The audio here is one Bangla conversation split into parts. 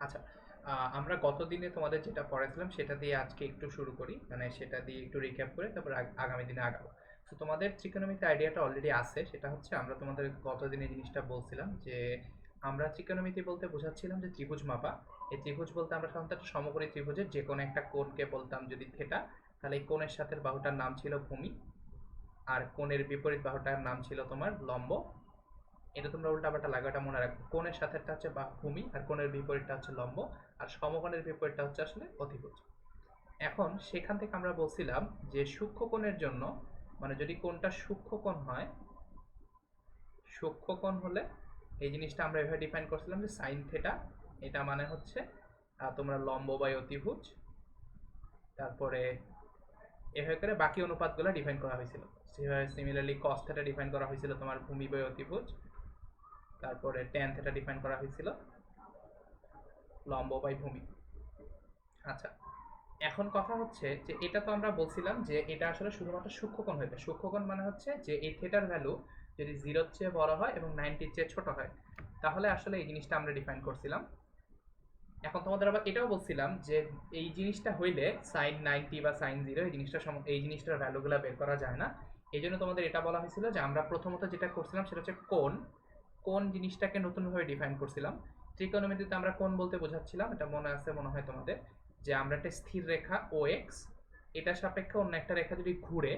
আচ্ছা, আমরা গত দিনে তোমাদের যেটা পড়াইছিলাম সেটা দিয়ে আজকে একটু শুরু করি, মানে সেটা দিয়ে একটু রিক্যাপ করে তারপর আগামী দিনে আগাবো। তো তোমাদের ত্রিকোণমিতির আইডিয়াটা অলরেডি আছে, সেটা হচ্ছে আমরা তোমাদের গত দিনে জিনিসটা বলছিলাম যে আমরা ত্রিকোণমিতি বলতে বোঝাচ্ছিলাম যে ত্রিভুজ মাপা। এই ত্রিভুজ বলতে আমরা সাধারণত একটা সমকোণী ত্রিভুজের যে কোনো একটা কোণকে বলতাম যদি থেটা, তাহলে এই কোণের সাথে বাহুটার নাম ছিল ভূমি, আর কোণের বিপরীত বাহুটার নাম ছিল তোমার লম্ব। এটা তোমরা উল্টাপাল্টা লাগো, এটা মনে রাখবে। কোণের সাথেটা হচ্ছে ভূমি, আর কোণের বিপরীতটা হচ্ছে লম্ব, আর সমকোণের বিপরীতটা হচ্ছে আসলে অতিভুজ। এখন সেখান থেকে আমরা বলছিলাম যে সূক্ষ্মকোণের জন্য, মানে যদি কোণটা সূক্ষ্মকোণ হয়, সূক্ষ্মকোণ হলে এই জিনিসটা আমরা এভাবে ডিফাইন করছিলাম যে সাইন থিটা, এটা মানে হচ্ছে তোমরা লম্ব বাই অতিভুজ। তারপরে এভাবে করে বাকি অনুপাতগুলো ডিফাইন করা হয়েছিল। সিমিলারলি কস থিটা ডিফাইন করা হয়েছিল তোমার ভূমি বাই অতিভুজ। তারপরে ট্যান থিটা ডিফাইন করা হয়েছিল লম্ব বাই ভূমি। আচ্ছা, এখন কথা হচ্ছে যে এটা তো আমরা বলছিলাম যে এটা আসলে শুধুমাত্র সূক্ষ্মকোণ হইবে। সূক্ষ্মকোণ মানে হচ্ছে যে এই থিটার ভ্যালু যদি 0-র চেয়ে বড় হয় এবং 90-র চেয়ে ছোট হয়, তাহলে আসলে এই জিনিসটা আমরা ডিফাইন করছিলাম। এখন তোমাদের আবার এটাও বলছিলাম যে এই জিনিসটা হইলে সাইন 90 বা সাইন 0 এই জিনিসটার ভ্যালুগুলো বের করা যায় না। এই জন্য তোমাদের এটা বলা হয়েছিল যে আমরা প্রথমত যেটা করছিলাম সেটা হচ্ছে কোণ। কোণ জিনিসটাকে নতুনভাবে ডিফাইন করছিলাম। ত্রিকোণমিতিতে আমরা কোণ বলতে বোঝাচ্ছিলাম, এটা মনে আছে মনে হয় তোমাদের, যে আমরা একটা স্থির রেখা ও এক্স, এটার সাপেক্ষে অন্য একটা রেখা যদি ঘুরে,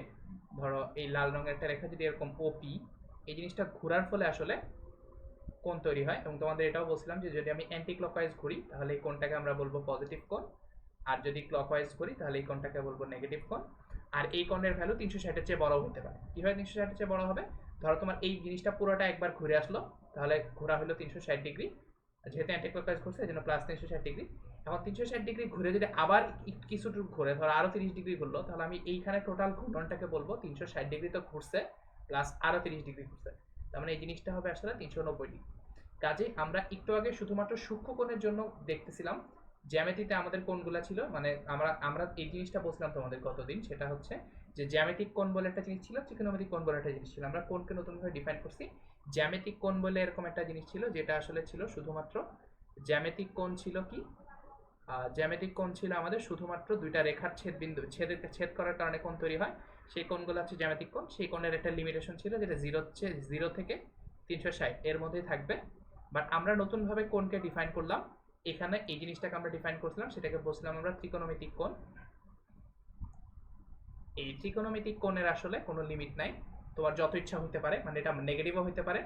ধরো এই লাল রঙের একটা রেখা যদি এরকম ওপি, এই জিনিসটা ঘোরার ফলে আসলে কোণ তৈরি হয়। এবং তোমাদের এটাও বলছিলাম যে যদি আমি অ্যান্টি ক্লকওয়াইজ ঘুরি তাহলে এই কোণটাকে আমরা বলবো পজিটিভ কোণ, আর যদি ক্লকওয়াইজ ঘুরি তাহলে এই কোণটাকে বলবো নেগেটিভ কোণ। আর এই কোণের ভ্যালু 360-এর চেয়ে বড় হতে পারে। কীভাবে 360-এর চেয়ে বড় হবে? ধরো তোমার এই জিনিসটা পুরোটা একবার ঘুরে আসলো, তাহলে ঘোরা হলো 360 ডিগ্রি, যেহেতু অ্যান্টি ক্লকওয়াইজ ঘুরছে এই জন্য প্লাস 360 ডিগ্রি। এখন 360 ডিগ্রি ঘুরে যদি আবার কিছুটুকু ঘুরে, ধরো আরো 30 ডিগ্রি ঘুরলো, তাহলে আমি এইখানে টোটাল ঘূর্ণনটাকে বলবো 360 ডিগ্রি তো ঘুরছে প্লাস আরো 30 ডিগ্রি ঘুরছে, তার মানে এই জিনিসটা হবে আসলে 390 ডিগ্রি। কাজেই আমরা একটু আগে শুধুমাত্র সূক্ষ্মকোণের জন্য দেখতেছিলাম জ্যামিতিতে আমাদের কোণগুলো ছিল, মানে আমরা আমরা এই জিনিসটা বলছিলাম তোমাদের গতদিন, সেটা হচ্ছে যে জ্যামিতিক কোণ বলে একটা জিনিস ছিল, ত্রিকোণমিতিক কোণ বলে একটা জিনিস ছিল। আমরা কোণকে নতুনভাবে ডিফাইন করছি। জ্যামিতিক কোণ বলে এরকম একটা জিনিস ছিল যেটা আসলে ছিল শুধুমাত্র জ্যামিতিক কোণ ছিল কি, জ্যামিতিক কোণ ছিল আমাদের শুধুমাত্র দুইটা রেখার ছেদ করার কারণে কোণ তৈরি হয়, সেই কোণগুলো হচ্ছে জ্যামিতিক কোণ। সেই কোণের একটা লিমিটেশন ছিল যেটা 0 থেকে 360 এর মধ্যেই থাকবে। বাট আমরা নতুনভাবে কোণকে ডিফাইন করলাম, এখানে এই জিনিসটাকে আমরা ডিফাইন করছিলাম, সেটাকে বলছিলাম আমরা ত্রিকোণমিতিক কোণ। এই ত্রিকোণমিতিক কোণের আসলে কোনো লিমিট নাই, তোমার যত ইচ্ছা হইতে পারে, মানে এটা নেগেটিভও হইতে পারে,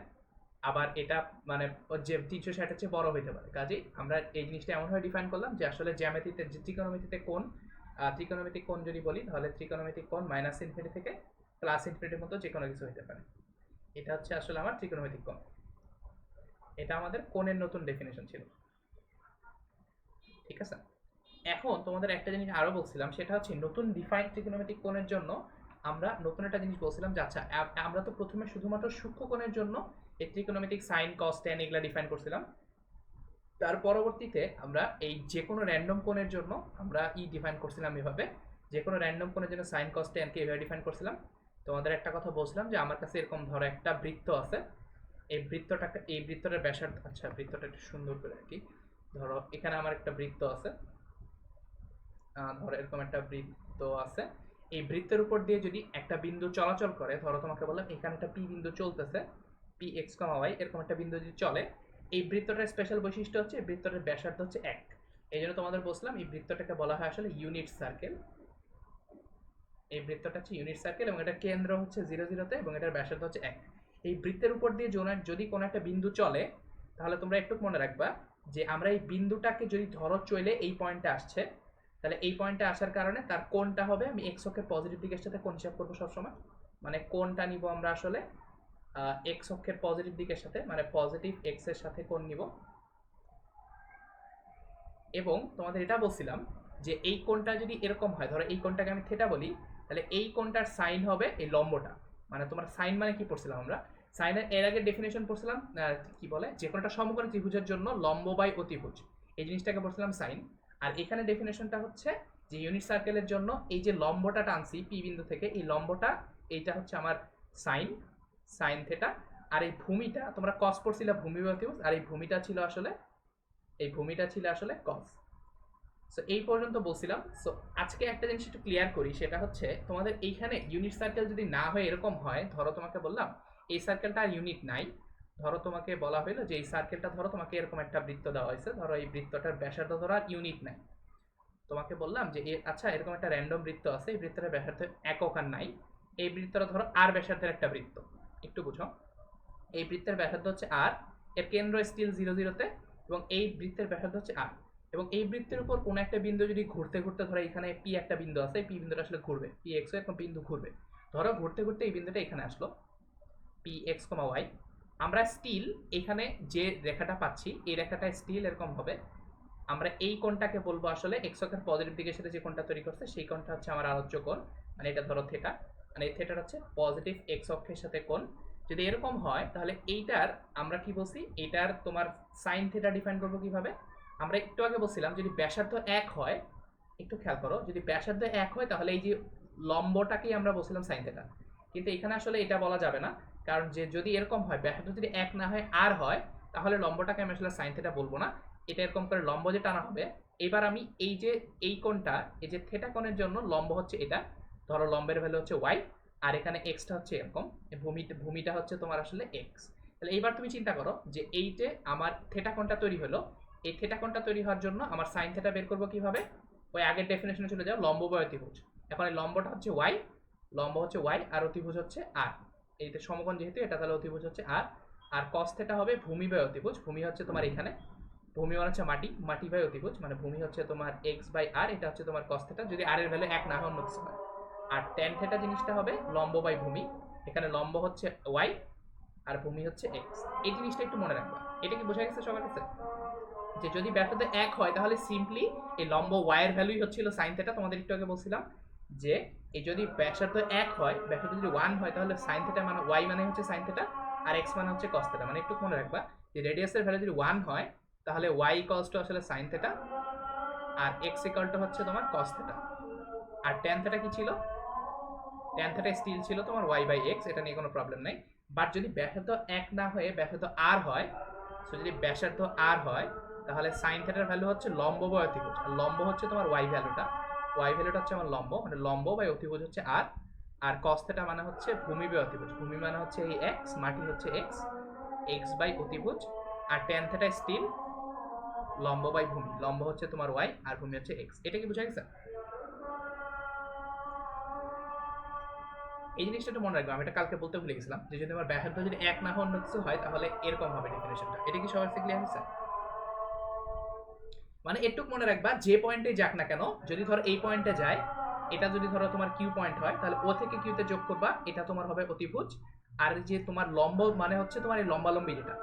আবার এটা মানে যে 360-এর চেয়ে বড় হইতে পারে। কাজেই আমরা এই জিনিসটা এমনভাবে ডিফাইন করলাম যে আসলে জ্যামিতিতে যে ত্রিকোণমিতিতে কোণ, ত্রিকোণমিতিক কোণ যদি বলি তাহলে ত্রিকোণমিতিক কোণ মাইনাস ইনফিনিটি থেকে প্লাস ইনফিনিটির মতো যে কোনো কিছু হইতে পারে। এটা হচ্ছে আসলে আমার ত্রিকোণমিতিক কোণ। এটা আমাদের কোণের নতুন ডেফিনেশন ছিল। ঠিক আছে, এখন তোমাদের একটা জিনিস আরো বলছিলাম, সেটা হচ্ছে নতুন ডিফাইন ত্রিকোণমিতিক কোণের জন্য আমরা নতুন একটা জিনিস বলছিলাম যে আচ্ছা আমরা তো প্রথমে শুধুমাত্র সূক্ষ্মকোণের জন্য এই ত্রিকোণমিতিক সাইন কস ট্যান এগুলা ডিফাইন করছিলাম। তার পরবর্তীতে আমরা এই যে কোনো র্যান্ডম কোণের জন্য আমরা ডিফাইন করছিলাম এভাবে, যে কোনো র্যান্ডম কোণের জন্য সাইন কস ট্যানকে এভাবে ডিফাইন করছিলাম। তোমাদের একটা কথা বলছিলাম যে আমার কাছে এরকম ধরো একটা বৃত্ত আছে, এই বৃত্তটার ব্যাসার্ধ, আচ্ছা বৃত্তটা একটু সুন্দর করে আর কি, ধরো এখানে আমার একটা বৃত্ত আছে, ধরো এরকম একটা বৃত্ত আছে। এই বৃত্তের উপর দিয়ে যদি একটা বিন্দু চলাচল করে, ধরো তোমাকে বললাম এখানে একটা পি বিন্দু চলতেছে, পি এক্স কমা ওয়াই, এরকম একটা বিন্দু যদি চলে, এই বৃত্তটার স্পেশাল বৈশিষ্ট্য হচ্ছে এই বৃত্তটার ব্যাসার্ধ হচ্ছে 1। এই জন্য তোমাদের বলছিলাম এই বৃত্তটাকে বলা হয় আসলে ইউনিট সার্কেল। এই বৃত্তটা হচ্ছে ইউনিট সার্কেল এবং এটার কেন্দ্র হচ্ছে 0-0-তে এবং এটার ব্যাসার্ধ হচ্ছে 1। এই বৃত্তের উপর দিয়ে যদি কোনো একটা বিন্দু চলে, তাহলে তোমরা একটু মনে রাখবা যে আমরা এই বিন্দুটাকে যদি ধরো চলে এই পয়েন্টে আসছে, তাহলে এই পয়েন্টে আসার কারণে তার কোণটা হবে, আমি এক্স অক্ষের পজিটিভ দিকের সাথে কোণ হিসাব করবো সবসময়, মানে কোণটা নিব আমরা আসলে এক্স অক্ষের পজিটিভ দিকের সাথে, মানে পজিটিভ এক্স এর সাথে কোণ নিব। এবং তোমাদের এটা বলছিলাম যে এই কোণটা যদি এরকম হয়, ধরো এই কোণটাকে আমি থিটা বলি, তাহলে এই কোণটার সাইন হবে এই লম্বটা। মানে তোমার সাইন মানে কি পড়ছিলাম আমরা, সাইনের এর আগে ডেফিনেশন পড়ছিলাম কি বলে, যে কোনোটা সমকোণী ত্রিভুজের জন্য লম্ব বাই অতিভুজ, এই জিনিসটাকে পড়ছিলাম সাইন। আর এখানে ডেফিনেশনটা হচ্ছে যে ইউনিট সার্কেলের জন্য এই যে লম্বটা টানছি পি বিন্দু থেকে, এই লম্বটা এইটা হচ্ছে আমার সাইন, সাইন থিটা। আর এই ভূমিটা তোমরা কস পড়ছিলে ভূমি বাই অতিভুজ, আর এই ভূমিটা ছিল আসলে এই ভূমিটা ছিল আসলে কজ। সো এই পর্যন্ত বলছিলাম। সো আজকে একটা জিনিস একটু ক্লিয়ার করি, সেটা হচ্ছে তোমাদের এইখানে ইউনিট সার্কেল যদি না হয় এরকম হয়, ধরো তোমাকে বললাম এই সার্কেলটা আর ইউনিট নাই, ধরো তোমাকে বলা হলো যে এই সার্কেলটা ধরো তোমাকে এরকম একটা বৃত্ত দেওয়া হয়েছে, ধরো এই বৃত্তটার ব্যাসার্ধ ধরো আর ইউনিট নাই, তোমাকে বললাম যে আচ্ছা এরকম একটা র্যান্ডম বৃত্ত আছে, এই বৃত্তটার ব্যাসার্ধ একক আর নাই, এই বৃত্তটা ধরো আর ব্যাসার্ধের একটা বৃত্ত, একটু বুঝো, এই বৃত্তের ব্যাসার্ধ হচ্ছে আর, এর কেন্দ্র স্টিল 0 0 তে, এবং এই বৃত্তের ব্যাসার্ধ হচ্ছে আর, এবং এই বৃত্তের উপর কোনো একটা বিন্দু যদি ঘুরতে ঘুরতে ধরো এখানে পি একটা বিন্দু আছে, পি বিন্দুটা আসলে ঘুরবে, পি এক্স এরকম বিন্দু ঘুরবে, ধরো ঘুরতে ঘুরতে এই বিন্দুটা এখানে আসলো পি এক্স কমা ওয়াই, আমরা স্টিল এখানে যে রেখাটা পাচ্ছি এই রেখাটা স্টিল এরকম হবে, আমরা এই কোণটাকে বলবো আসলে এক্স অক্ষের পজিটিভ দিকের সাথে যে কোণটা তৈরি করছে সেই কোণটা হচ্ছে আমার আলোচ্য কোণ, মানে এটা ধরো থিটা, মানে এই থিটাটা হচ্ছে পজিটিভ এক্স অক্ষের সাথে কোণ। যদি এরকম হয় তাহলে এইটার আমরা কি বলছি, এটার তোমার সাইন থিটা ডিফাইন করবো কিভাবে, আমরা একটু আগে বলছিলাম যদি ব্যাসার্ধ এক হয়, একটু খেয়াল করো, যদি ব্যাসার্ধ এক হয় তাহলে এই যে লম্বটাকেই আমরা বলছিলাম সাইন থিটা, কিন্তু এখানে আসলে এটা বলা যাবে না, কারণ যে যদি এরকম হয় ব্যাসার্ধ যদি এক না হয় আর হয়, তাহলে লম্বটাকে আমি আসলে সাইন থিটা বলবো না, এটা এরকম করে লম্ব যে টানা হবে। এবার আমি এই যে এই কোণটা, এই যে থিটা কোণের জন্য লম্ব হচ্ছে এটা, ধরো লম্বের ভ্যালু হচ্ছে ওয়াই, আর এখানে এক্সটা হচ্ছে এরকম, ভূমিটা হচ্ছে তোমার আসলে এক্স। তাহলে এইবার তুমি চিন্তা করো যে এই যে আমার থিটা কোণটা তৈরি হলো, এই থিটা কোণটা তৈরি হওয়ার জন্য আমার সাইন থিটা বের করবো কিভাবে, ওই আগের ডেফিনেশনে চলে যাও, লম্ব বা অতিভুজ। এখন এই লম্বটা হচ্ছে ওয়াই, লম্ব হচ্ছে ওয়াই, আর অতিভুজ হচ্ছে আর, এইটা সমকোণ যেহেতু এটা, তাহলে অতিভুজ হচ্ছে আর, আর কস থিটা হবে ভূমি বাই অতিভুজ, ভূমি হচ্ছে তোমার এখানে, ভূমি মানে হচ্ছে মাটি, মাটি বাই অতিভুজ, মানে ভূমি হচ্ছে তোমার এক্স বাই আর, এটা হচ্ছে তোমার কস থিটা যদি আর এর ভ্যালু এক না হয় অন্য কিছু হয়, আর ট্যান থিটা জিনিসটা হবে লম্ব বাই ভূমি, এখানে লম্ব হচ্ছে ওয়াই আর ভূমি হচ্ছে এক্স। এই জিনিসটা একটু মনে রাখবা, এটা কি বোঝা গেছে সবার কাছে, যে যদি ব্যাসার্ধ এক হয় তাহলে সিম্পলি এই লম্ব ওয়াই এর ভ্যালুই হচ্ছিল সাইন থিটা, তোমাদের একটু আগে বলছিলাম যে এই যদি ব্যাসার্ধ এক হয়, ব্যাসার্ধ যদি 1 হয় তাহলে সাইন থিটা মানে ওয়াই মানে হচ্ছে সাইন থিটা, আর এক্স মানে হচ্ছে কস থিটা, মানে একটু মনে রাখবা যে রেডিয়াসের ভ্যালু যদি 1 হয় তাহলে ওয়াই ইকুয়ালস টু আসলে সাইন থিটা, আর এক্স ইকুয়াল টু হচ্ছে তোমার কস থিটা, আর ট্যান থিটা কি ছিল, ট্যান থিটা স্টিল ছিল তোমার ওয়াই বাই এক্স, এটা নিয়ে কোনো প্রবলেম নাই। বাট যদি ব্যাসার্ধ এক না হয়ে ব্যাসার্ধ আর হয়, সো যদি ব্যাসার্ধ আর হয় তাহলে সাইন থিটার ভ্যালু হচ্ছে লম্ব বাই অতিভুজ, আর লম্ব হচ্ছে তোমার ওয়াই ভ্যালুটা, ওয়াই ভ্যালুটা হচ্ছে আমার লম্ব, মানে লম্ব বাই অতিভুজ হচ্ছে আর, আর কস থিটা মানে হচ্ছে ভূমি বাই অতিভুজ, ভূমি মানে হচ্ছে এই এক্স, মাটি হচ্ছে এক্স, এক্স বাই অতিভুজ, আর ট্যান থিটা স্টিল লম্ব বাই ভূমি, লম্ব হচ্ছে তোমার ওয়াই আর ভূমি হচ্ছে এক্স। এটা কি বুঝা গেছে? এই জিনিসটা একটু মনে রাখবো, আমি এটা কালকে বলতে ভুলে গেছিলাম যে যদি আমার ব্যাসার্ধ যদি এক না হয় অন্য কিছু হয় তাহলে এরকম হবে ডেফিনেশনটা। এটা কি সবার ক্লিয়ার হয়েছে? মানে একটুক মনে রাখবা যে পয়েন্টে যাক না কেন, যদি ধরো এই পয়েন্টে যায়, এটা যদি ধরো তোমার কিউ পয়েন্ট হয় তাহলে ও থেকে কিউতে যোগ করবা, এটা তোমার হবে অতিভুজ, আর যে তোমার লম্ব মানে হচ্ছে তোমার এই লম্বালম্বি যেটা,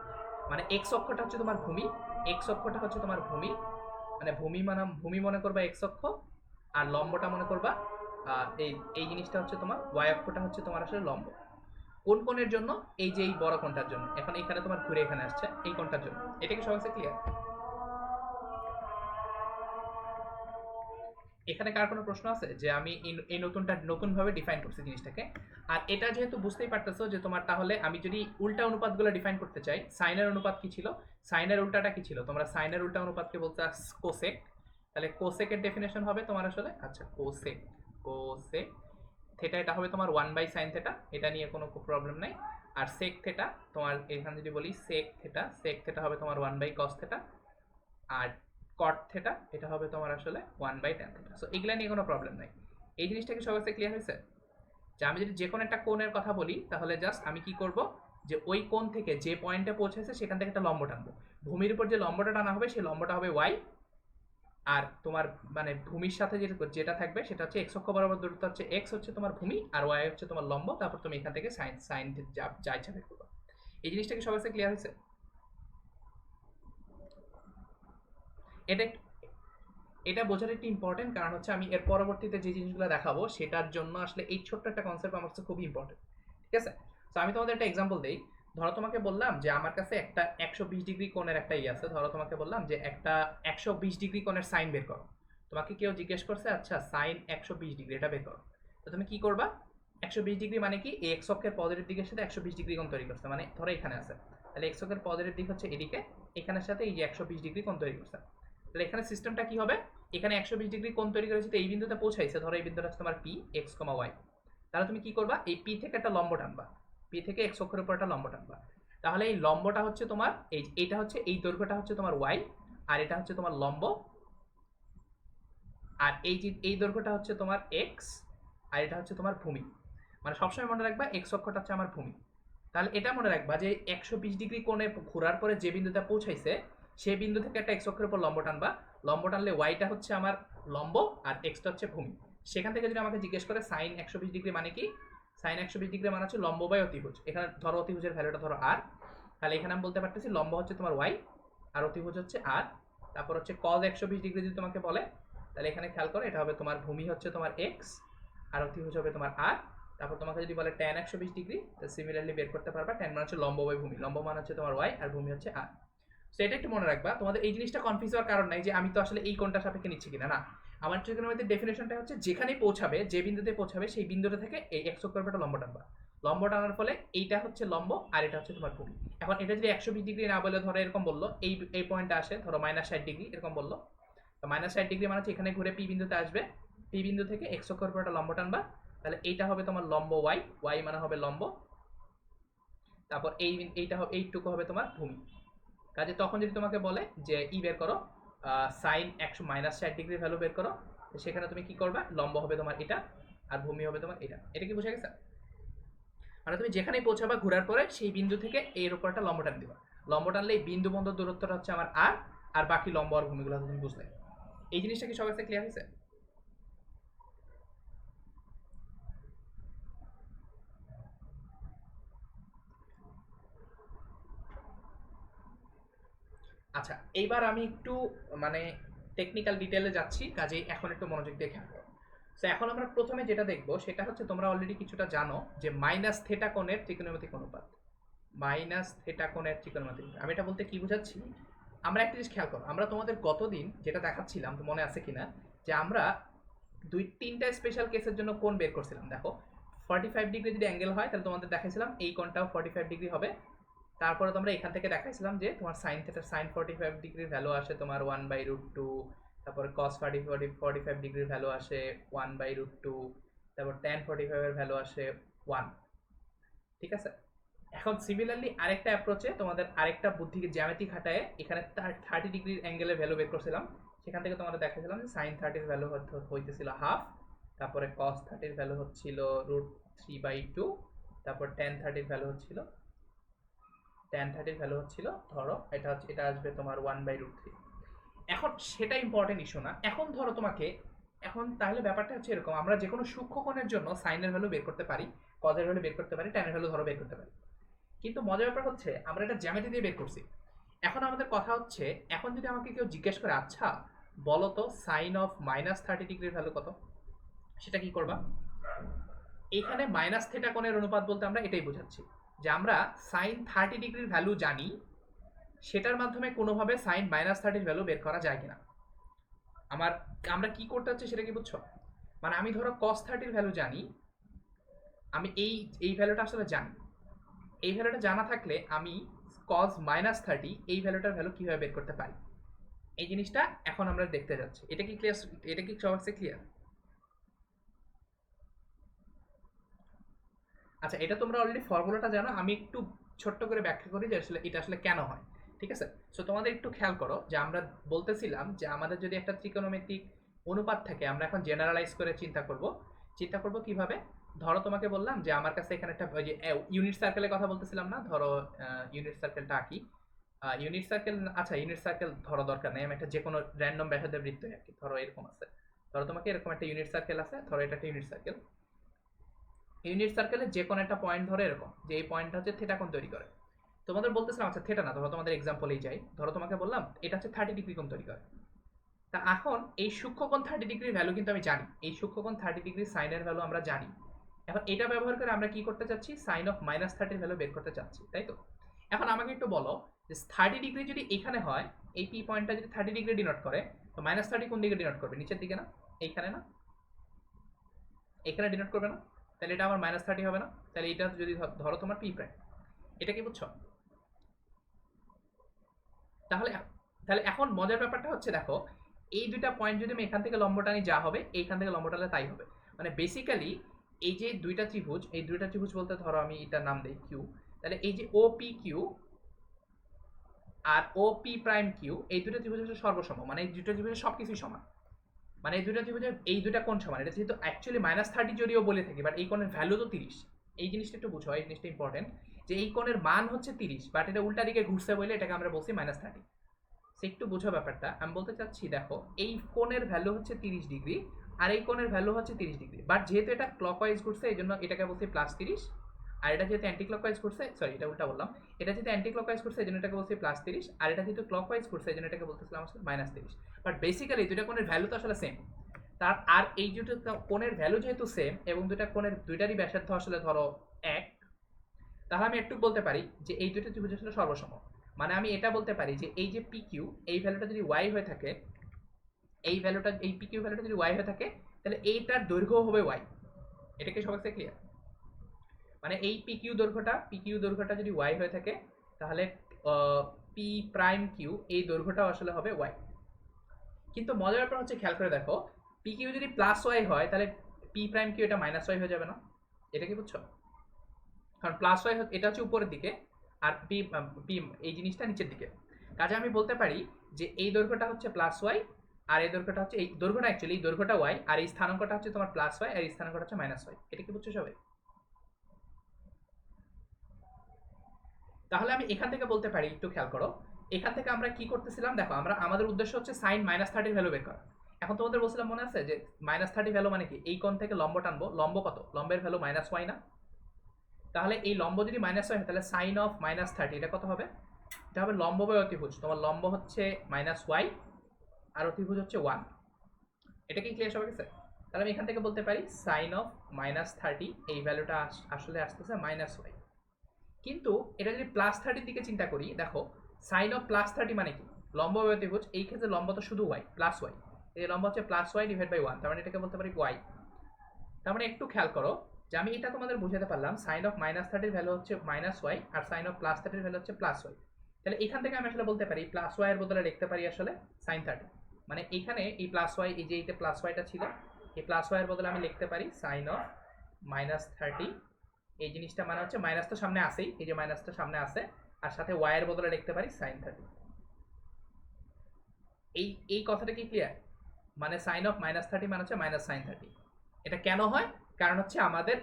মানে এক্স অক্ষটা হচ্ছে তোমার ভূমি, এক্স অক্ষটা হচ্ছে তোমার ভূমি, মানে ভূমি মনে করবা এক্স অক্ষ, আর লম্বটা মনে করবা এই এই জিনিসটা হচ্ছে তোমার ওয়াই অক্ষটা হচ্ছে তোমার আসলে লম্ব। কোন কোণের জন্য? এই যে এই বড় কোণটার জন্য, এখন এখানে তোমার ঘুরে এখানে আসছে এই কোণটার জন্য। এটা কি সবার ক্লিয়ার? এখানে কার কোনো প্রশ্ন আছে যে আমি এই নতুনভাবে ডিফাইন করছি জিনিসটাকে? আর এটা যেহেতু বুঝতেই পারতেছো যে তোমার, তাহলে আমি যদি উল্টা অনুপাতগুলো ডিফাইন করতে চাই, সাইনের অনুপাত কি ছিল, সাইনের উল্টাটা কি ছিল, তোমরা সাইনের উল্টা অনুপাতকে বলতে কোসেক, তাহলে কোসেকের ডেফিনেশন হবে তোমার আসলে, আচ্ছা কোসেক, কোসেক থেটা এটা হবে তোমার 1/sin থেটা, এটা নিয়ে কোনো প্রবলেম নাই। আর সেক থেটা তোমার এখানে যদি বলি সেক থেটা হবে তোমার 1/cos থেটা, আর কট থেটা এটা হবে তোমার আসলে 1/tan থেটা। সো এগুলা নিয়ে কোনো প্রবলেম নাই। এই জিনিসটা কি সবার কাছে ক্লিয়ার হয়েছে? যে আমি যদি যে কোনো একটা কোণের কথা বলি তাহলে জাস্ট আমি কি করব, যে ওই কোণ থেকে যে পয়েন্টে পৌঁছেছে সেখান থেকে একটা লম্ব টানবো, ভূমির উপর যে লম্বটা টানা হবে সেই লম্বটা হবে ওয়াই, আর তোমার মানে ভূমির সাথে যেটা থাকবে সেটা হচ্ছে এক্স অক্ষ বরাবর দূরত্ব হচ্ছে এক্স হচ্ছে তোমার ভূমি, আর ওয়াই হচ্ছে তোমার লম্ব, তারপর তুমি এখান থেকে সাইন সাইন যা ইচ্ছা বের করবে। এই জিনিসটা কি সবার কাছে ক্লিয়ার হয়েছে? এটা এটা বোঝার একটি ইম্পর্টেন্ট কারণ হচ্ছে আমি এর পরবর্তীতে যে জিনিসগুলো দেখাবো সেটার জন্য আসলে এই ছোট্ট একটা কনসেপ্ট আমার কাছে খুবই ইম্পর্টেন্ট। ঠিক আছে, তো আমি তোমাদের একটা এক্সাম্পল দেই। ধরো তোমাকে বললাম যে আমার কাছে একটা 120 ডিগ্রি কোণের একটা ইয়ে আছে, ধরো তোমাকে বললাম যে একটা 120 ডিগ্রি কোণের সাইন বের করো, তোমাকে কেউ জিজ্ঞেস করছে আচ্ছা সাইন 120 ডিগ্রি এটা বের করো, তো তুমি কি করবা, 120 ডিগ্রি মানে কি, এক্স অক্ষের পজিটিভ দিকের সাথে 120 ডিগ্রি কোণ তৈরি করছে, মানে ধরো এখানে আছে, তাহলে এক্স অক্ষের পজিটিভ দিক হচ্ছে এদিকে, এখানের সাথে এই যে 120 ডিগ্রি কোণ তৈরি করছে। তাহলে এখানে সিস্টেমটা কি হবে, এখানে 120 ডিগ্রি কোণ তৈরি করেছে, তো এই বিন্দুতে পৌঁছাইছে, ধরো এই বিন্দুটা হচ্ছে তোমার পি এক্স কমা ওয়াই। তাহলে তুমি কি করবা, এই পি থেকে একটা লম্ব টানবা, পি থেকে এক্স অক্ষের উপর একটা লম্ব টানবা। তাহলে এই লম্বটা হচ্ছে তোমার এইটা হচ্ছে, এই দৈর্ঘ্যটা হচ্ছে তোমার ওয়াই, আর এটা হচ্ছে তোমার লম্ব, আর এই যে এই দৈর্ঘ্যটা হচ্ছে তোমার এক্স, আর এটা হচ্ছে তোমার ভূমি। মানে সবসময় মনে রাখবা এক্স অক্ষটা হচ্ছে আমার ভূমি। তাহলে এটা মনে রাখবা যে 120 ডিগ্রি কোণে ঘোরার পরে যে বিন্দুতে পৌঁছাইছে সেই বিন্দু থেকে একটা এক্স অক্ষের উপর লম্ব টানবা। লম্ব টানলে ওয়াইটা হচ্ছে আমার লম্ব আর এক্সটা হচ্ছে ভূমি। সেখান থেকে যদি আমাকে জিজ্ঞেস করে সাইন 120 ডিগ্রি মানে কি, সাইন 120 ডিগ্রি মানে হচ্ছে লম্ব বাই অতিভুজ। এখানে ধরো অতিভুজের ভ্যালুটা ধরো আর, তাহলে এখানে আমি বলতে পারতেছি লম্ব হচ্ছে তোমার ওয়াই আর অতিভুজ হচ্ছে আর। তারপর হচ্ছে কজ 120 ডিগ্রি যদি তোমাকে বলে, তাহলে এখানে খেয়াল করো এটা হবে তোমার ভূমি হচ্ছে তোমার এক্স আর অতিভুজ হবে তোমার আর। তারপর তোমাকে যদি বলে ট্যান 120 ডিগ্রি, তো সিমিলারলি বের করতে পারবা ট্যান মানে হচ্ছে লম্ব বাই ভূমি, লম্ব মানে হচ্ছে তোমার ওয়াই আর ভূমি হচ্ছে আর। সো এটা একটু মনে রাখবা, তোমাদের এই জিনিসটা কনফিউজ হওয়ার কারণ নাই যে আমি তো আসলে এই কোণটা সাপেক্ষে নিচ্ছি কিনা, না। আমার ট্রিগোনোমেট্রির ডেফিনেশনটা হচ্ছে যেখানেই পৌঁছাবে, যে বিন্দুতে পৌঁছাবে সেই বিন্দুটা থেকে এই এক্স অক্ষের একটা লম্ব টানবা। লম্ব টানার ফলে এইটা হচ্ছে লম্ব আর এটা হচ্ছে তোমার ভূমি। এখন এটা যদি 120 ডিগ্রি না বলে ধরো এরকম বললো, এই পয়েন্টটা আসে ধরো -60 ডিগ্রি এরকম বললো, তো -60 ডিগ্রি মানে হচ্ছে এখানে ঘুরে পি বিন্দুতে আসবে, পি বিন্দু থেকে এক্স অক্ষের উপর একটা লম্ব টানবা। তাহলে এইটা হবে তোমার লম্ব ওয়াই, ওয়াই মানে হবে লম্ব, তারপর এইটা হবে, এইটুকু হবে তোমার ভূমি। কাজে তখন যদি তোমাকে বলে যে বের করো সাইন -60 ডিগ্রি ভ্যালু বের করো, সেখানে তুমি কি করবা, লম্ব হবে তোমার এটা আর ভূমি হবে তোমার এটা। এটা কি বোঝা গেছে? মানে তুমি যেখানেই পৌঁছাবা ঘোরার পরে সেই বিন্দু থেকে এর উপর একটা লম্ব টান দিবা। লম্ব টানলে এই বিন্দু বন্ধ দূরত্বটা হচ্ছে আমার আর, আর বাকি লম্ব আর ভূমিগুলো তুমি বুঝলে। এই জিনিসটা কি সবার কাছে ক্লিয়ার হয়েছে? আচ্ছা, এইবার আমি একটু মানে টেকনিক্যাল ডিটেলে যাচ্ছি, কাজেই এখন একটু মনোযোগ দিয়ে খেয়াল করো। তো এখন আমরা প্রথমে যেটা দেখব সেটা হচ্ছে, তোমরা অলরেডি কিছুটা জানো যে মাইনাস থিটা কোণের ত্রিকোণমিতিক অনুপাত। মাইনাস থিটা কোণের ত্রিকোণমিতিক, আমি এটা বলতে কি বোঝাচ্ছি, আমরা একটা জিনিস খেয়াল করো, আমরা তোমাদের গতদিন যেটা দেখাচ্ছিলাম তো মনে আছে কিনা, যে আমরা তিনটা স্পেশাল কেসের জন্য কোণ বের করছিলাম। দেখো 45 ডিগ্রি যদি অ্যাঙ্গেল হয় তাহলে তোমাদের দেখাইছিলাম এই কোণটাও 45 ডিগ্রি হবে। তারপরে তোমরা এখান থেকে দেখাইছিলাম যে তোমার সাইন থিটা, সাইন 45 ডিগ্রির ভ্যালু আসে তোমার 1/√2, তারপরে কস 45 ডিগ্রির ভ্যালু আসে 1/√2, তারপর ট্যান 45 এর ভ্যালু আসে 1। ঠিক আছে, এখন সিমিলারলি আরেকটা অ্যাপ্রোচে তোমাদের আরেকটা বুদ্ধিকে জ্যামিতি খাটায় এখানে 30 ডিগ্রির অ্যাঙ্গেলের ভ্যালু বের করছিলাম। সেখান থেকে তোমাদের দেখাছিলাম যে সাইন 30 ভ্যালু হইতেছিল হাফ, তারপরে কস 30 ভ্যালু হচ্ছিল √3/2, তারপর ট্যান 30 ভ্যালু হচ্ছিল ধরো এটা আসবে তোমার 1/√3। এখন সেটা ইম্পর্টেন্ট ইস্যু না। এখন ধরো তোমাকে, এখন তাহলে ব্যাপারটা হচ্ছে এরকম, আমরা যে কোনো সূক্ষ্মকোণের জন্য সাইনের ভ্যালু বের করতে পারি, কজের ভ্যালু বের করতে পারি, ট্যানের ভ্যালু ধরো বের করতে পারি। কিন্তু মজার ব্যাপার হচ্ছে আমরা এটা জ্যামিতি দিয়ে বের করছি। এখন আমাদের কথা হচ্ছে, এখন যদি আমাকে কেউ জিজ্ঞেস করে আচ্ছা বলো তো সাইন অফ -30 ডিগ্রির ভ্যালু কত, সেটা কি করবা? এইখানে মাইনাস থিটা কোণের অনুপাত বলতে আমরা এটাই বোঝাচ্ছি যে আমরা সাইন 30 ডিগ্রির ভ্যালু জানি, সেটার মাধ্যমে কোনোভাবে সাইন -30 ভ্যালু বের করা যায় কিনা। আমরা কি করতে হচ্ছে সেটা কি বুঝছো? মানে আমি ধরো cos 30 ভ্যালু জানি, আমি এই ভ্যালুটা আসলে জানি, এই ভ্যালুটা জানা থাকলে আমি cos -30 এই ভ্যালুটার ভ্যালু কিভাবে বের করতে পারি, এই জিনিসটা এখন আমরা দেখতে যাচ্ছি। এটা কি ক্লিয়ার? এটা কি সবার কাছে ক্লিয়ার? আচ্ছা, এটা তোমরা অলরেডি ফর্মুলাটা জানো, আমি একটু ছোট্ট করে ব্যাখ্যা করি যে আসলে এটা আসলে কেন হয়। ঠিক আছে, সো তোমাদের একটু খেয়াল করো যে আমরা বলতেছিলাম যে আমাদের যদি একটা ত্রিকোণমিতিক অনুপাত থাকে, আমরা এখন জেনারেলাইজ করে চিন্তা করব কিভাবে। ধরো তোমাকে বললাম যে আমার কাছে এখানে একটা ওই যে ইউনিট সার্কেলের কথা বলতেছিলাম না, ধরো ইউনিট সার্কেলটা আঁকি। ইউনিট সার্কেল, আচ্ছা ইউনিট সার্কেল ধরো দরকার নেই, আমি একটা যে কোনো র্যান্ডম ব্যাসার্ধের বৃত্ত আঁকি। ধরো এরকম আছে, ধরো তোমাকে এরকম একটা ইউনিট সার্কেল আছে, ধরো এটা একটা ইউনিট সার্কেল। ইউনিট সার্কেলে যে কোনো একটা পয়েন্ট ধরে এরকম যে এই পয়েন্টটা হচ্ছে থিটা কোণ তৈরি করে। তোমাদের বলতেছিলাম আচ্ছা থিটা না, ধরো তোমাদের এক্সাম্পলেই যাই, ধরো তোমাকে বললাম এটা হচ্ছে 30 ডিগ্রি কোণ তৈরি করে। তা এখন এই সূক্ষ্মকোণ 30 ডিগ্রির ভ্যালু কিন্তু আমি জানি, এই সূক্ষ্মকোণ 30 ডিগ্রি সাইনের ভ্যালু আমরা জানি। এখন এটা ব্যবহার করে আমরা কি করতে চাচ্ছি, সাইন অফ -30 ভ্যালু বের করতে চাচ্ছি, তাই তো? এখন আমাকে একটু বলো যে 30 ডিগ্রি যদি এখানে হয়, এই পি পয়েন্টটা যদি 30 ডিগ্রি ডিনোট করে, তো -30 কোন দিকে ডিনোট করবে? নিচের দিকে না? এইখানে না? এখানে ডিনোট করবে না? তাহলে এটা আমার -30 হবে না? তাহলে এটা যদি ধরো তোমার পি প্রাইম, এটা কি বুঝছো? তাহলে তাহলে এখন মজার ব্যাপারটা হচ্ছে দেখো, এই দুইটা পয়েন্ট যদি আমি এখান থেকে লম্ব টানি যা হবে, এইখান থেকে লম্ব টানলে তাই হবে। মানে বেসিক্যালি এই যে দুইটা ত্রিভুজ, এই দুইটা ত্রিভুজ বলতে ধরো আমি এটার নাম দিই কিউ, তাহলে এই যে O P Q R O P prime Q, এই দুটো ত্রিভুজ হচ্ছে সর্বসম, মানে এই দুটো ত্রিভুজের সবকিছুই সমান। মানে এই দুটো ত্রিভুজের এই দুটা কোণ সমান, এটা যেহেতু অ্যাকচুয়ালি -30 যদিও বলে থাকি, বাট এই কোণের ভ্যালু তো 30। এই জিনিসটা একটু বুঝো, এই জিনিসটা ইম্পর্টেন্ট, যে এই কোণের মান হচ্ছে 30, বাট এটা উল্টা দিকে ঘুরছে বলে এটাকে আমরা বলছি -30। সে একটু বুঝো ব্যাপারটা, আমি বলতে চাচ্ছি দেখো এই কোণের ভ্যালু হচ্ছে 30 ডিগ্রি, আর এই কোণের ভ্যালু হচ্ছে 30 ডিগ্রি, বাট যেহেতু এটা ক্লকওয়াইজ ঘুরছে এই জন্য এটাকে বলছি +30, আর এটা যেহেতু অ্যান্টি ক্লকওয়াইজ ঘুরছে, সরি এটা উল্টা বললাম, এটা যেহেতু অ্যান্টি ক্লকওয়াইজ ঘুরছে এই জন্য এটাকে বলছি +30, আর এটা যেহেতু ক্লকওয়াইজ ঘুরছে এই জন্য এটাকে বলতেছিলাম আসলে -30। বাট বেসিক্যালি দুইটা কোণের ভ্যালু তো আসলে সেম। তার আর এই দুটো কোণের ভ্যালু যেহেতু সেম এবং দুটা কোণের দুইটারই ব্যাসার্ধ আসলে ধরো 1, তাহলে আমি একটু বলতে পারি যে এই দুটো ত্রিভুজ আসলে সর্বসম। মানে আমি এটা বলতে পারি যে এই যে পি কিউ, এই ভ্যালুটা যদি ওয়াই হয়ে থাকে, এই ভ্যালুটা, এই পি কিউ ভ্যালুটা যদি ওয়াই হয়ে থাকে, তাহলে এইটার দৈর্ঘ্য হবে ওয়াই। এটা কি সবার কাছে ক্লিয়ার? মানে এই পি কিউ দৈর্ঘ্যটা যদি ওয়াই হয়ে থাকে, তাহলে পি প্রাইম কিউ এই দৈর্ঘ্যটাও আসলে হবে ওয়াই। কিন্তু মজার ব্যাপার হচ্ছে, খেয়াল করে দেখো, পি কিউ যদি প্লাস ওয়াই হয় তাহলে পি প্রাইম কিউ এটা -ওয়াই হয়ে যাবে না? এটা কি বুঝছো? কারণ প্লাস ওয়াই এটা হচ্ছে উপরের দিকে, আর পি পি এই জিনিসটা নিচের দিকে। কাজে আমি বলতে পারি যে এই দৈর্ঘ্যটা হচ্ছে +y, আর এই দৈর্ঘ্যটা হচ্ছে, এই দৈর্ঘ্যটা অ্যাকচুয়ালি এই দৈর্ঘ্যটা y, আর এই স্থানাঙ্কটা হচ্ছে তোমার +y, আর এই স্থানাঙ্কটা হচ্ছে -y। এটা কি বুঝছো সবাই? তাহলে আমি এখান থেকে বলতে পারি, একটু খেয়াল করো, এখান থেকে আমরা কি করতেছিলাম দেখো, আমরা আমাদের উদ্দেশ্য হচ্ছে সাইন -30 ভ্যালু বের করা। এখন তোমাদের বলছিলাম মনে আছে যে -30 ভ্যালু মানে কি, এই কোণ থেকে লম্ব টানবো, লম্ব কত, লম্বের ভ্যালু -y না? তাহলে এই লম্ব যদি -y হয় তাহলে সাইন অফ -30 এটা কত হবে? এটা হবে লম্ব বাই অতিভুজ, তোমার লম্ব হচ্ছে -y আর অতিভুজ হচ্ছে 1। এটা কি ক্লিয়ার সবার কাছে? তাহলে আমি এখান থেকে বলতে পারি সাইন অফ -30 এই ভ্যালুটা আসলে আসতেছে -y। কিন্তু এটা যদি +30 দিকে চিন্তা করি, দেখো সাইন অফ +30 মানে কি, লম্ব বাই অতিভুজ, এই ক্ষেত্রে লম্ব তো শুধু y, +y, এই লম্ব হচ্ছে +y ডিভাইড বাই 1, তার মানে এটাকে বলতে পারি y। তার মানে একটু খেয়াল করো যে আমি এটা তোমাদের বুঝাতে পারলাম, সাইন অফ -30 ভ্যালু হচ্ছে -y, আর সাইন অফ +30 ভ্যালু হচ্ছে +y। তাহলে এখান থেকে আমি আসলে বলতে পারি +y এর বদলে লিখতে পারি আসলে sin 30। মানে এখানে এই +y, এই যে এইটা +yটা ছিল, এই +y এর বদলে আমি লিখতে পারি সাইন অফ -30। এই জিনিসটা মানে হচ্ছে মাইনাস তো সামনে আসেই, এই যে মাইনাসটা সামনে আসে, আর সাথে y এর বদলে লিখতে পারি sin 30। এই এই কথাটা কি ক্লিয়ার? মানে সাইন অফ -30 মানে হচ্ছে -sin 30। এটা কেন হয়? কারণ হচ্ছে আমাদের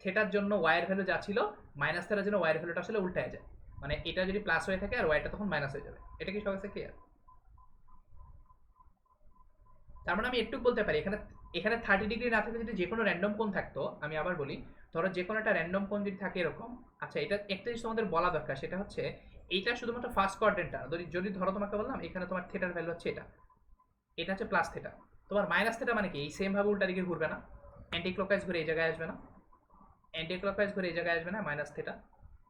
থেটার জন্য y এর ভ্যালু যা ছিল, মাইনাস থেটার জন্য y এর ভ্যালুটা আসলে উল্টায় যায়। মানে এটা যদি প্লাস হয়ে থাকে আর ওয়াইটা তখন মাইনাস হয়ে যাবে। এটা কি সবার কাছে ক্লিয়ার? তার মানে আমি একটু বলতে পারি, এখানে এখানে 30 ডিগ্রি না থাকলে যদি যে কোনো র্যান্ডম কোণ থাকতো, আমি আবার বলি, ধরো যে কোনো একটা র্যান্ডম কোণ যদি থাকে এরকম, আচ্ছা এটা একটা জিনিস তোমাদের বলা দরকার, সেটা হচ্ছে এইটা শুধুমাত্র ফার্স্ট কোয়াড্রেন্টটা, যদি ধরো তোমাকে বললাম এখানে তোমার থেটার ভ্যালু হচ্ছে এটা, এটা হচ্ছে প্লাস থেটা, তোমার মাইনাস থেটা মানে কি, এই সেম ভাবে উল্টা দিকে ঘুরবে না, অ্যান্টি ক্লকওয়াইজ ঘুরে এই জায়গায় আসবে না, অ্যান্টি ক্লকওয়াইজ ঘুরে এই জায়গায় আসবে না, -থেটা।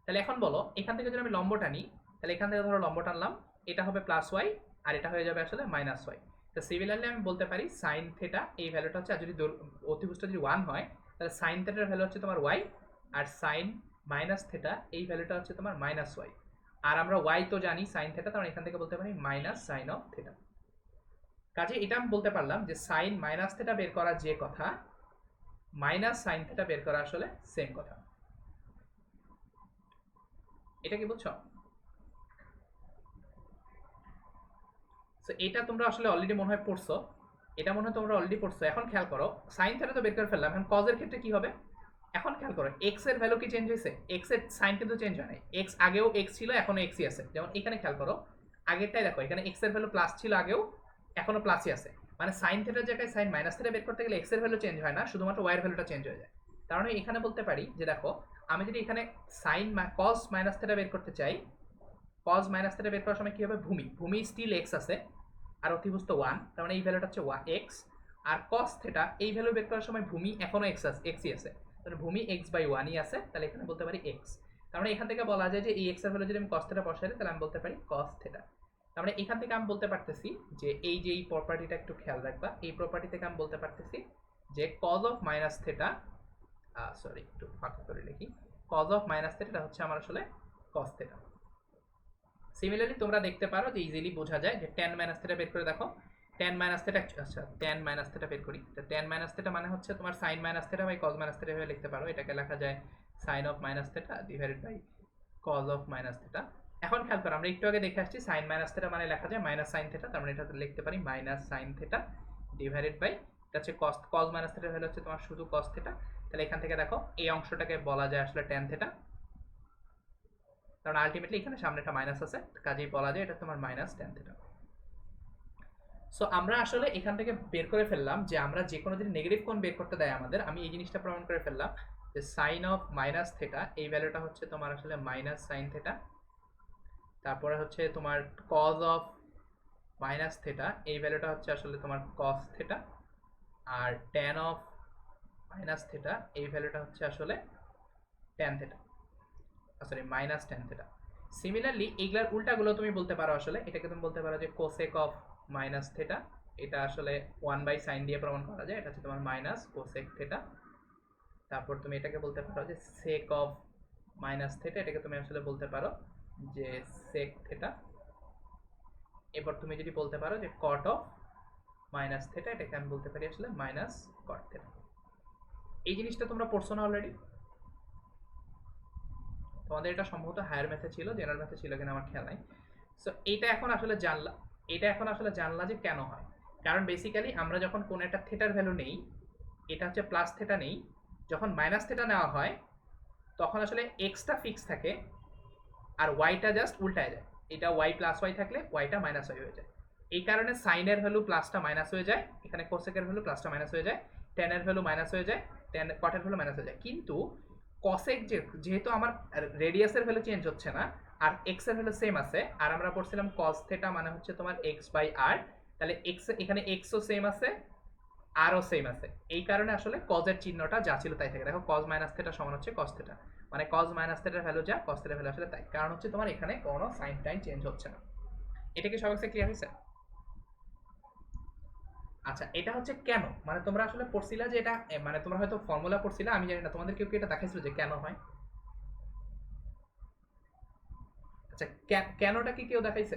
তাহলে এখন বলো এখান থেকে যদি আমি লম্ব টানি, তাহলে এখান থেকে ধরো লম্ব টানলাম, এটা হবে +y, আর এটা হয়ে যাবে আসলে -y। তো সিমিলারলি আমি বলতে পারি সাইন থেটা এই ভ্যালুটা হচ্ছে, আর যদি অতিভুজটা যদি 1 হয় তাহলে সাইন থেটার ভ্যালু হচ্ছে তোমার y, আর সাইন থেটা এই ভ্যালুটা হচ্ছে তোমার -y। আর আমরা y তো জানি সাইন থেটা, তাহলে এখান থেকে বলতে পারি সাইন অফ থেটা। কাজে এটা আমি বলতে পারলাম যে সাইন থেটা বের করা যে কথা, সাইন থেটা বের করা আসলে সেম কথা। এটা কি বুঝছো? সো এটা তোমরা আসলে অলরেডি মনে হয় পড়ছো, এটা মনে হয় তোমরা অলরেডি পড়ছো। এখন খেয়াল করো, সাইন থেটা তো বের করে ফেললাম, এখন কজের ক্ষেত্রে কি হবে? এখন খেয়াল করো, এক্স এর ভ্যালু কি চেঞ্জ হয়েছে? এক্স এর সাইন কিন্তু চেঞ্জ হয় নাই, এক্স আগেও এক্স ছিল, এখনো এক্সই আছে। যেমন এখানে খেয়াল করো, আগেরটাই দেখো, এখানে এক্স এর ভ্যালু প্লাস ছিল আগেও, এখনো প্লাসই আছে। মানে সাইন থেটার জায়গায় সাইন থেটা বের করতে গেলে এক্স এর ভ্যালু চেঞ্জ হয় না, শুধুমাত্র ওয়াই এর ভ্যালুটা চেঞ্জ হয়ে যায়। তার মানে এখানে বলতে পারি যে দেখো, আমি যদি এখানে সাইন কস থেটা বের করতে চাই, কজ থেটা বের করার সময় কি হবে, ভূমি স্টিল এক্স আছে, আর অতিভুজ তো 1, তার মানে এই ভ্যালুটা হচ্ছে এক্স। আর কস থেটা এই ভ্যালু বের করার সময় ভূমি এখনো এক্সই আছে, তাহলে ভূমি x/1ই আছে, তাহলে এখানে বলতে পারি এক্স। তার মানে এখান থেকে বলা যায় যে এই এক্স এর ভ্যালু যদি আমি কস থেটা বসাই, তাহলে আমি বলতে পারি কস থেটা। তার মানে এখান থেকে আমি বলতে পারতেছি যে এই যে এই প্রপার্টিটা একটু খেয়াল রাখবা, এই প্রপার্টি থেকে আমি বলতে পারতেছি যে কজ অফ থেটা, সরি একটু ফাঁকা করে লিখি, কজ অফ থেটা হচ্ছে আমার আসলে কস থেটা। সিমিলারলি তোমরা দেখতে পারো যে ইজিলি বোঝা যায় যে tan মাইনাস থিটা বের করে দেখো, tan মাইনাস থিটা, আচ্ছা tan মাইনাস থিটা বের করি। তো tan মাইনাস থিটা মানে হচ্ছে তোমার sin minus theta by cos minus theta ভাবে লিখতে পারো। এটাকে লেখা যায় sin of minus theta divided by cos of minus theta. এখন খেয়াল করো, আমরা একটু আগে দেখে আসছি sin মাইনাস থিটা মানে লেখা যায় মাইনাস sin থিটা, তার মানে এটা লিখতে পারি minus sin theta divided by, এটা হচ্ছে cos মাইনাস থিটা ভ্যালু হচ্ছে তোমার শুধু cos থিটা। তাহলে এখান থেকে দেখো এই অংশটাকে বলা যায় আসলে tan থিটা, কারণ আলটিমেটলি এখানে সামনে একটা মাইনাস আছে, কাজেই বলা যায় এটা তোমার মাইনাস tan থিটা। সো আমরা আসলে এখান থেকে বের করে ফেললাম যে আমরা যে কোনো যদি নেগেটিভ কোণ বের করতে দেয় আমাদের, আমি এই জিনিসটা প্রমাণ করে ফেললাম যে সাইন অফ মাইনাস থিটা এই ভ্যালুটা হচ্ছে তোমার আসলে মাইনাস সাইন থিটা, তারপরে হচ্ছে তোমার কজ অফ মাইনাস থিটা এই ভ্যালুটা হচ্ছে আসলে তোমার কস থিটা, আর ট্যান অফ মাইনাস থিটা এই ভ্যালুটা হচ্ছে আসলে tan theta, sorry minus tan theta. Similarly এইগুলার উল্টাগুলো তুমি বলতে পারো, আসলে এটাকে তুমি বলতে পারো যে কোসেক অফ মাইনাস থিটা, এটা আসলে 1/sin দিয়ে প্রমাণ করা যায়, এটা হচ্ছে তোমার মাইনাস কোসেক থিটা। তারপর তুমি এটাকে বলতে পারো যে সেক অফ মাইনাস থিটা, এটাকে তুমি আসলে বলতে পারো যে সেক থিটা। এবার তুমি যদি বলতে পারো যে কট অফ মাইনাস থিটা, এটাকে আমি বলতে পারি আসলে মাইনাস কট থিটা। এই জিনিসটা তোমরা পড়ছো না অলরেডি? তোমাদের এটা সম্ভবত হায়ার ম্যাথে ছিল, জেনারেল ম্যাথে ছিল কিনা আমার খেয়াল নাই। সো এটা এখন আসলে জানলা, এটা এখন আসলে জানলা যে কেন হয়। কারণ বেসিক্যালি আমরা যখন কোনো একটা থিটার ভ্যালু নেই, এটা হচ্ছে প্লাস থিটা নেই, যখন মাইনাস থিটা নেওয়া হয় তখন আসলে এক্সটা ফিক্স থাকে আর ওয়াইটা জাস্ট উল্টায় যায়। এটা ওয়াই প্লাস ওয়াই থাকলে ওয়াইটা মাইনাস ওয়াই হয়ে যায়। এই কারণে সাইনের ভ্যালু প্লাসটা মাইনাস হয়ে যায়, এখানে কোসেকের ভ্যালু প্লাসটা মাইনাস হয়ে যায়, ট্যানের ভ্যালু মাইনাস হয়ে যায়, ট্যান কটের ভ্যালু মাইনাস হয়ে যায়। কিন্তু কসেক যেহেতু আমার রেডিয়াসের ভ্যালু চেঞ্জ হচ্ছে না আর এক্স এর ভ্যালু সেম আছে, আর আমরা পড়ছিলাম কস থিটা মানে হচ্ছে তোমার এক্স বাই আর, তাহলে এক্স এখানে এক্সও সেম আছে আরও সেম আছে, এই কারণে আসলে কজের চিহ্নটা যা ছিল তাই থাকে। দেখো কজ মাইনাস থিটা সমান হচ্ছে কস থিটা, মানে কজ মাইনাস থিটার ভ্যালু যা কস থিটার ভ্যালু আসলে তাই, কারণ হচ্ছে তোমার এখানে কোনো সাইন টাইন চেঞ্জ হচ্ছে না। এটা কি সবার কাছে ক্লিয়ার হয়েছে? আচ্ছা, এটা হচ্ছে কেন, মানে তোমরা আসলে পড়ছিলা যে এটা, মানে তোমরা হয়তো ফর্মুলা পড়ছিলা, আমি জানি না তোমাদের কেউ কি এটা দেখাইছিল যে কেন হয়? আচ্ছা, কেনটা কি কেউ দেখাইছে?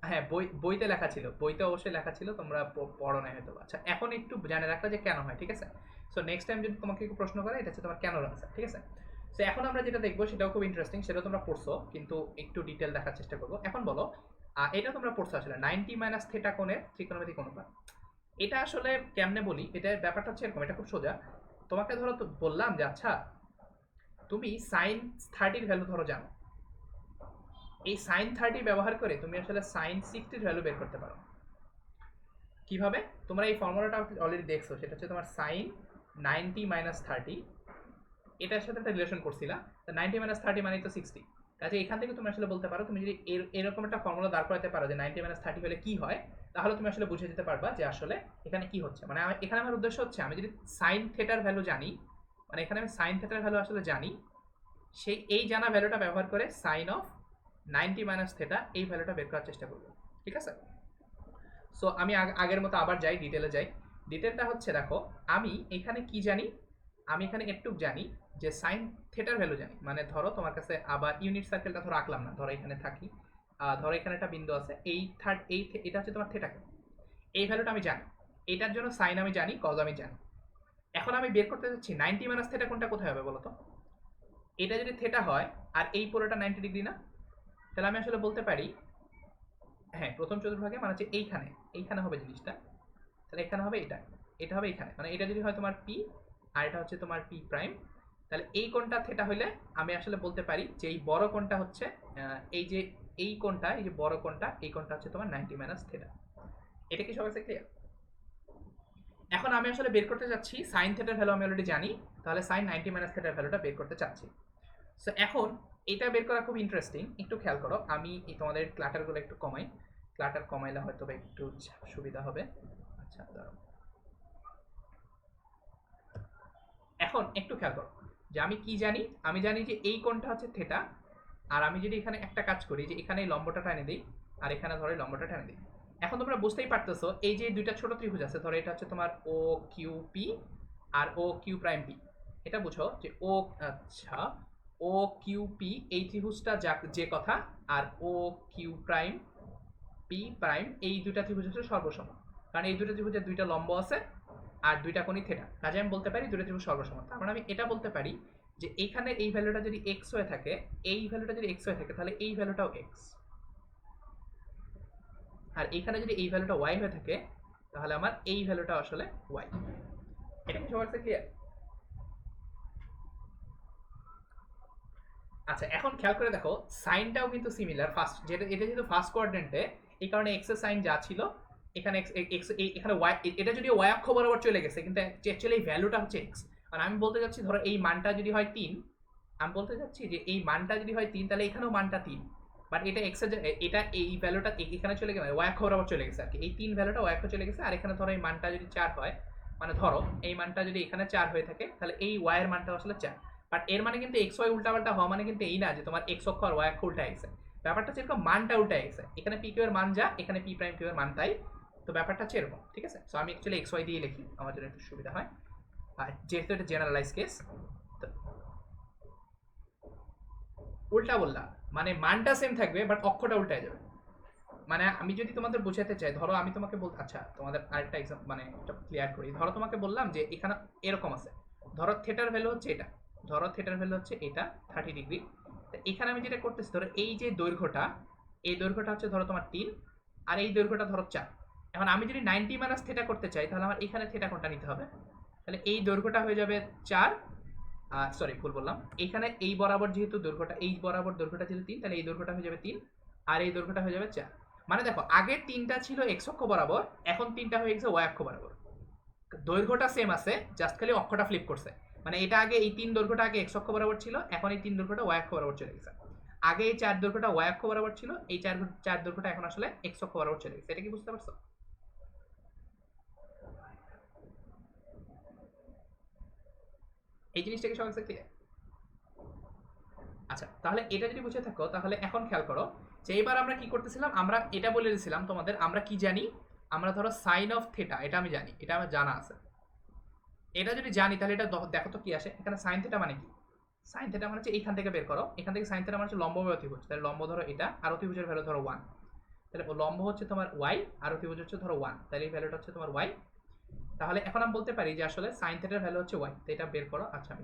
হ্যাঁ, বইতে লেখা ছিল, বইতে অবশ্যই লেখা ছিল, তোমরা পড়ো না হয়তো। আচ্ছা, এখন একটু জানে রাখলে যে কেন হয়, ঠিক আছে? সো নেক্সট টাইম যদি তোমাকে একটু প্রশ্ন করে, এটা হচ্ছে তোমার কেন আনসার, ঠিক আছে? সো এখন আমরা যেটা দেখবো সেটাও খুব ইন্টারেস্টিং, সেটাও তোমরা পড়ছো কিন্তু একটু ডিটেল দেখার চেষ্টা করবো। এখন বলো, এটা তোমরা পড়ছো আসলে 90 মাইনাস থিটা কোণের ত্রিকোণমিতিক অনুপাত। এটা আসলে কেমনে বলি, এটা ব্যাপারটা হচ্ছে এরকম, এটা খুব সোজা। তোমাকে ধরো তো বললাম যে আচ্ছা তুমি সাইন 30 ভ্যালু ধরো জানো, এই সাইন 30 ব্যবহার করে তুমি আসলে সাইন 60 ভ্যালু বের করতে পারো। কিভাবে? তোমরা এই ফর্মুলাটা অলরেডি দেখছো, সেটা হচ্ছে তোমার সাইন 90 মাইনাস 30, এটার সাথে একটা রিলেশন করছিলা, 90 মাইনাস 30 মানে তো 60। কাজে এখান থেকে তুমি আসলে বলতে পারো, তুমি যদি এরকম একটা ফর্মুলা দাঁড় করাতে পারো যে 90 মাইনাস 30 হলে কি হয়, তাহলে তুমি আসলে বুঝে যেতে পারবা যে আসলে এখানে কি হচ্ছে। মানে এখানে আমার উদ্দেশ্য হচ্ছে আমি যদি সাইন থিটার ভ্যালু জানি, মানে এখানে আমি সাইন থিটার ভ্যালু আসলে জানি, সেই এই জানা ভ্যালুটা ব্যবহার করে সাইন অফ 90 মাইনাস থিটা এই ভ্যালুটা বের করার চেষ্টা করবো, ঠিক আছে? সো আমি আগের মতো আবার যাই, ডিটেলে যাই। ডিটেলটা হচ্ছে দেখো, আমি এখানে কি জানি, আমি এখানে একটু জানি যে সাইন থিটার ভ্যালু জানি। মানে ধরো তোমার কাছে আবার ইউনিট সার্কেলটা ধরো আঁকলাম না, ধরো এখানে থাকি, ধরো এখানে একটা বিন্দু আছে, এই এটা হচ্ছে তোমার থিটা, এই ভ্যালুটা আমি জানি, এটার জন্য সাইন আমি জানি, কজ আমি জানি। এখন আমি বের করতে চাচ্ছি 90 মাইনাস থিটা কোনটা কোথায় হবে বলো তো? এটা যদি থিটা হয় আর এই পুরোটা 90 ডিগ্রি না, তাহলে আমি আসলে বলতে পারি, হ্যাঁ প্রথম চতুর্ভাগে মানে হচ্ছে এইখানে, এইখানে হবে জিনিসটা, তাহলে এখানে হবে এটা, এটা হবে এখানে, মানে এটা যদি হয় তোমার পি আর এটা হচ্ছে তোমার পি প্রাইম, তাহলে এই কোণটা থিটা হইলে আমি আসলে বলতে পারি যে এই বড় কোণটা হচ্ছে এই যে এই কোণটা, এই যে বড় কোণটা, এই কোণটা হচ্ছে তোমার 90 মাইনাস থিটা। এটা কি সবার কাছে ক্লিয়ার? এখন আমি আসলে বের করতে যাচ্ছি সাইন থিটার ভ্যালু আমি অলরেডি জানি, তাহলে সাইন 90 মাইনাস থিটার ভ্যালুটা বের করতে চাচ্ছি। সো এখন এটা বের করা খুব ইন্টারেস্টিং, একটু খেয়াল করো, আমি তোমাদের ক্লাটারগুলো একটু কমাই, ক্লাটার কমাইলে হয়তো একটু সুবিধা হবে। আচ্ছা দাঁড়াও, এখন একটু খেয়াল করো যে আমি কি জানি, আমি জানি যে এই কোণটা হচ্ছে থিটা, আর আমি যদি এখানে একটা কাজ করি যে এখানে এই লম্বটা টেনে দিই আর এখানে ধরো এই লম্বটা টেনে দিই, এখন তোমরা বুঝতেই পারতেছো এই যে দুইটা ছোট ত্রিভুজ আছে, ধরো এটা হচ্ছে তোমার O Q P R O Q prime P, এটা বুঝো যে ও, আচ্ছা ও কিউ পি এই ত্রিভুজটা যে কথা, আর O Q prime P prime এই দুইটা ত্রিভুজ হচ্ছে সর্বসম, কারণ এই দুটো ত্রিভুজের দুইটা লম্ব আছে আর দুইটা কোণই থেটা, কাজে আমি বলতে পারি দুটো ত্রিভুজ সর্বসম। তার মানে আমি এটা বলতে পারি যে এইখানে এই ভ্যালুটা যদি এক্স হয়ে থাকে, এই ভ্যালুটা যদি এক্স হয়ে থাকে তাহলে এই ভ্যালুটাও এক্স, আর এইখানে যদি এই ভ্যালুটা ওয়াই হয়ে থাকে তাহলে আমার এই ভ্যালুটা আসলে ওয়াই। এটা কি সবার কাছে ক্লিয়ার? আচ্ছা এখন খেয়াল করে দেখো সাইনটাও কিন্তু সিমিলার, ফার্স্ট যেটা এটা যেহেতু ফার্স্ট কোয়াড্রেন্টে এই কারণে এক্স এর সাইন যা ছিল এখানে এক্স এক্স এখানে ওয়াই, এটা যদি ওয়াই অক্ষ বরাবর চলে গেছে কিন্তু অ্যাকচুয়ালি এই ভ্যালুটা হচ্ছে এক্স। আর আমি বলতে যাচ্ছি ধরো এই মানটা যদি হয় 3, আমি বলতে চাচ্ছি যে এই মানটা যদি হয় 3 তাহলে এখানেও মানটা 3, বাট এটা এক্স এর এটা এই ভ্যালুটা এখানে চলে গেছে ওয়াই অক্ষ বরাবর চলে গেছে আর কি, এই 3 ভ্যালুটা ওয়াই অক্ষ চলে গেছে। আর এখানে ধরো এই মানটা যদি 4 হয়, মানে ধরো এই মানটা যদি এখানে 4 হয়ে থাকে তাহলে এই ওয়াই এর মানটা আসলে 4। বাট এর মানে কিন্তু এক্স ওয়াই উল্টাপাল্টা হওয়া মানে কিন্তু এই না যে তোমার এক্স অক্ষ আর ওয়াই অক্ষ উল্টা গেছে, ব্যাপারটা হচ্ছে এরকম মানটা উল্টা গেছে, এখানে পি কিউ এর মান যা এখানে পি প্রাইম কিউ এর মান তাই, তো ব্যাপারটা হচ্ছে এরকম, ঠিক আছে? সো আমি অ্যাকচুয়ালি এক্স ওয়াই দিয়ে লিখি আমার জন্য একটু সুবিধা হয়, আর যেহেতু এটা জেনারেলাইজ কেস। উল্টা বললা মানে মানটা সেম থাকবে বাট অক্ষটা উল্টায় যাবে। মানে আমি যদি তোমাদের বোঝাতে চাই, ধরো আমি তোমাকে বলতে, আচ্ছা তোমাদের আরেকটা এক্সাম্পল মানে একটা ক্লিয়ার করি, ধরো তোমাকে বললাম যে এখানে এরকম আছে, ধরো থিটার ভ্যালু হচ্ছে এটা, ধরো থিটার ভ্যালু হচ্ছে এটা 30 ডিগ্রি। তো এখানে আমি যেটা করতেছি ধরো এই যে দৈর্ঘ্যটা, এই দৈর্ঘ্যটা হচ্ছে ধরো তোমার 3 আর এই দৈর্ঘ্যটা ধরো 4। এখন আমি যদি 90 মাইনাস থিটা করতে চাই তাহলে আমার এখানে থিটা কোনটা নিতে হবে, তাহলে এই দৈর্ঘ্যটা হয়ে যাবে 4, সরি ভুল বললাম, এখানে এই বরাবর যেহেতু দৈর্ঘ্যটা এই বরাবর দৈর্ঘ্যটা যেহেতু 3 তাহলে এই দৈর্ঘ্যটা হয়ে যাবে 3 আর এই দৈর্ঘ্যটা হয়ে যাবে 4। মানে দেখো আগের 3টা ছিল এক্স অক্ষ বরাবর, এখন 3টা হয়ে গেছে ওয়াই অক্ষ বরাবর, দৈর্ঘ্যটা সেম আছে জাস্ট খালি অক্ষটা ফ্লিপ করছে। মানে এটা আগে এই 3 দৈর্ঘ্যটা আগে এক্স অক্ষ বরাবর ছিল, এখন এই 3 দৈর্ঘ্যটা ওয়াই অক্ষ বরাবর চলে গেছে। আগে এই 4 দৈর্ঘ্যটা ওয়াই অক্ষ বরাবর ছিল, এই 4 দৈর্ঘ্যটা এখন আসলে এক্স অক্ষ বরাবর চলে গেছে। এটা কি বুঝতে পারছো? এই জিনিসটা কি সবার কাছে ক্লিয়ার? আচ্ছা তাহলে এটা যদি বুঝে থাকো তাহলে এখন খেয়াল করো যে এবার আমরা কি করতেছিলাম, আমরা এটা বলে দিয়েছিলাম তোমাদের আমরা কি জানি, আমরা ধরো সাইন অফ থিটা এটা আমি জানি, এটা আমার জানা আছে। এটা যদি জানি তাহলে এটা দেখো তো কি আসে, এখানে সাইন থিটা মানে কি? সাইন থিটা মানে হচ্ছে এইখান থেকে বের করো, এখান থেকে সাইন থিটা মানে হচ্ছে লম্ব অতিভুজ, তাহলে লম্ব ধরো এটা আর অতিভুজের ভ্যালু ধরো 1, তাহলে লম্ব হচ্ছে তোমার ওয়াই আর অতিভুজ হচ্ছে ধরো 1, তাহলে এই ভ্যালুটা হচ্ছে তোমার ওয়াই। তাহলে এখন আমি বলতে পারি যে আসলে সাইন থিটার ভ্যালু হচ্ছে ওয়াই, তো এটা বের করো। আচ্ছা আমি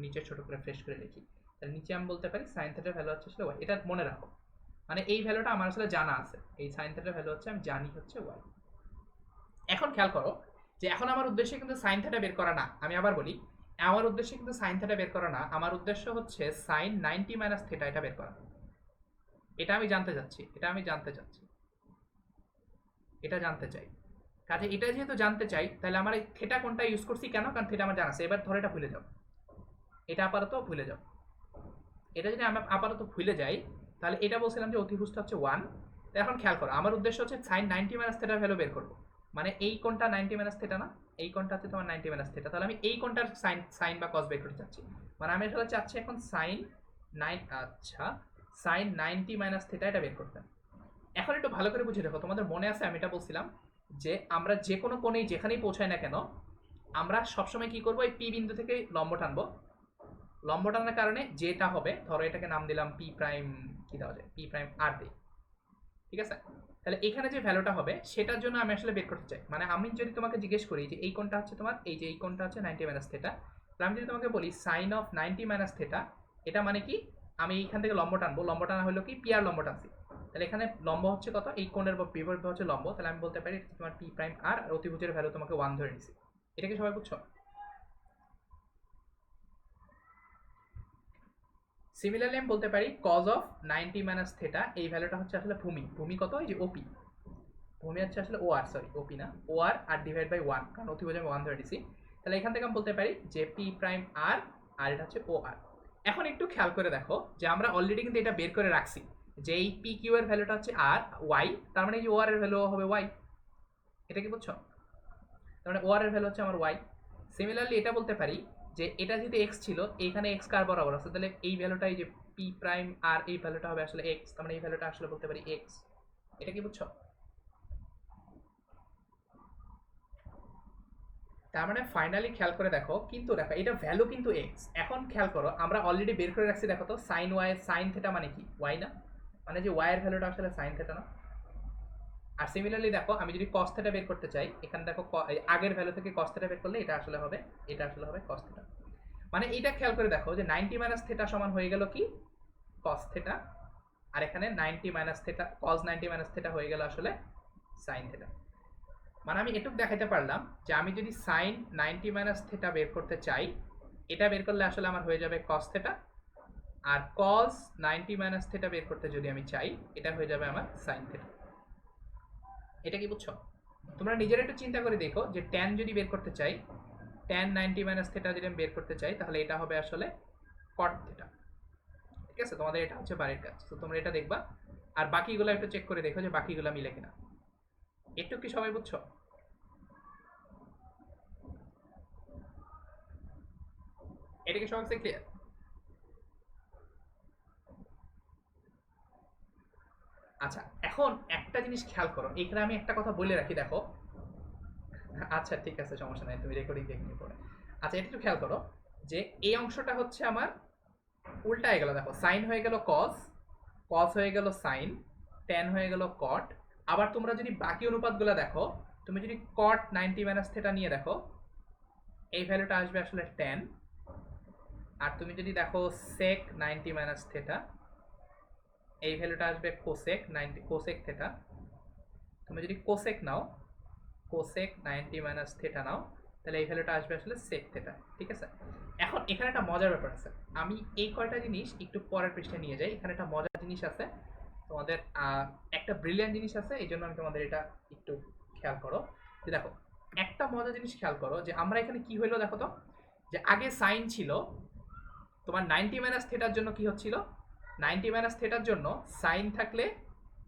নিচে ছোট করে ফ্রেশ করে লিখি, তাহলে নিচে আমি বলতে পারি সাইন থিটার ভ্যালু হচ্ছে আসলে ওয়াই, এটা মনে রাখো, মানে এই ভ্যালুটা আমার আসলে জানা আছে, এই সাইন থিটার ভ্যালু হচ্ছে আমি জানি হচ্ছে ওয়াই। এখন খেয়াল করো যে এখন আমার উদ্দেশ্য কিন্তু সাইন থিটা বের করা না, আমি আবার বলি আমার উদ্দেশ্য কিন্তু সাইন থিটা বের করা না, আমার উদ্দেশ্য হচ্ছে সাইন 90 মাইনাস থিটা এটা বের করা। এটা আমি জানতে চাচ্ছি, এটা আমি জানতে চাচ্ছি, এটা জানতে চাই। কাজে এটা যেহেতু জানতে চাই তাহলে আমার এই থিটা কোনটা ইউজ করছি কেন, কারণ থিটা আমার জানা আছে। এবার ধরো এটা ভুলে যাও, এটা আপাতত ভুলে যাও, এটা যদি আমি আপাতত ভুলে যাই তাহলে এটা বলছিলাম যে অতিভুজটা হচ্ছে 1। তো এখন খেয়াল করো আমার উদ্দেশ্য হচ্ছে সাইন 90 মাইনাস থিটার ভ্যালু বের করবো, মানে এই কোণটা 90 মাইনাস থিটা না, এই কোণটা হচ্ছে তোমার 90 মাইনাস থিটা, তাহলে আমি এই কোণটার সাইন সাইন বা কস বের করতে চাচ্ছি, মানে আমি আসলে চাচ্ছি এখন সাইন 9, আচ্ছা সাইন 90 মাইনাস থিটা এটা বের করতে। এখন একটু ভালো করে বুঝে দেখো, তোমাদের মনে আছে আমি এটা বলছিলাম যে আমরা যে কোনো কোণেই যেখানেই পৌঁছাই না কেন আমরা সবসময় কি করবো, এই পি বিন্দু থেকে লম্ব টানবো, লম্ব টানার কারণে যেটা হবে ধরো এটাকে নাম দিলাম পি প্রাইম, কি দেওয়া যায় পি প্রাইম আর দিই, ঠিক আছে? তাহলে এখানে যে ভ্যালুটা হবে সেটার জন্য আমি আসলে বের করতে চাই, মানে আমি যদি তোমাকে জিজ্ঞেস করি যে এই কোণটা হচ্ছে তোমার এই যে এই কোণটা হচ্ছে 90 মাইনাস থিটা, তাহলে আমি যদি তোমাকে বলি সাইন অফ 90 মাইনাস থিটা, এটা মানে কি আমি এইখান থেকে লম্ব টানবো, লম্ব টানা হলো কি পি আর লম্ব টানছি, তাহলে এখানে লম্ব হচ্ছে কত, এই কোণের বিপরীত হচ্ছে লম্ব, তাহলে আমি বলতে পারি তোমার পি প্রাইম আর অতিভুজের ভ্যালু তোমাকে 1 ধরে নিছি। এটা কি সবাই বুঝছো? সিমিলারলি আমি বলতে পারি cos অফ 90 মাইনাস থিটা এই ভ্যালুটা হচ্ছে আসলে ভূমি, ভূমি কত, এই যে ওপি, ভূমি হচ্ছে আসলে ও আর, সরি ওপি না ও আর, আর ডিভাইড বাই 1, কারণ অতিভুজ আমি 1 ধরে দিছি, তাহলে এখান থেকে আমি বলতে পারি যে পি প্রাইম আর আর এটা হচ্ছে ও আর। এখন একটু খেয়াল করে দেখো যে আমরা অলরেডি কিন্তু এটা বের করে রাখছি যে এই পি কিউ এর ভ্যালুটা হচ্ছে আর ওয়াই, তার মানে এই যে ও আর এর ভ্যালু হবে ওয়াই, এটা কি বুঝছো? তার মানে ও আর এর ভ্যালু হচ্ছে আমার ওয়াই। সিমিলারলি এটা বলতে পারি যে এটা যদি এক্স ছিল, এখানে এক্স কার বরাবর আছে, তাহলে এই ভ্যালুটা এই যে পি প্রাইম আর এই ভ্যালুটা হবে আসলে এক্স, তার মানে এই ভ্যালুটা আসলে বলতে পারি এক্স। এটা কি বুঝছো? তার মানে ফাইনালি খেয়াল করে দেখো, কিন্তু দেখো এটা ভ্যালু কিন্তু এক্স। এখন খেয়াল করো, আমরা অলরেডি বের করে রাখছি, দেখো তো সাইন ওয়াই, সাইন থেটা মানে কি ওয়াই না, মানে যে ওয়াই এর ভ্যালুটা আসলে সাইন থেটা না। আর সিমিলারলি দেখো আমি যদি কস থেটা বের করতে চাই, এখানে দেখো আগের ভ্যালু থেকে কস থেটা বের করলে এটা আসলে হবে, এটা আসলে হবে কস থেটা। মানে এটা খেয়াল করে দেখো যে 90 মাইনাস থেটা সমান হয়ে গেল কি কস থেটা, আর এখানে 90 মাইনাস থেটা, কস 90 মাইনাস থেটা হয়ে গেল আসলে সাইন থেটা। মানে আমি এটুকু দেখাতে পারলাম যে আমি যদি সাইন 90 মাইনাস থেটা বের করতে চাই, এটা বের করলে আসলে আমার হয়ে যাবে কস থেটা, আর কস 90 মাইনাস থেটা বের করতে যদি আমি চাই, এটা হয়ে যাবে আমার সাইন থেটা। এটা কি বুঝছো? তোমরা নিজেরা একটু চিন্তা করে দেখো যে ট্যান যদি বের করতে চাই, ট্যান 90 মাইনাস থেটা যদি আমি বের করতে চাই, তাহলে এটা হবে আসলে কট থেটা। ঠিক আছে, তোমাদের এটা হচ্ছে বাড়ির কাজ, তো তোমরা এটা দেখবা, আর বাকিগুলো একটু চেক করে দেখো যে বাকিগুলো মিলে কিনা। একটু কি সবাই বুঝছো? এটা কি সবার ক্লিয়ার? আচ্ছা, এখন একটা জিনিস খেয়াল করো, এখানে আমি একটা কথা বলে রাখি, দেখো। আচ্ছা ঠিক আছে, সমস্যা নাই, তুমি রেকর্ডিং দেখে নিয়ে পরে। আচ্ছা, এটা একটু খেয়াল করো যে এই অংশটা হচ্ছে আমার উল্টা হয়ে গেল, দেখো সাইন হয়ে গেল কস, কস হয়ে গেল সাইন, ট্যান হয়ে গেল কট। আবার তোমরা যদি বাকি অনুপাতগুলো দেখো, তুমি যদি কট 90 মাইনাস থেটা নিয়ে দেখো, এই ভ্যালুটা আসবে আসলে ট্যান। আর তুমি যদি দেখো সেক 90 মাইনাস থেটা, এই ভ্যালুটা আসবে কোসেক 90, কোসেক থেটা। তুমি যদি কোসেক নাও, কোসেক 90 মাইনাস থেটা নাও, তাহলে এই ভ্যালুটা আসবে আসলে সেক থেটা। ঠিক আছে, এখন এখানে একটা মজার ব্যাপার আছে, আমি এই কয়টা জিনিস একটু পরের পৃষ্ঠায় নিয়ে যাই। এখানে একটা মজার জিনিস আছে তোমাদের, একটা ব্রিলিয়ান্ট জিনিস আছে, এই জন্য আমি তোমাদের এটা একটু খেয়াল করো। যে দেখো, একটা মজার জিনিস খেয়াল করো যে আমরা এখানে কি হইলো দেখো তো, যে আগে সাইন ছিল তোমার 90 মাইনাস থেটার জন্য কি হচ্ছিল, 90 মাইনাস থেটার জন্য সাইন থাকলে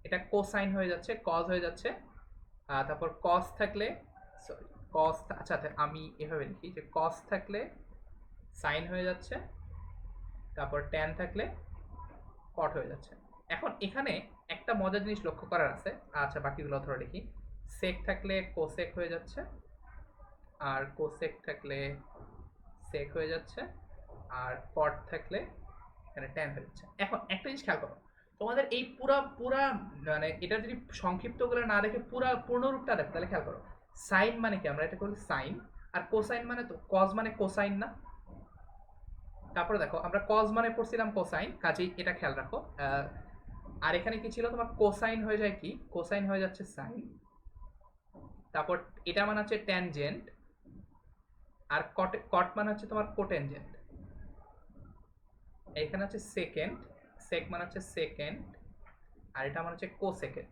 এটা কোসাইন হয়ে যাচ্ছে, কজ হয়ে যাচ্ছে। তারপর কস থাকলে, সরি কস, আচ্ছা আমি এভাবে লিখি যে কস থাকলে সাইন হয়ে যাচ্ছে, তারপর ট্যান থাকলে কট হয়ে যাচ্ছে। এখন এখানে একটা মজার জিনিস লক্ষ্য করার আছে, আচ্ছা বাকিগুলো ধরে দেখি। সেক থাকলে কোসেক হয়ে যাচ্ছে, আর কোসেক থাকলে সেক হয়ে যাচ্ছে, আর কট থাকলে এখানে ট্যান হয়ে যাচ্ছে। এখন একটা জিনিস খেয়াল করো, তোমাদের এই পুরা পুরা মানে এটা যদি সংক্ষিপ্ত করে না দেখে পুরা পূর্ণরূপটা দেখো, তাহলে খেয়াল করো সাইন মানে কি, আমরা এটা করি সাইন, আর কোসাইন মানে তো কজ মানে কোসাইন না। তারপরে দেখো আমরা কজ মানে পড়ছিলাম কোসাইন, কাজেই এটা খেয়াল রাখো। আর এখানে কি ছিল তোমার কোসাইন হয়ে যায় কি, কোসাইন হয়ে যাচ্ছে সাইন। তারপর এটা মানে হচ্ছে ট্যানজেন্ট, আর কট, কট মানে হচ্ছে তোমার কোটেনজেন্ট। এখানে হচ্ছে সেকেন্ড, সেক মানে হচ্ছে সেকেন্ড, আর এটা মানে হচ্ছে কোসেকেন্ড।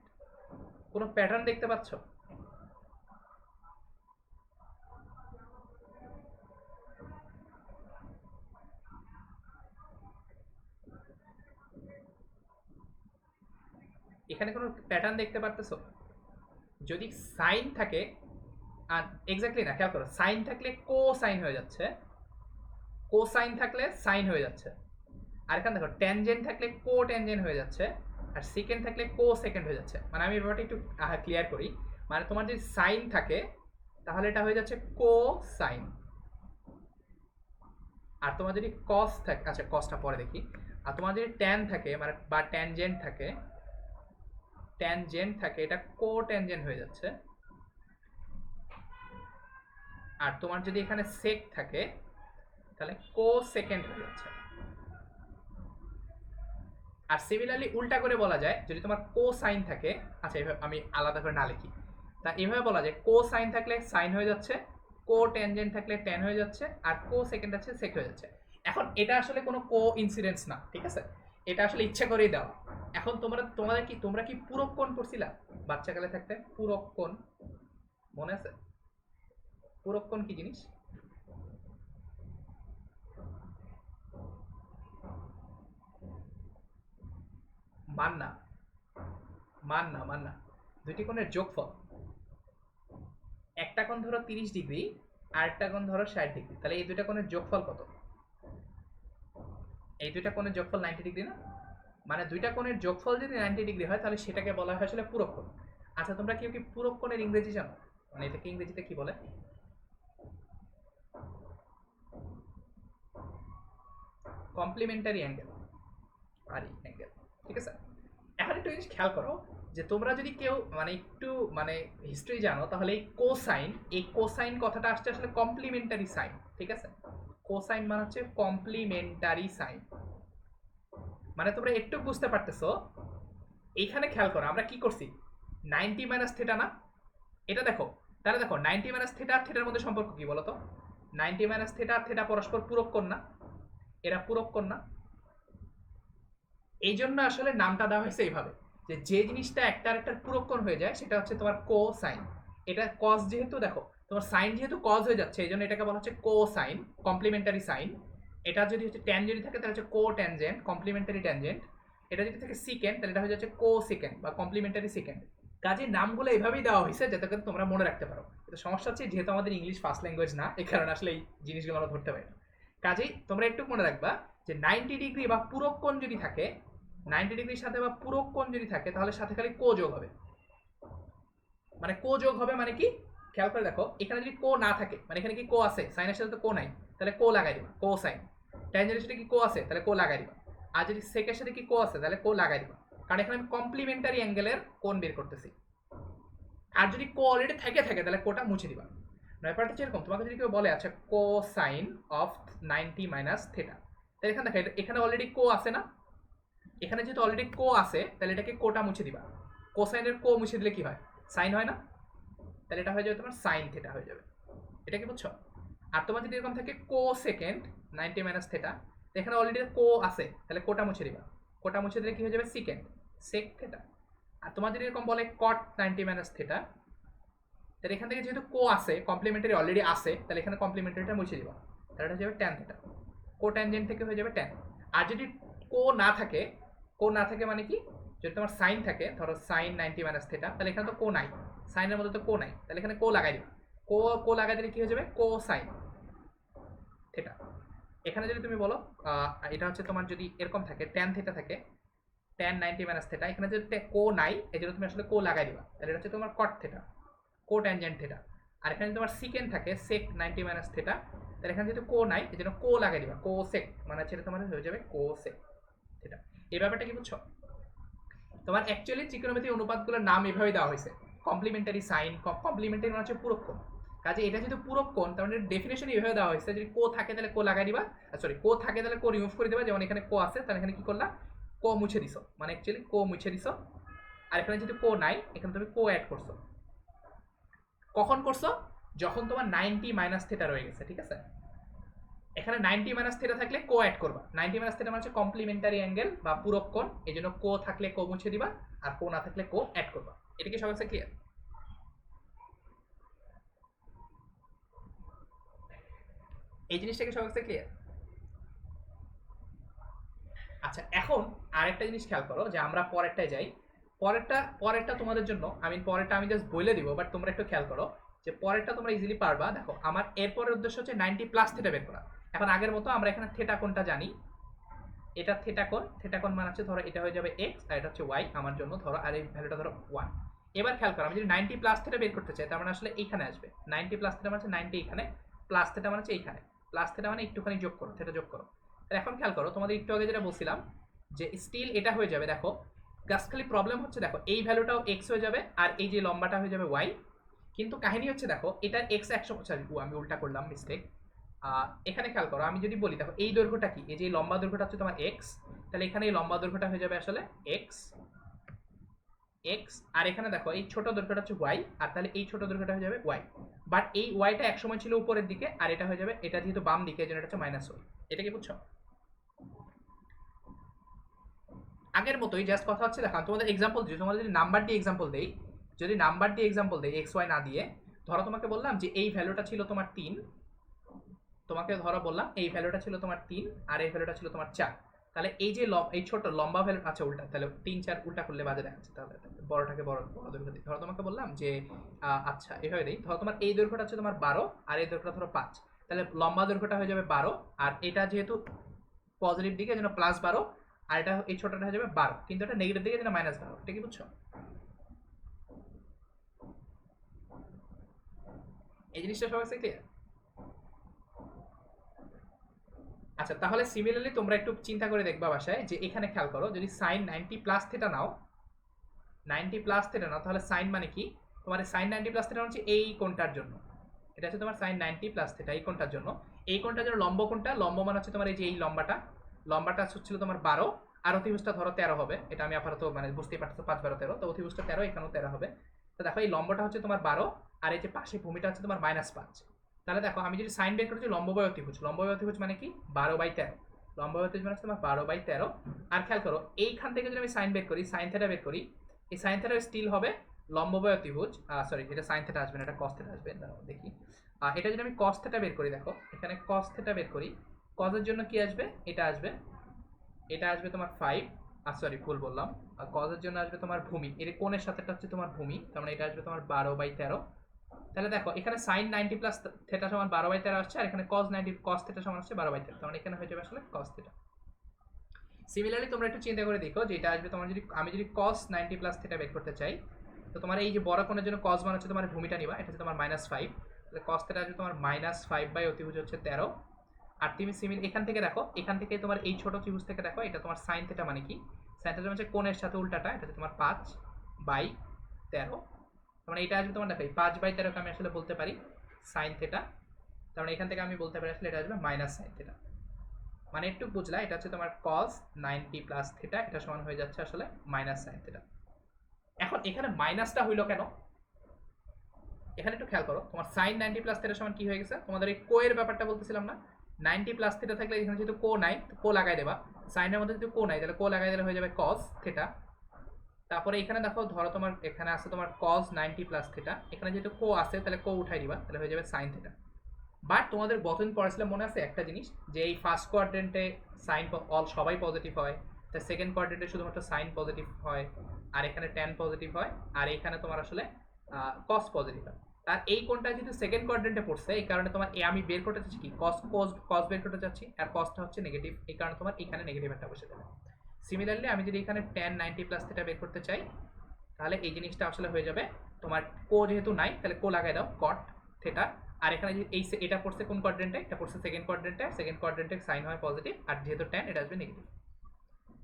কোনো প্যাটার্ন দেখতে পাচ্ছ? এখানে কোনো প্যাটার্ন দেখতে পারতেছো? যদি সাইন থাকে, আর এক্স্যাক্টলি না, খেয়াল করো সাইন থাকলে কোসাইন হয়ে যাচ্ছে, কোসাইন থাকলে সাইন হয়ে যাচ্ছে। আর এখানে দেখো ট্যানজেন্ট থাকলে কো ট্যানজেন্ট হয়ে যাচ্ছে, আর সেকেন্ড থাকলে কো সেকেন্ড হয়ে যাচ্ছে। মানে আমি ব্যাপারটা একটু ক্লিয়ার করি, মানে তোমার যদি সাইন থাকে তাহলে এটা হয়ে যাচ্ছে কো সাইন, আর তোমার যদি কস থাকে, আচ্ছা কসটা পরে দেখি, আর তোমার যদি ট্যান থাকে মানে বা ট্যানজেন্ট থাকে, ট্যানজেন্ট থাকে এটা কো ট্যানজেন্ট হয়ে যাচ্ছে। আর তোমার যদি এখানে সেক থাকে তাহলে কো সেকেন্ড হয়ে যাচ্ছে। আর সিমিলারলি উল্টা করে বলা যায়, যদি তোমার কো সাইন থাকে, আচ্ছা এভাবে আমি আলাদা করে না লিখি, তা এভাবে বলা যায় কো সাইন থাকলে সাইন হয়ে যাচ্ছে, কো ট্যানজেন্ট থাকলে ট্যান হয়ে যাচ্ছে, আর কো সেকেন্ড আছে সেক হয়ে যাচ্ছে। এখন এটা আসলে কোনো কো ইনসিডেন্স না, ঠিক আছে, এটা আসলে ইচ্ছা করেই দেওয়া। এখন তোমরা কি পূরক কোণ পড়ছিলা বাচ্চাকালে থাকতে? পূরক কোণ মনে আছে? পূরক কোণ কি জিনিস? মান না, মান না, দুটি কোণের যোগফল। একটা কোণ ধরো 30 ডিগ্রি, আর একটা কোণ ধরো 60 ডিগ্রি, তাহলে এই দুইটা কোণের যোগফল কত? এই দুইটা কোণের যোগফল 90 ডিগ্রি না? মানে দুইটা কোণের যোগফল যদি 90 ডিগ্রি হয় তাহলে সেটাকে বলা হয় আসলে পূরক কোণ। আচ্ছা তোমরা কেউ কি পূরক কোণের ইংরেজি জানো? মানে এটাকে ইংরেজিতে কি বলে? কমপ্লিমেন্টারি অ্যাঙ্গেল, আর এই অ্যাঙ্গেল, ঠিক আছে। এখন একটু জিনিস খেয়াল করো যে তোমরা যদি কেউ মানে একটু মানে হিস্ট্রি জানো তাহলে এই কোসাইন কথাটা আসছে আসলে কমপ্লিমেন্টারি সাইন, ঠিক আছে। কোসাইন মানে হচ্ছে কমপ্লিমেন্টারি সাইন, মানে তোমরা একটু বুঝতে পারতেছো। এইখানে খেয়াল করো আমরা কি করছি, 90 মাইনাস থিটা না, এটা দেখো, তাহলে দেখো 90 মাইনাস থিটা আর থিটার মধ্যে সম্পর্ক কি বলতো, 90 মাইনাস থিটা আর থিটা পরস্পর পূরক কোণ না, এরা পূরক কোণ না। এই জন্য আসলে নামটা দেওয়া হয়েছে এইভাবে, যে যে জিনিসটা একটা আরেকটার পূরক কোণ হয়ে যায় সেটা হচ্ছে তোমার কোসাইন। এটা কজ যেহেতু দেখো তোমার সাইন যেহেতু কজ হয়ে যাচ্ছে এই জন্য এটাকে বলা হচ্ছে কোসাইন, কমপ্লিমেন্টারি সাইন। এটা যদি হচ্ছে ট্যান যদি থাকে তাহলে হচ্ছে কো ট্যানজেন্ট, কমপ্লিমেন্টারি ট্যানজেন্ট। এটা যদি থাকে সিকেন্ড তাহলে এটা হয়ে যাচ্ছে কো সিকেন্ড বা কমপ্লিমেন্টারি সিকেন্ড। কাজে নামগুলো এইভাবেই দেওয়া হয়েছে যাতে করে তোমরা মনে রাখতে পারো। কিন্তু সমস্যা হচ্ছে যেহেতু আমাদের ইংলিশ ফার্স্ট ল্যাঙ্গুয়েজ না, এই কারণে আসলে এই জিনিসগুলো আমরা ধরতে পারি না। কাজেই তোমরা একটু মনে রাখবা যে 90 ডিগ্রি বা পূরক কোণ যদি থাকে, 90 ডিগ্রির সাথে বা পূরক কোণ যদি থাকে তাহলে সাথে খালি কো যোগ হবে। মানে কো যোগ হবে মানে কি, খেয়াল করে দেখো এখানে যদি কো না থাকে মানে এখানে কি কো আছে, সাইনের সাথে তো কো নাই, তাহলে কো লাগাই দিবা, কো সাইন। ট্যানজেন্টের সাথে কি কো আছে তাহলে কো লাগাই দিবা। আর যদি সেকের সাথে কি কো আছে তাহলে কো লাগাই দিবা, কারণ এখানে আমি কমপ্লিমেন্টারি অ্যাঙ্গেলের কোণ বের করতেছি। আর যদি কো অলরেডি থাকে তাহলে কোটা মুছে দিবা। ব্যাপারটা হচ্ছে এরকম, তোমাকে যদি কেউ বলে আচ্ছা কো সাইন অফ 90 মাইনাস থিটা, তাহলে এখানে দেখো এখানে অলরেডি কো আছে না, এখানে যেহেতু অলরেডি কো আছে তাহলে এটাকে কোটা মুছে দিবা। কোসাইনের কো মুছে দিলে কি হয়, সাইন হয় না, তাহলে এটা হয়ে যাবে তোমার সাইন থিটা হয়ে যাবে। এটা কি বুঝছো? আর তোমার যদি এরকম থাকে কো সেকেন্ড 90 মাইনাস থিটা, এখানে অলরেডি কো আছে তাহলে কোটা মুছে দিবা, কোটা মুছে দিলে কি হয়ে যাবে সিকেন্ড, সেক থিটা। আর তোমার যদি এরকম বলে কট 90 মাইনাস থিটা, তাহলে এখান থেকে যেহেতু কো আছে কমপ্লিমেন্টারি অলরেডি আছে তাহলে এখানে কমপ্লিমেন্টারিটা মুছে দিবা, তাহলে এটা হয়ে যাবে ট্যান থিটা। কো ট্যানজেন্ট থেকে হয়ে যাবে ট্যান। আর যদি কো না থাকে, কো না থাকে মানে কি, যদি তোমার সাইন থাকে ধরো সাইন 90 মাইনাস থিটা, তাহলে এখানে তো কো নাই, সাইনের মধ্যে তো কো নাই, তাহলে এখানে কো লাগাই দিবা। কো কো লাগাই দিলে কি হয়ে যাবে কো সাইন থিটা। এখানে যদি তুমি বলো এটা হচ্ছে তোমার যদি এরকম থাকে ট্যান থিটা থাকে, ট্যান 90 মাইনাস থিটা, এখানে যদি কো নাই এই জন্য তুমি আসলে কো লাগাই দিবা, তাহলে এটা হচ্ছে তোমার কট থিটা, কো ট্যানজেন্ট থিটা। আর এখানে যদি তোমার সিকেন্ড থাকে সেক 90 মাইনাস থিটা, তাহলে এখানে যেহেতু কো নাই এই জন্য কো লাগাই দিবা, কো সেক মানে হচ্ছে এটা তোমার হয়ে যাবে কো সেক থিটা। এই ব্যাপারটা কি বুঝছো? তোমার অ্যাকচুয়ালি ত্রিকোণমিতি অনুপাতগুলোর নাম এভাবেই দেওয়া হয়েছে, কমপ্লিমেন্টারি সাইন, কমপ্লিমেন্টারি মানে হচ্ছে পূরক কোণ। কাজে এটা যেহেতু পূরক কোণ তার মানে ডেফিনেশন এভাবে দেওয়া হয়েছে, যদি কো থাকে তাহলে কো লাগাই দিবা, সরি কো থাকে তাহলে কো রিমুভ করে দিবা, যেমন এখানে কো আছে তাহলে এখানে কি করলা কো মুছে দিছো, মানে অ্যাকচুয়ালি কো মুছে দিছো। আর এখানে যদি কো নাই এখানে তুমি কো অ্যাড করছো। কখন করছো, যখন তোমার 90 মাইনাস থিটা রয়ে গেছে, ঠিক আছে। এখানে 90 মাইনাস থিটা থাকলে কো অ্যাড করবা, 90 মাইনাস থিটা মানে হচ্ছে কমপ্লিমেন্টারি অ্যাঙ্গেল বা পূরক কোণ, এই জন্য কো থাকলে কো মুছে দিবা আর কো না থাকলে কো অ্যাড করবা। এটা কি সবার কাছে ক্লিয়ার? এই জিনিসটা কি সবার কাছে ক্লিয়ার? আচ্ছা এখন আরেকটা জিনিস খেয়াল করো যে আমরা পরেরটায় যাই। পরেরটা তোমাদের জন্য পরেরটা আমি জাস্ট বলে দিব, বাট তোমরা একটু খেয়াল করো যে পরেরটা তোমরা ইজিলি পারবা। দেখো আমার এরপরের উদ্দেশ্য হচ্ছে 90 প্লাস থিটা বের করা। এখন আগের মতো আমরা এখানে থিটা কোণটা জানি, এটা থিটা কোণ মানে হচ্ছে ধরো এটা হয়ে যাবে x আর এটা হচ্ছে y আমার জন্য ধরো, আর এই ভ্যালুটা ধরো 1। এবার খেয়াল করো আমি যদি 90 প্লাস থিটা বের করতে চাই তার মানে আসলে এইখানে আসবে 90 প্লাস থিটা মানে হচ্ছে 90 এখানে, প্লাস থিটা মানে হচ্ছে এইখানে, প্লাস থিটা মানে একটুখানি যোগ করো, থিটা যোগ করো। তাহলে এখন খেয়াল করো তোমাদের একটু আগে যেটা বলছিলাম যে স্টিল এটা হয়ে যাবে, দেখো জাস্ট খালি প্রবলেম হচ্ছে দেখো এই ভ্যালুটাও x হয়ে যাবে আর এই যে লম্বাটা হয়ে যাবে y। কিন্তু কাহিনী হচ্ছে দেখো এটা x 100, সরি আমি উল্টা করলাম মিস্টেক। এখানে খেয়াল করো আমি যদি বলি দেখো এই দৈর্ঘ্যটা কি, এই যে লম্বা দৈর্ঘ্যটা হচ্ছে তোমার x, তাহলে এখানে এই লম্বা দৈর্ঘ্যটা হয়ে যাবে আসলে x x। আর এখানে দেখো এই ছোট দৈর্ঘ্যটা হচ্ছে y, আর তাহলে এই ছোট দৈর্ঘ্যটা হয়ে যাবে y। বাট এই yটা একসময় ছিল উপরের দিকে আর এটা হয়ে যাবে, এটা যেহেতু বাম দিকে এজন্য এটা হচ্ছে মাইনাস y। এটা কি বুঝছো? আগের মতোই জাস্ট কথা হচ্ছে দেখো তোমাদের এক্সাম্পল দিই, তোমাদের যদি নাম্বার দিয়ে এক্সাম্পল দেই, যদি নাম্বার দিয়ে এক্সাম্পল দেই এক্স ওয়াই না দিয়ে, ধরো তোমাকে বললাম যে এই ভ্যালুটা ছিল তোমার 3, তোমাকে ধরো বললাম এই ভ্যালুটা ছিল তোমার 3 আর এই ভ্যালুটা ছিল তোমার 4। তাহলে এই যে এই ছোট লম্বা ভ্যালু, আচ্ছা উল্টা, তাহলে 3 4 উল্টা করলে বাজে দেখাচ্ছে, তাহলে বড়টাকে বড় বড় দৈর্ঘ্য দিই। ধরো তোমাকে বললাম যে আচ্ছা এভাবে দেই, ধরো তোমার এই দৈর্ঘ্যটা হচ্ছে তোমার 12 আর এই দৈর্ঘ্যটা ধরো 5, তাহলে লম্বা দৈর্ঘ্যটা হয়ে যাবে 12 আর এটা যেহেতু পজিটিভ দিকে যেন প্লাস 12 আর এটা এই ছোটটা হয়ে যাবে 12, কিন্তু এটা নেগেটিভ দিকে যেন মাইনাস 12। এটা কি বুঝছো? এই জিনিসটা সবার কাছে ক্লিয়ার? আচ্ছা, তাহলে সিমিলারলি তোমরা একটু চিন্তা করে দেখবা বাসায়, যে এখানে খেয়াল করো, যদি সাইন 90 প্লাস থিটা নাও, 90 প্লাস থিটা নাও, তাহলে সাইন মানে কি, তোমার সাইন 90 প্লাস থিটা হচ্ছে এই কোণটার জন্য, এটা হচ্ছে তোমার সাইন 90 প্লাস থিটা এই কোণটার জন্য। এই কোণটার জন্য লম্ব কোণটা, লম্ব মানে হচ্ছে তোমার এই যে এই লম্বাটা, লম্বাটা হচ্ছিল তোমার 12, আর অতিভুজটা ধরো 13 হবে, এটা আমি আপাতত মানে বুঝতেই পারছো, 5 12 13, তো অতিভুজটা 13, এখানেও 13 হবে। তো দেখো এই লম্বটা হচ্ছে তোমার 12, আর এই যে পাশে ভূমিটা হচ্ছে তোমার -5। তাহলে দেখো আমি যদি সাইন বের করেছি লম্ব বাই অতিভুজ, লম্ব বাই অতিভুজ মানে কি 12/13, লম্ব বাই অতিভুজ মানে হচ্ছে তোমার 12/13। আর খেয়াল করো এইখান থেকে যদি আমি সাইন বের করি, সাইন থিটা বের করি, এই সাইন থিটা স্টিল হবে লম্ব বাই অতিভুজ, সরি এটা সাইন থিটা আসবে না, এটা কস থিটা আসবে, দেখি। এটা যদি আমি কস থিটা বের করি, দেখো এখানে কস থিটা বের করি, কজের জন্য কি আসবে, এটা আসবে, এটা আসবে তোমার 5, সরি ভুল বললাম, আর কজের জন্য আসবে তোমার ভূমি, এর কোণের সাথেটা হচ্ছে তোমার ভূমি, তার মানে এটা আসবে তোমার 12/13। তাহলে দেখো এখানে সাইন 90 প্লাস থিটা সমান 12/13 আসছে, আর এখানে কস 90 কস থিটা সমান হচ্ছে 12/13, তার মানে এখানে হয়ে যাবে আসলে কস থিটা। সিমিলারলি তোমরা একটু চিন্তা করে দেখো যে এটা আসবে তোমার, যদি আমি যদি কস 90 প্লাস থিটা বের করতে চাই, তো তোমার এই যে বড় কোণের জন্য কস মান হচ্ছে তোমার ভূমিটা নিবা, এটা হচ্ছে তোমার -5, তাহলে কস থিটা আসবে তোমার -5 বাই অতিভুজ হচ্ছে 13। আর তুমি এখান থেকে দেখো, এখান থেকে তোমার এই ছোট ত্রিভুজ থেকে দেখো, এটা তোমার সাইন থিটা মানে কি, সাইন থিটা হচ্ছে কোণের সাথে উল্টাটা, এটা হচ্ছে তোমার 5/13, মানে এটা আসবে তোমার দেখো এই 5/13 কে আমি আসলে বলতে পারি সাইন থিটা, তার মানে এখান থেকে আমি বলতে পারি আসলে এটা আসবে মাইনাস সাইন থিটা, মানে একটু বুঝলা, এটা হচ্ছে তোমার cos 90 প্লাস থিটা, এটা সমান হয়ে যাচ্ছে আসলে মাইনাস সাইন থিটা। এখন এখানে মাইনাসটা হইলো কেন, এখানে একটু খেয়াল করো, তোমার সাইন 90 প্লাস থিটা সমান কি হয়ে গেছে, তোমাদের এই কো এর ব্যাপারটা বলতেছিলাম না, 90 প্লাস থিটা থাকলে এখানে যেহেতু কো নাই, তো কো লাগাই দেবা, সাইনের মধ্যে যদি কো নাই তাহলে কো লাগাই দিলে হয়ে যাবে cos থিটা। তারপরে এখানে দেখো, ধরো তোমার এখানে আছে তোমার cos 90 প্লাস থিটা, এখানে যেহেতু কো আছে তাহলে কো উঠাই দিবা, তাহলে হয়ে যাবে সাইন থিটা। বাট তোমাদের গতদিন পড়াছিলাম মনে আছে একটা জিনিস, যে এই ফার্স্ট কোয়াড্রেন্টে সাইন অল সবাই পজিটিভ হয়, তাই সেকেন্ড কোয়াড্রেন্টে শুধুমাত্র সাইন পজিটিভ হয়, আর এখানে ট্যান পজিটিভ হয়, আর এখানে তোমার আসলে কস পজিটিভ হয়। আর এই কোণটা যেহেতু সেকেন্ড কোয়াড্রেন্টে পড়ছে, এই কারণে তোমার আমি বের করতে চাচ্ছি কি কস, কস বের করতে চাচ্ছি, আর কসটা হচ্ছে নেগেটিভ, এই কারণে তোমার এখানে নেগেটিভ একটা বসে যাবে। সিমিলারলি আমি যদি এখানে ট্যান 90 প্লাস থিটা বের করতে চাই, তাহলে এই জিনিসটা আসলে হয়ে যাবে তোমার কো যেহেতু নাই, তাহলে কো লাগাই দাও কট থিটা। আর এখানে যে এই এটা পড়ছে কোন কোয়াড্রেন্টে, এটা পড়ছে সেকেন্ড কোয়াড্রেন্টে, সেকেন্ড কোয়াড্রেন্টে সাইন হয় পজিটিভ, আর যেহেতু ট্যান এটা আসবে নেগেটিভ।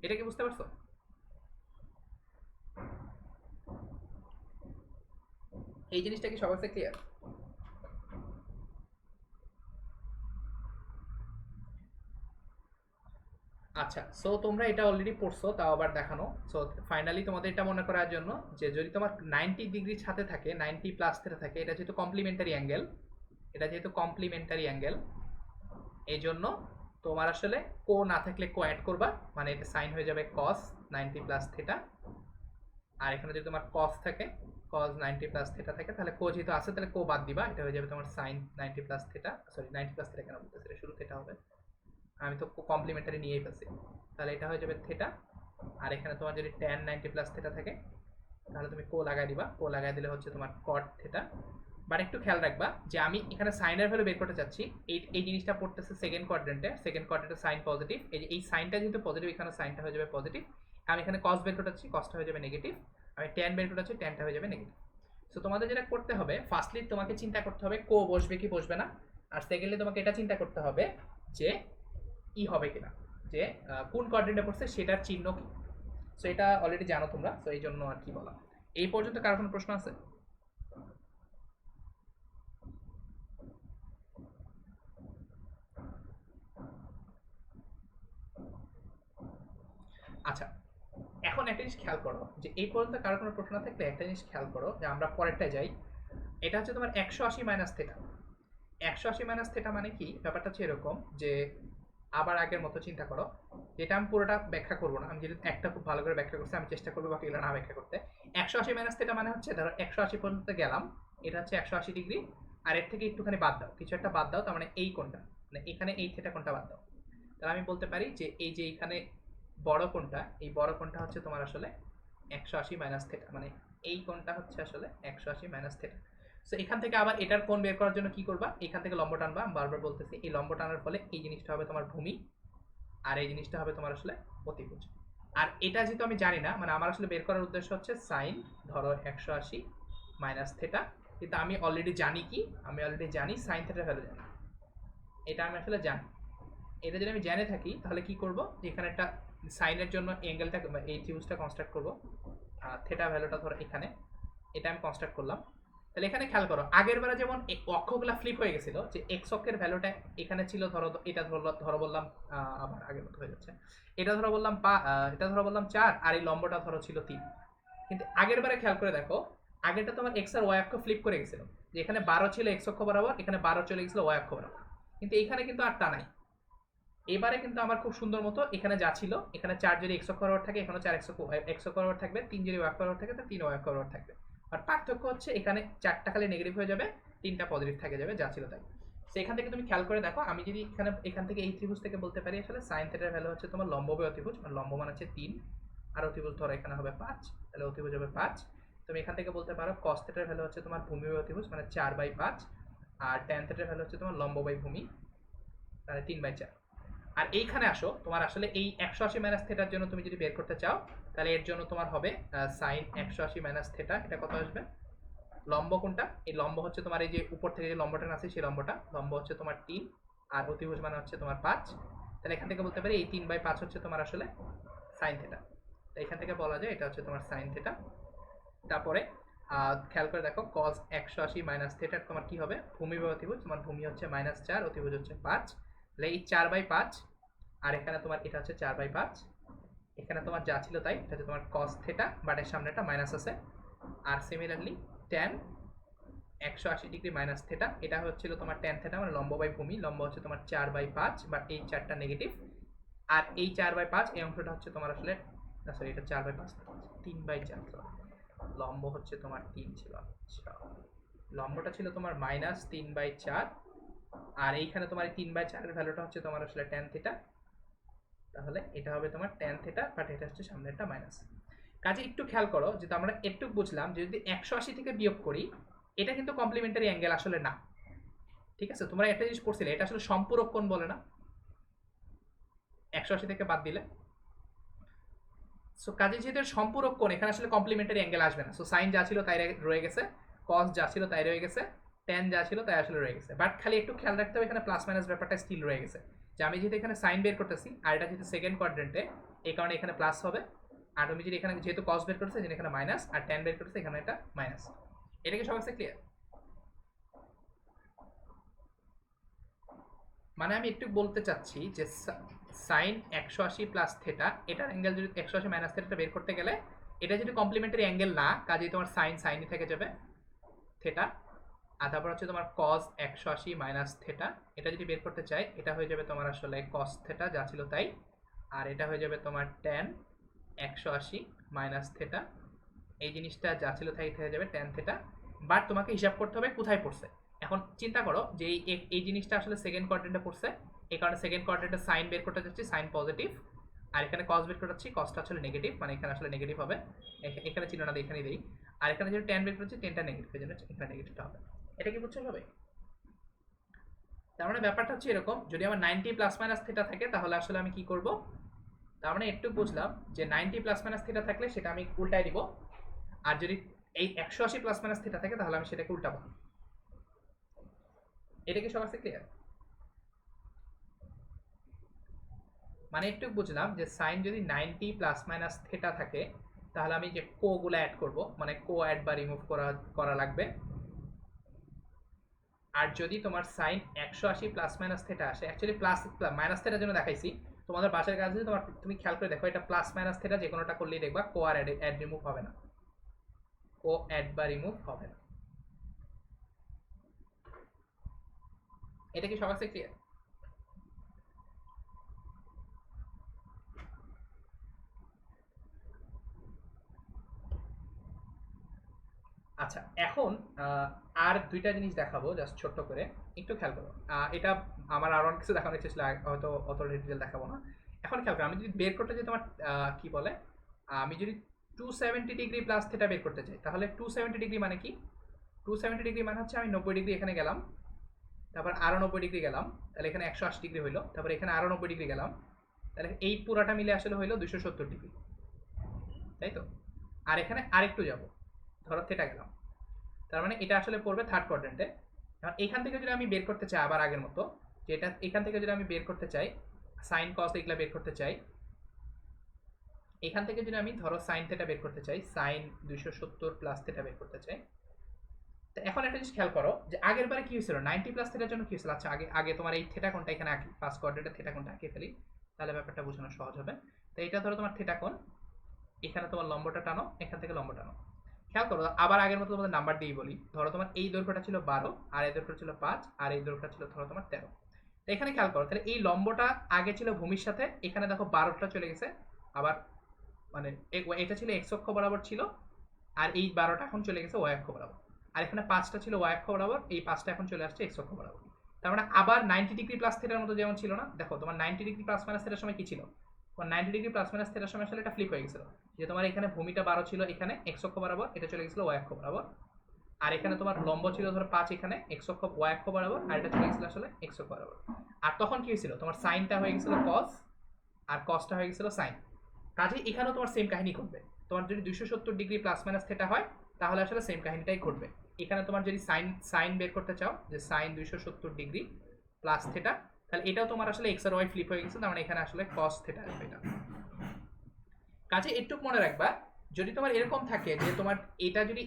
এটা কি বুঝতে পারছো? এই জিনিসটা কি সবার কাছে ক্লিয়ার? আচ্ছা, সো তোমরা এটা অলরেডি পড়ছো, তাও আবার দেখানো। সো ফাইনালি তোমাদের এটা মনে করার জন্য, যে যদি তোমার 90 ডিগ্রি সাথে থাকে, 90 প্লাস থেকে থাকে, এটা যেহেতু কমপ্লিমেন্টারি অ্যাঙ্গেল, এটা যেহেতু কমপ্লিমেন্টারি অ্যাঙ্গেল, এই জন্য তোমার আসলে কো না থাকলে কো অ্যাড করবা, মানে এটা সাইন হয়ে যাবে cos 90 প্লাস থিটা। আর এখানে যদি তোমার cos থাকে, cos 90 প্লাস থিটা থাকে, তাহলে কো যেহেতু আছে তাহলে কো বাদ দিবা, এটা হয়ে যাবে তোমার sin 90 plus theta, sorry 90 plus theta কেন বলতেছি, এটা শুরু থিটা হবে, আমি তো কমপ্লিমেন্টারি নিয়েই ফেলছি, তাহলে এটা হয়ে যাবে থিটা। আর এখানে তোমার যদি tan 90 প্লাস থিটা থাকে, তাহলে তুমি কো লাগাই দিবা, কো লাগাই দিলে হচ্ছে তোমার cot থিটা। বাট একটু খেয়াল রাখবা যে আমি এখানে সাইনের ভ্যালু বের করতে চাচ্ছি, এই জিনিসটা পড়তেছে সেকেন্ড কোয়াড্রেন্টে, সেকেন্ড কোয়াড্রেন্টে সাইন পজিটিভ, এই সাইনটা যেহেতু পজিটিভ, এখানে সাইনটা হয়ে যাবে পজিটিভ। আমি এখানে কস বের করতে চাচ্ছি, কসটা হয়ে যাবে নেগেটিভ, আমি ট্যান বের করতে চাচ্ছি, ট্যানটা হয়ে যাবে নেগেটিভ। সো তোমাদের যেটা করতে হবে, ফার্স্টলি তোমাকে চিন্তা করতে হবে কো বসবে কি বসবে না, আর সেকেন্ডলি তোমাকে এটা চিন্তা করতে হবে যে ই হবে কিনা, যে কোন কোয়াড্রেন্টে পড়ছে সেটার চিহ্ন কি। সো এটা অলরেডি জানো তোমরা, সো এই জন্য আর কি বলা। এই পর্যন্ত কার কোনো প্রশ্ন আছে? আচ্ছা, এখন একটা জিনিস খেয়াল করো, যে এই পর্যন্ত কারো কোনো প্রশ্ন না থাকলে একটা জিনিস খেয়াল করো, যে আমরা পরেরটায় যাই। এটা হচ্ছে তোমার 180 মাইনাস থিটা। 180 মাইনাস থিটা মানে কি, ব্যাপারটা হচ্ছে এরকম, যে আবার আগের মতো চিন্তা করো, যেটা আমি পুরোটা ব্যাখ্যা করবো না, আমি যদি একটা খুব ভালো করে ব্যাখ্যা করছি, আমি চেষ্টা করবো বাকিগুলো না ব্যাখ্যা করতে। 180 মাইনাস থিটা মানে হচ্ছে, ধরো 180 পর্যন্ত গেলাম, এটা হচ্ছে 180 ডিগ্রি, আর এর থেকে একটুখানি বাদ দাও, কিছু একটা বাদ দাও, তার মানে এই কোণটা, মানে এখানে এই থিটা কোণটা বাদ দাও, তাহলে আমি বলতে পারি যে এই যে এখানে বড় কোণটা, এই বড় কোণটা হচ্ছে তোমার আসলে 180 মাইনাস থিটা, মানে এই কোণটা হচ্ছে আসলে 180 মাইনাস থিটা। সো এখান থেকে আবার এটার কোণ বের করার জন্য কি করবা, এখান থেকে লম্ব টানবা, আমি বারবার বলতেছি, এই লম্ব টানার ফলে এই জিনিসটা হবে তোমার ভূমি, আর এই জিনিসটা হবে তোমার আসলে অতিভুজ। আর এটা যেহেতু আমি জানি না, মানে আমার আসলে বের করার উদ্দেশ্য হচ্ছে সাইন ধরো 180 মাইনাস থিটা, কিন্তু আমি অলরেডি জানি কি, আমি অলরেডি জানি সাইন থিটার ভ্যালু জানি, এটা আমি আসলে জানি। এটা যদি আমি জেনে থাকি তাহলে কি করব, যে এখানে একটা সাইনের জন্য অ্যাঙ্গেলটা এই ত্রিভুজটা কনস্ট্রাক্ট করব, থিটা ভ্যালুটা ধরো এখানে, এটা আমি কনস্ট্রাক্ট করলাম। তাহলে এখানে খেয়াল করো, আগের বারে যেমন অক্ষগুলো ফ্লিপ হয়ে গেছিল, যে এক্স অক্ষের ভ্যালুটা এখানে ছিল, ধরো এটা ধরো বললাম, আবার আগের মতো হয়ে যাচ্ছে, এটা ধরো বললাম এটা ধরো বললাম 4, আর এই লম্বটা ধরো ছিল 3। কিন্তু আগের বারে খেয়াল করে দেখো, আগেরটা তোমার এক্স আর ওয়াই অক্ষ ফ্লিপ করে গেছিল, যে এখানে 12 ছিল এক্স অক্ষ বরাবর, এখানে 12 চলে গেছিল ওয়াই অক্ষ বরাবর। কিন্তু এখানে কিন্তু আর তা নাই, এবারে কিন্তু আমার খুব সুন্দর মতো এখানে যা ছিল, এখানে 4 যদি এক্স অক্ষ বরাবর থাকে, এখানে 4 এক্স অক্ষ বরাবর থাকবে, 3 যদি ওয়াই অক্ষ বরাবর থাকে, 3 ওয়াই অক্ষ বরাবর থাকবে। আর পার্থক্য হচ্ছে এখানে 4টা খালি নেগেটিভ হয়ে যাবে, 3টা পজিটিভ থেকে যাবে, যা ছিল তাই। সেখান থেকে তুমি খেয়াল করে দেখো, আমি যদি এখান থেকে এই ত্রিভুজ থেকে বলতে পারি আসলে সাইন থিটার ভ্যালু হচ্ছে তোমার লম্ব অতিভুজ, মানে লম্ব মানে হচ্ছে 3, আর অতিভুজ ধরো এখানে হবে 5, তাহলে অতিভুজ হবে 5। তুমি এখান থেকে বলতে পারো কস থিটার ভ্যালু হচ্ছে তোমার ভূমি অতিভুজ, মানে 4/5, আর ট্যান থিটার ভ্যালু হচ্ছে তোমার লম্ব বাই ভূমি, তাহলে 3/4। আর এইখানে আসো, তোমার আসলে এই 180 মাইনাস থিটার জন্য তুমি যদি বের করতে চাও, তাহলে এর জন্য তোমার হবে সাইন 180 মাইনাস থিটা, এটা কত আসবে? লম্ব কোনটা? এই লম্ব হচ্ছে তোমার এই যে উপর থেকে যে লম্বটা আছে সেই লম্বটা, লম্ব হচ্ছে তোমার 3, আর অতিভুজ মানে হচ্ছে তোমার 5। তাহলে এখান থেকে বলতে পারি এই 3/5 হচ্ছে তোমার আসলে সাইন থিটা। তো এখান থেকে বলা যায় এটা হচ্ছে তোমার সাইন থিটা। তারপরে খেয়াল করে দেখো, cos 180 মাইনাস থিটা তোমার কি হবে? ভূমি বা অতিভুজ, তোমার ভূমি হচ্ছে -4, অতিভুজ হচ্ছে 5। তাহলে এই 4/5, আর এখানে তোমার এটা হচ্ছে 4/5, এখানে তোমার যা ছিল তাই, এটা হচ্ছে তোমার cos থিটা, বাট এর সামনে একটা মাইনাস আছে। আর similarly tan 180 degree minus theta, এটা হচ্ছিল তোমার tan থিটা, মানে লম্ব বাই ভূমি, লম্ব হচ্ছে তোমার 4/5, বাট এই 4টা নেগেটিভ। আর এই 4/5 এই অংশটা হচ্ছে তোমার আসলে, সরি এটা 4/5 3/4, লম্ব হচ্ছে তোমার 3 ছিল, আচ্ছা লম্বটা ছিল তোমার -3/4, আর এইখানে তোমার 3/4 এর ভ্যালুটা হচ্ছে তোমার আসলে tan থিটা। তাহলে এটা হবে তোমার tan থিটা, বাট এটা হচ্ছে সামনে একটা মাইনাস। কাজে একটু খেয়াল করো, যে আমরা একটু বুঝলাম যে যদি 180 থেকে বিয়োগ করি, এটা কিন্তু কমপ্লিমেন্টারি অ্যাঙ্গেল আসলে না। ঠিক আছে, তোমরা একটা জিনিস পড়ছিলে, এটা আসলে সম্পূরক কোণ বলে না 180 থেকে বাদ দিলে। সো কাজে যেহেতু সম্পূরক কোণ, এখানে আসলে কমপ্লিমেন্টারি অ্যাঙ্গেল আসবে না। সো সাইন যা ছিল তাই রয়ে গেছে, কস যা ছিল তাই রয়ে গেছে, ট্যান যা ছিল তাই আসলে রয়ে গেছে। বাট খালি একটু খেয়াল রাখতে হবে, এখানে প্লাস মাইনাস ব্যাপারটা স্টিল রয়ে গেছে, যে আমি যেহেতু এখানে সাইন বের করতেছি, আর এটা যেহেতু সেকেন্ড কোয়াড্রেন্টে, এই কারণে এখানে প্লাস হবে। আর তুমি যদি এখানে যেহেতু কস বের করতেছে, এখানে মাইনাস, আর ট্যান বের করতেছে, এখানে এটা মাইনাস। এটা কি সবার কাছে ক্লিয়ার? মানে আমি একটু বলতে চাচ্ছি যে সাইন 180 প্লাস থিটা, এটার অ্যাঙ্গেল যদি 180 মাইনাস থিটাটা বের করতে গেলে, এটা যদি কমপ্লিমেন্টারি অ্যাঙ্গেল না, কাজেই তোমার সাইন সাইনই থেকে যাবে থিটা। আর তারপর হচ্ছে তোমার cos 180 মাইনাস থিটা, এটা যদি বের করতে চাই, এটা হয়ে যাবে তোমার আসলে cos থিটা যা ছিল তাই, আর এটা হয়ে যাবে তোমার tan 180 মাইনাস থিটা, এই জিনিসটা যা ছিল তাই হয়ে যাবে tan থিটা। বাট তোমাকে হিসাব করতে হবে কোথায় পড়ছে। এখন চিন্তা করো যে এই জিনিসটা আসলে সেকেন্ড কোয়াড্রেন্টে পড়ছে, এই কারণে সেকেন্ড কোয়াড্রেন্টে সাইন বের করতে যাচ্ছি, সাইন পজিটিভ, আর এখানে cos বের করতে যাচ্ছি, cosটা আসলে নেগেটিভ, মানে এখানে আসলে নেগেটিভ হবে, এখানে চিহ্নটা এখানেই দেই। আর এখানে যদি tan বের করছি, tanটা নেগেটিভ, এই জন্য এখানে নেগেটিভটা হবে। এটা কি বুঝছো সবাই? তার মানে ব্যাপারটা হচ্ছে এরকম, যদি আমার 90 প্লাস মাইনাস থিটা থাকে, তাহলে আসলে আমি কি করব? তার মানে একটু বুঝলাম যে 90 প্লাস মাইনাস থিটা থাকলে সেটা আমি উল্টাই দিব, আর যদি এই 180 প্লাস মাইনাস থিটা থাকে, তাহলে আমি সেটাকে উল্টাবো। এটা কি সবার কাছে ক্লিয়ার? মানে একটু বুঝলাম যে সাইন যদি 90 প্লাস মাইনাস থিটা থাকে, তাহলে আমি যে কো গুলো অ্যাড করব, মানে কো অ্যাড বা রিমুভ করা লাগবে। আর যদি তোমার সাইন 180 প্লাস মাইনাস থিটা আসে, অ্যাকচুয়ালি প্লাস মাইনাস থিটার জন্য দেখাইছি, তোমাদের বাসার কাছে তুমি খেয়াল করে দেখো, এটা প্লাস মাইনাস থিটা যে কোনোটা করলেই দেখবা কো আর অ্যাড রিমুভ হবে না, কো অ্যাড বা রিমুভ হবে না। এটা কি সবার কাছে ক্লিয়ার? আচ্ছা, এখন আর দুইটা জিনিস দেখাবো জাস্ট ছোট্ট করে, একটু খেয়াল করো। এটা আমার আরো অনেক কিছু দেখানোর ইচ্ছে ছিল, হয়তো অত ডিটেল দেখাবো না। এখন খেয়াল করো, আমি যদি বের করতে চাই তোমার কি বলে, আমি যদি 270 ডিগ্রি প্লাস থিটা বের করতে চাই, তাহলে 270 ডিগ্রি মানে কি? 270 ডিগ্রি মানে হচ্ছে আমি 90 ডিগ্রি এখানে গেলাম, তারপর আরো 90 ডিগ্রি গেলাম, তাহলে এখানে 180 ডিগ্রি হইলো, তারপর এখানে আরো 90 ডিগ্রি গেলাম, তাহলে এই পুরাটা মিলে আসলে হইলো 270 ডিগ্রি, তাই তো? আর এখানে আরেকটু যাব, ধরো থিটা গেলাম, তার মানে এটা আসলে পড়বে থার্ড কোয়াড্রেন্টে। এখন এখান থেকে যদি আমি বের করতে চাই আবার আগের মতো, যে এটা এখান থেকে যদি আমি বের করতে চাই, সাইন কস এগুলা বের করতে চাই, এখান থেকে যদি আমি ধরো সাইন থেটা বের করতে চাই, সাইন 270 প্লাস থেটা বের করতে চাই, তো এখন একটা জিনিস খেয়াল করো যে আগের বারে কি হয়েছিল 90 প্লাস থেটার জন্য কি হয়েছিল। আচ্ছা আগে আগে তোমার এই থেটা কোণটা এখানে আঁকি, ফার্স্ট কোয়াড্রেন্টে থেটা কোণটা আঁকিয়ে ফেলি, তাহলে ব্যাপারটা বোঝানো সহজ হবে। তো এটা ধরো তোমার থেটা কোণ, এখানে তোমার লম্বটা টানো, এখান থেকে লম্ব টানো। খেয়াল করো আবার আগের মতো তোমাদের নাম্বার দিয়ে বলি, ধরো তোমার এই দৈর্ঘ্যটা ছিল 12, আর এই দৈর্ঘ্যটা ছিল 5, আর এই দৈর্ঘ্যটা ছিল ধরো তোমার 13। তো এখানে খেয়াল করো তাহলে এই লম্বটা আগে ছিল ভূমির সাথে, এখানে দেখো 12টা চলে গেছে, আবার মানে এটা ছিল এক্স অক্ষ বরাবর ছিল, আর এই 12টা এখন চলে গেছে ওয়াই অক্ষ বরাবর, আর এখানে 5টা ছিল ওয়াই অক্ষ বরাবর, এই 5টা এখন চলে আসছে এক্স অক্ষ বরাবর। তার মানে আবার 90 ডিগ্রি প্লাস থেটার মতো যেমন ছিল না, দেখো তোমার 90 ডিগ্রি প্লাস মাইনাস থেটার সময় কি ছিল, তোমার 90 ডিগ্রি প্লাস মাইনাস থেটার সময় আসলে এটা ফ্লিপ হয়ে গেছিল, যে তোমার এখানে ভূমিটা 12 ছিল, এখানে এক্স অক্ষ বরাবর, এটা চলে গেছিল ওয়াই অক্ষ বরাবর, আর এখানে তোমার লম্ব ছিল ধরো 5, এখানে এক্স অক্ষ ওয়াই অক্ষ বরাবর, আর এটা চলে গেছিল আসলে এক্স অক্ষ বরাবর। আর তখন কি হয়েছিল, তোমার সাইনটা হয়ে গেছিল কস, আর কসটা হয়ে গেছিল সাইন। কাজে এখানেও তোমার সেম কাহিনী ঘটবে, তোমার যদি 270 ডিগ্রি প্লাস মাইনাস থেটা হয় তাহলে আসলে সেম কাহিনীটাই ঘটবে। এখানে তোমার যদি সাইন সাইন বের করতে চাও, যে সাইন 270 ডিগ্রি প্লাস থেটা, তাহলে এটাও তোমার আসলে এক্স আর ওয়াই ফ্লিপ হয়ে গেছে, তার মানে এখানে আসলে কস থেটা আসবে এটা। কাজে একটু মনে রাখবা, যদি তোমার এরকম থাকে যে তোমার এটা যদি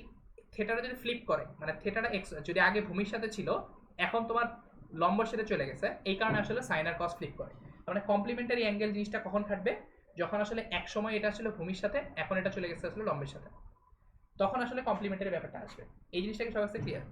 থেটাটা যদি ফ্লিপ করে, মানে থেটাটা এক্স যদি আগে ভূমির সাথে ছিল, এখন তোমার লম্বর সাথে চলে গেছে, এই কারণে আসলে সাইন আর কস ফ্লিপ করে। মানে কমপ্লিমেন্টারি অ্যাঙ্গেল জিনিসটা কখন খাটবে, যখন আসলে এক সময় এটা ছিল ভূমির সাথে, এখন এটা চলে গেছে আসলে লম্বের সাথে, তখন আসলে কমপ্লিমেন্টারি ব্যাপারটা আসবে। এই জিনিসটাকে সবার কাছে ক্লিয়ার?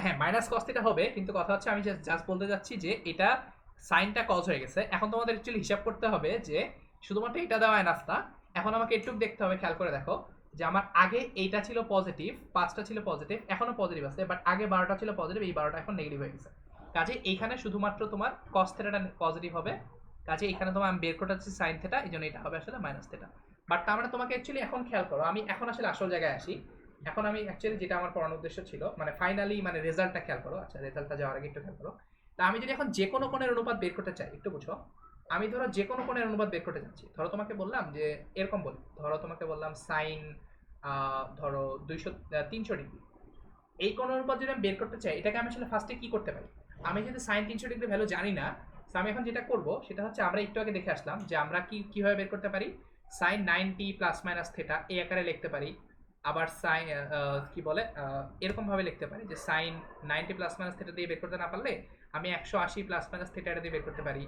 হ্যাঁ মাইনাস কস থিটা হবে, কিন্তু কথা হচ্ছে আমি জাস্ট বলতে যাচ্ছি যে এটা সাইনটা কজ হয়ে গেছে, এখন তোমাদের অ্যাকচুয়ালি হিসাব করতে হবে যে শুধুমাত্র এটা দেওয়া এনাফ না, এখন আমাকে একটু দেখতে হবে, খেয়াল করে দেখো যে আমার আগে এইটা ছিল পজিটিভ, 5টা ছিল পজিটিভ, এখনো পজিটিভ আছে, বাট আগে 12টা ছিল পজিটিভ, এই 12টা এখন নেগেটিভ হয়ে গেছে। কাজে এইখানে শুধুমাত্র তোমার কস থেটাটা পজিটিভ হবে, কাজে এখানে তোমার আমি বের করতে হচ্ছে সাইন থেটা, এই জন্য এটা হবে আসলে মাইনাস থেটা। বাট তার মানে তোমাকে অ্যাকচুয়ালি এখন খেয়াল করো, আমি এখন আসলে আসল জায়গায় আসি। এখন আমি অ্যাকচুয়ালি যেটা আমার পড়ানোর উদ্দেশ্য ছিল, মানে ফাইনালি মানে রেজাল্টটা খেয়াল করো, আচ্ছা রেজাল্টটা যাওয়ার আগে একটু খেয়াল করো। তা আমি যদি এখন যে কোনো কোণের অনুপাত বের করতে চাই, একটু বুঝো, আমি ধরো যে কোনো কোণের অনুপাত বের করতে চাচ্ছি, ধরো তোমাকে বললাম যে এরকম বলি, ধরো তোমাকে বললাম সাইন ধরো 300 ডিগ্রি, এই কোণ অনুপাত যদি আমি বের করতে চাই, এটাকে আমি আসলে ফার্স্টে কি করতে পারি, আমি যদি সাইন 300 ডিগ্রি ভ্যালু জানি না, তো আমি এখন যেটা করব সেটা হচ্ছে, আমরা একটু আগে দেখে আসলাম যে আমরা কিভাবে বের করতে পারি, সাইন 90 প্লাস মাইনাস থেটা এই আকারে লিখতে পারি, আবার সাইন কি বলে এরকম ভাবে লিখতে পারি যে সাইন 90 প্লাস মাইনাস থেটা দিয়ে বের করতে না পারলে আমি 180 প্লাস মাইনাস থেটা দিয়ে বের করতে পারি,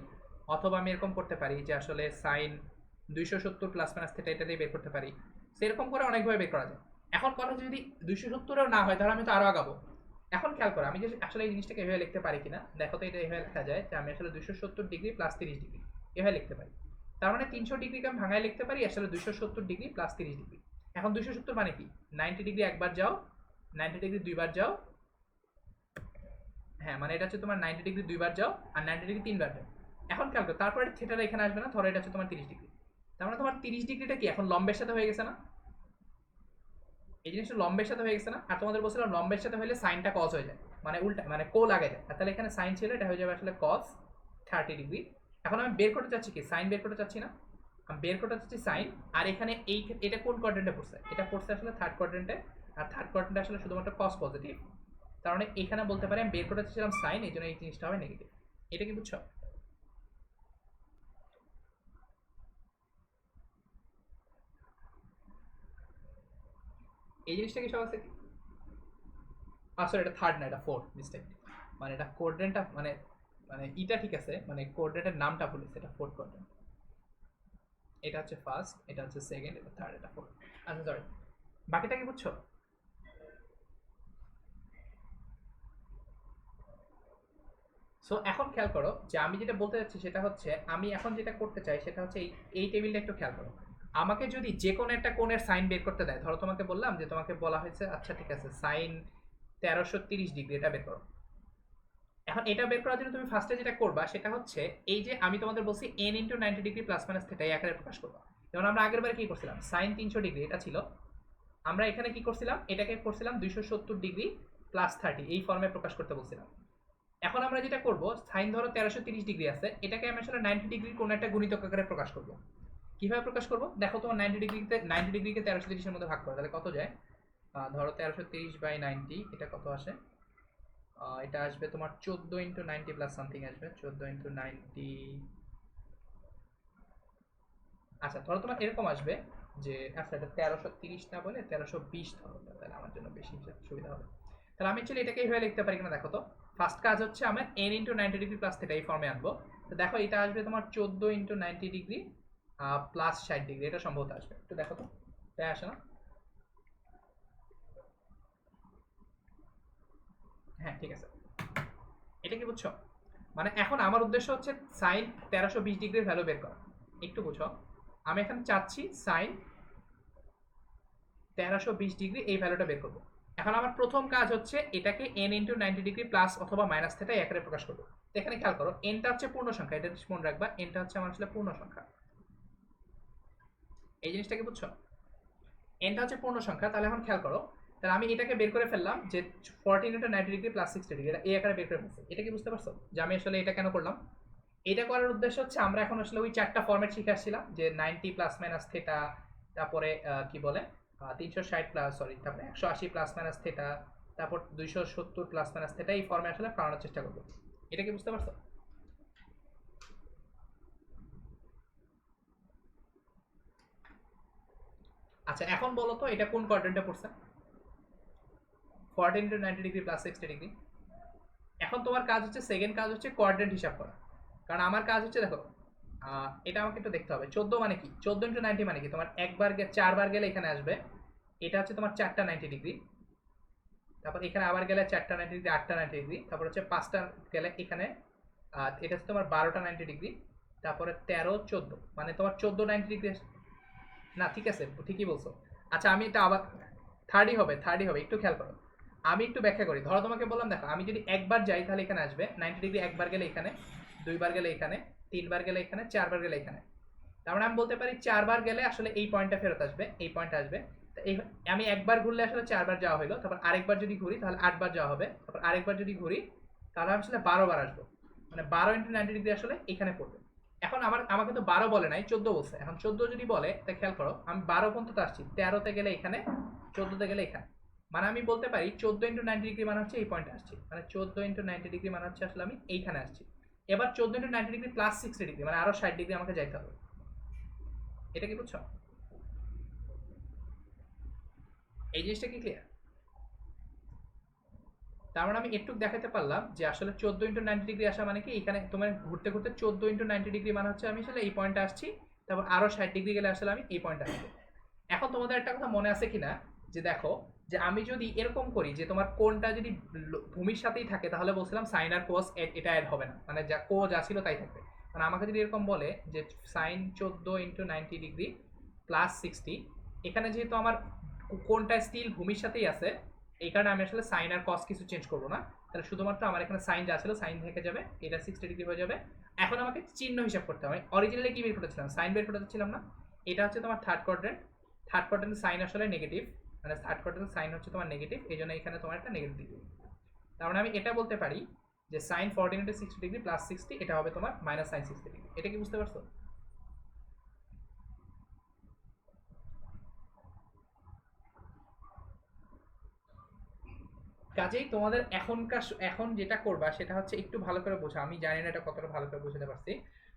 অথবা আমি এরকম করতে পারি যে আসলে সাইন 270 প্লাস মাইনাস থেটা এটা দিয়ে বের করতে পারি। সেরকম করে অনেকভাবে বের করা যায়। এখন কথা যদি 270ও না হয়, তাহলে আমি তো আরো আগাবো। এখন খেয়াল করো আমি যে আসলে এই জিনিসটাকে এভাবে লিখতে পারি কিনা, দেখো তো এটা এভাবে লেখা যায় যে আমি আসলে 270 ডিগ্রি প্লাস 30 ডিগ্রি এভাবে লিখতে পারি। তার মানে 300 ডিগ্রিকে আমি ভাঙায় লিখতে পারি আসলে 270 ডিগ্রি প্লাস 30 ডিগ্রি। এখন 270 মানে কি, 90 ডিগ্রি একবার যাও, 90 ডিগ্রি দুইবার যাও, হ্যাঁ মানে এটা হচ্ছে তোমার 90 ডিগ্রি দুইবার যাও, আর 90 ডিগ্রি তিনবার যাও। এখন খেয়াল করো তারপরে থিটাটা এখানে আসবে না, ধরো এটা হচ্ছে তোমার 30 ডিগ্রি, তার মানে তোমার 30 ডিগ্রিটা কি এখন লম্বের সাথে হয়ে গেছে না, এই জিনিসটা লম্বের সাথে হয়ে গেছে না। আর তোমাদের বলছিলাম লম্বের সাথে হলে সাইনটা কস হয়ে যায়, মানে উল্টা মানে কোল আগে যায়, আর তাহলে এখানে সাইন ছিল, এটা হয়ে যাবে আসলে কস 30 ডিগ্রি। এখন আমি বের করতে চাচ্ছি কি, সাইন বের করতে চাচ্ছি না, আমি বের করতে চাচ্ছি সাইন। আর এখানে এই এটা কোন কোয়াড্রেন্টে পড়ছে, এটা পড়ছে আসলে থার্ড কোয়াড্রেন্টে, আর থার্ড কোয়াড্রেন্টে আসলে শুধুমাত্র কস পজিটিভ, তার মানে এখানে বলতে পারি আমি বের করতে চাচ্ছিলাম সাইন, এই জন্য এই জিনিসটা হবে নেগেটিভ। এটা কি বুঝছো? এই জিনিসটা কি সবার থেকে আসলে এটা থার্ড না, এটা ফোর্থ মিস্টেক, মানে এটা কোয়াড্রেন্টটা মানে মানে ইটা ঠিক আছে, মানে কোয়াড্রেন্টের নামটা বলেছে, এটা ফোর্থ কোয়াড্রেন্ট, এটা হচ্ছে ফার্স্ট, এটা হচ্ছে সেকেন্ড, এটা থার্ড, এটা ফোর্থ। আচ্ছা সরি, বাকিটা কি বুঝছো? সো এখন খেয়াল করো যে আমি যেটা বলতে চাচ্ছি সেটা হচ্ছে, আমি এখন যেটা করতে চাই সেটা হচ্ছে এই টেবিলটা একটু খেয়াল করো। আমাকে যদি যে কোনো একটা কোণের সাইন বের করতে দেয়, ধরো তোমাকে বললাম যে তোমাকে বলা হয়েছে আচ্ছা ঠিক আছে সাইন 1330 ডিগ্রি এটা বের করো। এখন এটা বের করার জন্য তুমি ফার্স্টে যেটা করবা সেটা হচ্ছে, এই যে আমি তোমাদের বলছি n into 90 degree plus minus theta এই আকারে প্রকাশ করবা। যেমন আমরা আগের বারে কি করছিলাম, সাইন 300 ডিগ্রি এটা ছিল, আমরা এখানে কি করছিলাম, এটাকে করছিলাম 270 ডিগ্রি প্লাস 30 এই ফর্মে প্রকাশ করতে বলছিলাম। এখন আমরা যেটা করব, সাইন ধরো 1330 ডিগ্রি আছে, এটাকে আমি আসলে 90 ডিগ্রির কোন একটা গুণিতক আকারে প্রকাশ করব। কিভাবে প্রকাশ করবো দেখো, তোমার 90 ডিগ্রিকে 1330-এর মধ্যে ভাগ করো, তাহলে কত যায়? ধরো 1330/90, এটা কত আসে? এটা আসবে তোমার 14 × 90 প্লাস সামথিং আসবে, 14 × 90। আচ্ছা ধরো তোমার এরকম আসবে যে, আচ্ছা এটা 1330 না বলে 1320 ধরো, তাহলে আমার জন্য বেশি সুবিধা হবে। তাহলে আমি অ্যাকচুয়ালি এটাকে এইভাবে লিখতে পারি কিনা দেখো তো। ফার্স্ট কাজ হচ্ছে আমার n × 90 ডিগ্রি প্লাস থিটা এই ফর্মে আনবো। তো দেখো এটা আসবে তোমার 14 × 90 ডিগ্রি প্লাস 60 ডিগ্রি, এটা সম্ভবত আসবে, একটু দেখো তো, তাই আসে না? হ্যাঁ ঠিক আছে, এটা কি বুঝছো? মানে এখন আমার উদ্দেশ্য হচ্ছে সাইন 1320 ডিগ্রির ভ্যালু বের করা। একটু বুঝো, আমি এখানে চাচ্ছি সাইন 1320 ডিগ্রি এই ভ্যালুটা বের করবো। এখন আমার প্রথম কাজ হচ্ছে এটাকে n × 90 ডিগ্রি প্লাস অথবা মাইনাস থিটা এই আকারে প্রকাশ করবো। এখানে খেয়াল করো, nটা হচ্ছে পূর্ণ সংখ্যা, এটা মনে রাখবা, nটা হচ্ছে আমার আসলে পূর্ণ সংখ্যা। এই জিনিসটাকে বুঝছো? nটা হচ্ছে পূর্ণ সংখ্যা। তাহলে এখন খেয়াল করো, তাহলে আমি এটাকে বের করে ফেললাম যে 14 × 90 ডিগ্রি প্লাস 60 ডিগ্রি, এটা এই আকারে বের করে ফেলছি। এটা কি বুঝতে পারছো যে আমি আসলে এটা কেন করলাম? এটা করার উদ্দেশ্য হচ্ছে আমরা এখন আসলে ওই চারটা ফরম্যাট শিখে আসছিলাম যে 90 প্লাস মাইনাস থিটা, তারপরে কি বলে 360 প্লাস, সরি, তারপরে 180 প্লাস মাইনাস থিটা, তারপর 270 প্লাস মাইনাস থিটা, এই ফর্মে আসলে পড়ানোর চেষ্টা করবো। এটা কি বুঝতে পারছো? আচ্ছা এখন বলো তো এটা কোন কোয়াড্রেন্টে পড়ছে? 14 × 90 ডিগ্রি প্লাস 60 ডিগ্রি। এখন তোমার কাজ হচ্ছে, সেকেন্ড কাজ হচ্ছে কোয়াড্রেন্ট হিসাব করা। কারণ আমার কাজ হচ্ছে দেখো, এটা আমাকে একটু দেখতে হবে 14 মানে কি, 14 × 90 মানে কি, তোমার একবার চারবার গেলে এখানে আসবে, এটা হচ্ছে তোমার 4টা 90 ডিগ্রি, তারপর এখানে আবার গেলে 4টা 90 ডিগ্রি, 8টা 90 ডিগ্রি, তারপর হচ্ছে 5টা গেলে এখানে, এটা হচ্ছে তোমার 12টা 90 ডিগ্রি, তারপরে 13 14, মানে তোমার 14 90 ডিগ্রি। না ঠিক আছে, ঠিকই বলছো। আচ্ছা আমি এটা আবার থার্ডই হবে, থার্ডই হবে, একটু খেয়াল করো। আমি একটু ব্যাখ্যা করি, ধরো তোমাকে বললাম দেখো, আমি যদি একবার যাই তাহলে এখানে আসবে 90 ডিগ্রি, একবার গেলে এখানে, দুইবার গেলে এখানে, তিনবার গেলে এখানে, চারবার গেলে এখানে। তার মানে আমি বলতে পারি চারবার গেলে আসলে এই পয়েন্টটা ফেরত আসবে, এই পয়েন্টটা আসবে। এই আমি একবার ঘুরলে আসলে চারবার যাওয়া হলো, তারপর আরেকবার যদি ঘুরি তাহলে 8বার যাওয়া হবে, তারপর আরেকবার যদি ঘুরি তাহলে আমি আসলে 12বার আসবো, মানে 12 × 90 ডিগ্রি আসলে এখানে পড়বে। এখন আমাকে তো 12 বলে নাই, 14 বলছে। এখন 14 যদি বলে তা খেয়াল করো, আমি 12 পর্যন্ত আসছি, 13তে গেলে এখানে, 14তে গেলে এখানে, মানে আমি বলতে পারি 14 × 90 ডিগ্রি মানে হচ্ছে এই পয়েন্টে আসছি, মানে 14 × 90 ডিগ্রি মানে হচ্ছে আসলে আমি এইখানে আসছি। এবার 14 × 90 ডিগ্রি প্লাস 60 ডিগ্রি মানে আরো 60 ডিগ্রি আমাকে যাইতে হবে। এটা কি বুঝছো? এই জিনিসটা কি ক্লিয়ার? তার মানে আমি একটু দেখাতে পারলাম যে আসলে 14 × 90 ডিগ্রি আসা মানে কি, এখানে তোমার ঘুরতে ঘুরতে 14 × 90 ডিগ্রি মানে হচ্ছে আমি আসলে এই পয়েন্টে আসছি, তারপর আরো 60 ডিগ্রি গেলে আসলে আমি এই পয়েন্টে আসবো। এখন তোমাদের একটা কথা মনে আছে কিনা, যে দেখো, যে আমি যদি এরকম করি যে তোমার কোণটা যদি ভূমির সাথেই থাকে তাহলে বলছিলাম সাইন আর কোস এটা অ্যাড হবে না, মানে যা যা ছিল তাই থাকবে। মানে আমাকে যদি এরকম বলে যে সাইন 14 × 90 ডিগ্রি প্লাস 60, এখানে যেহেতু আমার কোণটা স্টিল ভূমির সাথেই আছে, এই কারণে আমি আসলে সাইন আর কস কিছু চেঞ্জ করবো না, তাহলে শুধুমাত্র আমার এখানে সাইন যা ছিল সাইন থেকে যাবে, এটা 60 ডিগ্রি হয়ে যাবে। এখন আমাকে চিহ্ন হিসাব করতে হবে, অরিজিনালি কি বের করেছিলাম, সাইন বের করতে চাচ্ছিলাম না। এটা হচ্ছে তোমার থার্ড কোয়াড্রেন্ট, থার্ড কোয়াড্রেন্টের সাইন আসলে নেগেটিভ, মানে থার্ড কোয়াড্রেন্টের সাইন হচ্ছে তোমার নেগেটিভ, এই জন্য এখানে তোমার একটা নেগেটিভ দিবে। তার মানে আমি এটা বলতে পারি যে সাইন 14 × 60 ডিগ্রি প্লাস 60 এটা হবে তোমার মাইনাস সাইন 60 ডিগ্রি। এটা কি বুঝতে পারছো? কাজেই তোমাদের এখন যেটা করবা সেটা হচ্ছে একটু ভালো করে বোঝা, আমি জানি না এটা কতটা ভালো করে বুঝতে পারছি।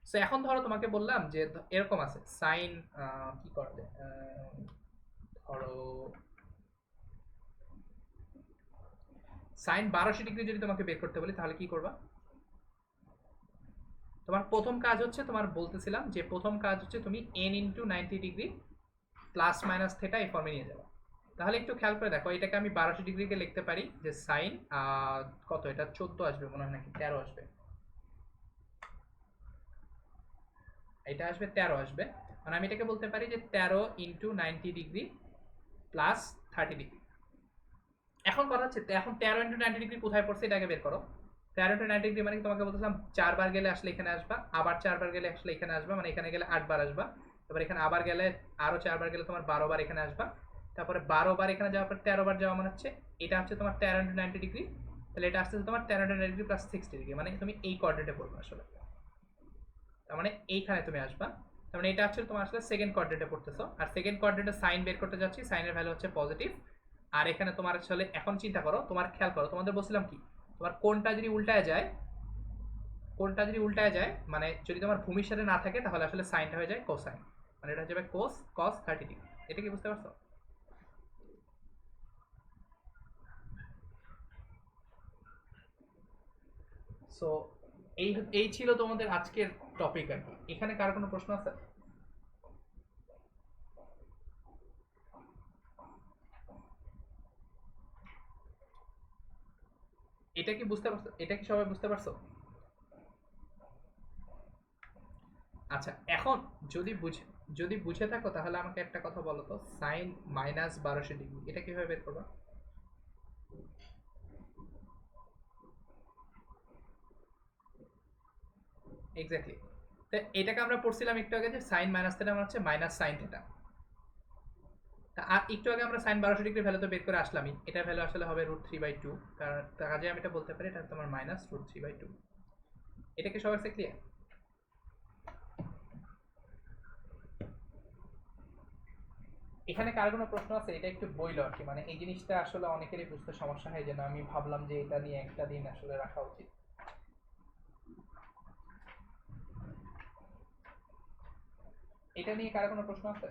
সো এখন ধরো তোমাকে বললাম যে এরকম আছে সাইন, কি করা যায়, ধরো সাইন 1200 ডিগ্রি যদি তোমাকে বের করতে বলি তাহলে কি করবা? তোমার প্রথম কাজ হচ্ছে, তোমার বলতেছিলাম যে প্রথম কাজ হচ্ছে তুমি n × 90 degree plus minus theta এই ফর্মে নিয়ে যাবে। তাহলে একটু খেয়াল করে দেখো, এটাকে আমি 1200 ডিগ্রিকে লিখতে পারি যে সাইন কত, এটা 14 আসবে মনে হয় নাকি 13 আসবে, এটা আসবে 13 আসবে, মানে আমি এটাকে বলতে পারি যে 13 × 90 ডিগ্রি প্লাস 30 ডিগ্রি। এখন কথা হচ্ছে এখন 13 × 90 ডিগ্রি কোথায় পড়ছে এটাকে বের করো। 13 × 90 ডিগ্রি মানে তোমাকে বলতেছিলাম চারবার গেলে আসলে এখানে আসবা, আবার চারবার গেলে আসলে এখানে আসবা, মানে এখানে গেলে 8বার আসবা, তারপর এখানে আবার গেলে আরো চারবার গেলে তোমার 12বার এখানে আসবা, তারপরে 12বার এখানে যাওয়ার পর 13বার যাওয়া মানে হচ্ছে এটা হচ্ছে তোমার 13 × 90 ডিগ্রি, তাহলে এটা আসছে তোমার 13 × 90 ডিগ্রি প্লাস 60 ডিগ্রি, মানে তুমি এই কোঅর্ডিনেটে পড়বে আসলে। তার মানে এইখানে তুমি আসবা, তার মানে এটা হচ্ছে তোমার আসলে সেকেন্ড কোয়াড্রেন্টে পড়তেছো, আর সেকেন্ড কোয়াড্রেন্টে সাইন বের করতে যাচ্ছি, সাইনের ভ্যালু হচ্ছে পজিটিভ। আর এখানে তোমার আসলে এখন চিন্তা করো, তোমার খেয়াল করো, তোমাদের বলছিলাম কি, তোমার কোনটা যদি উল্টায় যায়, কোনটা যদি উল্টায় যায় মানে যদি তোমার ভূমির সাথে না থাকে তাহলে আসলে সাইনটা হয়ে যায় কোসাইন, মানে এটা হয়ে যাবে কোস কস 30 ডিগ্রি। এটা কি বুঝতে পারছো? সো এই এই ছিল তোমাদের আজকের টপিক আর কি। এখানে কার কোনো প্রশ্ন আছে? এটা কি বুঝতে পারছো? এটা কি সবাই বুঝতে পারছো? আচ্ছা এখন যদি বুঝে, যদি বুঝে থাকো তাহলে আমাকে একটা কথা বলো তো, সাইন -1200 ডিগ্রি এটা কিভাবে বের করবা? এক্স্যাক্টলি। তো এটাকে আমরা পড়ছিলাম একটু আগে যে সাইন মাইনাস থিটা মানে হচ্ছে মাইনাস সাইন থিটা। আর একটু আগে আমরা সাইন 1200 ডিগ্রি ভ্যালু তো বের করে আসলামই, এটা ভ্যালু আসলে হবে √3/2, কারণ কাজে আমি এটা বলতে পারি এটা তোমার -√3/2। এটা কি সবার কাছে ক্লিয়ার? এখানে কার কোনো প্রশ্ন আছে? এটা একটু বইলো আর কি, মানে এই জিনিসটা আসলে অনেকেরই বুঝতে সমস্যা হয়, যেন আমি ভাবলাম যে এটা নিয়ে একটা দিন আসলে রাখা উচিত। এটা নিয়ে কার কোনো প্রশ্ন আছে?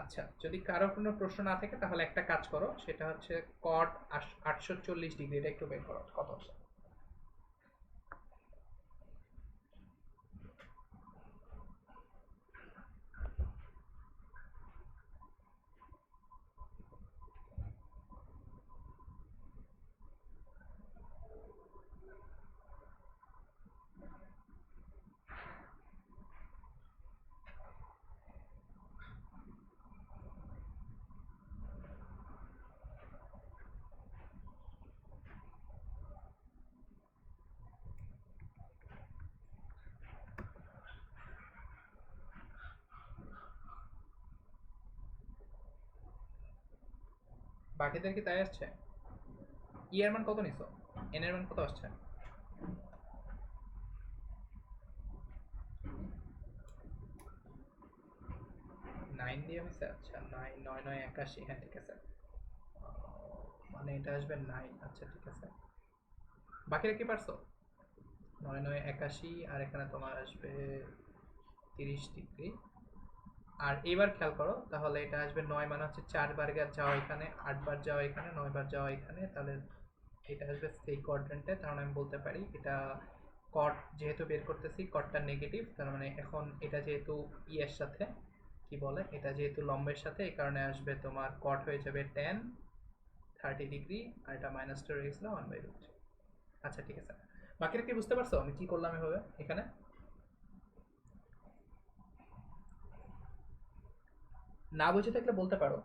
আচ্ছা যদি কারো কোনো প্রশ্ন না থাকে তাহলে একটা কাজ করো, সেটা হচ্ছে কট 840 ডিগ্রি এটা একটু বের করো কত আসে। বাকিদের কি তাই আসছে? ই এর মান কত নিছো? এন এর মান কত আসছে? 9 দিয়ে হয়েছে। আচ্ছা 9 9 9 81, হ্যাঁ ঠিক আছে। মানে এটা আসবে 9। আচ্ছা ঠিক আছে, বাকিরা কি পারছো? 9 9 81, আর এখানে তোমার আসবে 30 ডিগ্রি। আর এবার খেয়াল করো তাহলে এটা আসবে 9 মানে হচ্ছে 4 বার যাওয়া এখানে, 8 বার যাওয়া এখানে, 9 বার যাওয়া এখানে, তাহলে এটা আসবে সেই কোয়াড্রেন্টে। তার মানে আমি বলতে পারি এটা কট, যেহেতু বের করতেছি কটটা নেগেটিভ, তার মানে এখন এটা যেহেতু ই এর সাথে কি বলে, এটা যেহেতু লম্বের সাথে, এই কারণে আসবে তোমার কট হয়ে যাবে 10 30 ডিগ্রি, আর এটা মাইনাসটা রয়ে গেছিল 1/√3। আচ্ছা ঠিক আছে, বাকিরা কি বুঝতে পারছো আমি কি করলাম এভাবে এখানে? না বুঝে থাকলে বলতে পারো।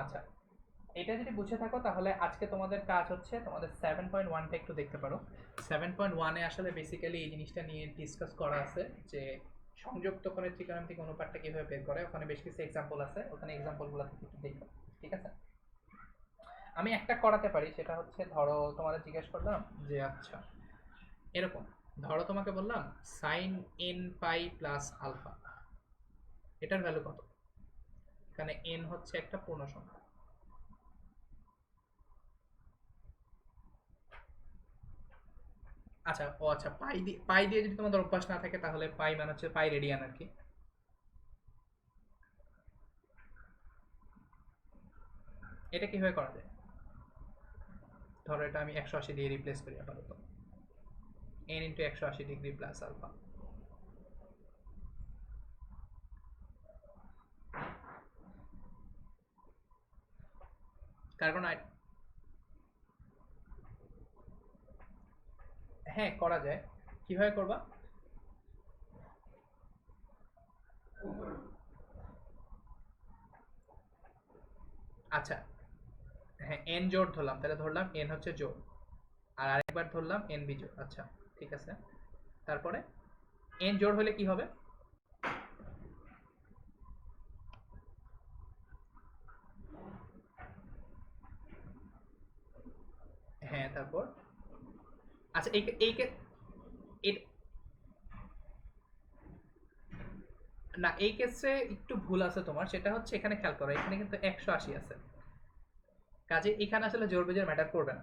আচ্ছা এটা যদি বুঝে থাকো তাহলে আজকে তোমাদের কাজ হচ্ছে তোমাদের 7.1টা একটু দেখতে পারো। 7.1-এ আসলে বেসিক্যালি এই জিনিসটা নিয়ে ডিসকাস করা আছে যে সংযুক্ত কোণের ত্রিকোণমিতিক অনুপাতটা কিভাবে বের করে, ওখানে বেশ কিছু এক্সাম্পল আছে, ওখানে এক্সাম্পলগুলো থেকে একটু দেখো। ঠিক আছে, আমি একটা করাতে পারি, সেটা হচ্ছে ধরো তোমাদের জিজ্ঞেস করলাম যে আচ্ছা এরকম, ধরো তোমাকে বললাম sine n pi plus alpha, এটার ভ্যালু কত? এখানে এন হচ্ছে একটা পূর্ণ সংখ্যা। আচ্ছা ও আচ্ছা, পাই দিয়ে যদি তোমাদের অভ্যাস না থাকে তাহলে পাই মানে হচ্ছে পাই রেডিয়ান আর কি। এটা কিভাবে করা যায়? ধরো এটা আমি 180 দিয়ে রিপ্লেস করি আপাতত, n into 180 degree plus alpha. কার্বন হ্যাঁ করা যায়। কিভাবে করবা? আচ্ছা হ্যাঁ এন জোড় ধরলাম, তাহলে ধরলাম এন হচ্ছে জোড়, আর আরেকবার ধরলাম এন বিজোড়। আচ্ছা ঠিক আছে, তারপরে এন জোড় হলে কি হবে? হ্যাঁ তারপর আচ্ছা এই না এই কেসে একটু ভুল আছে তোমার, সেটা হচ্ছে এখানে খেয়াল করো এখানে কিন্তু 180 আছে, কাজে এখানে আসলে জোর বেজোর ম্যাটার করবে না।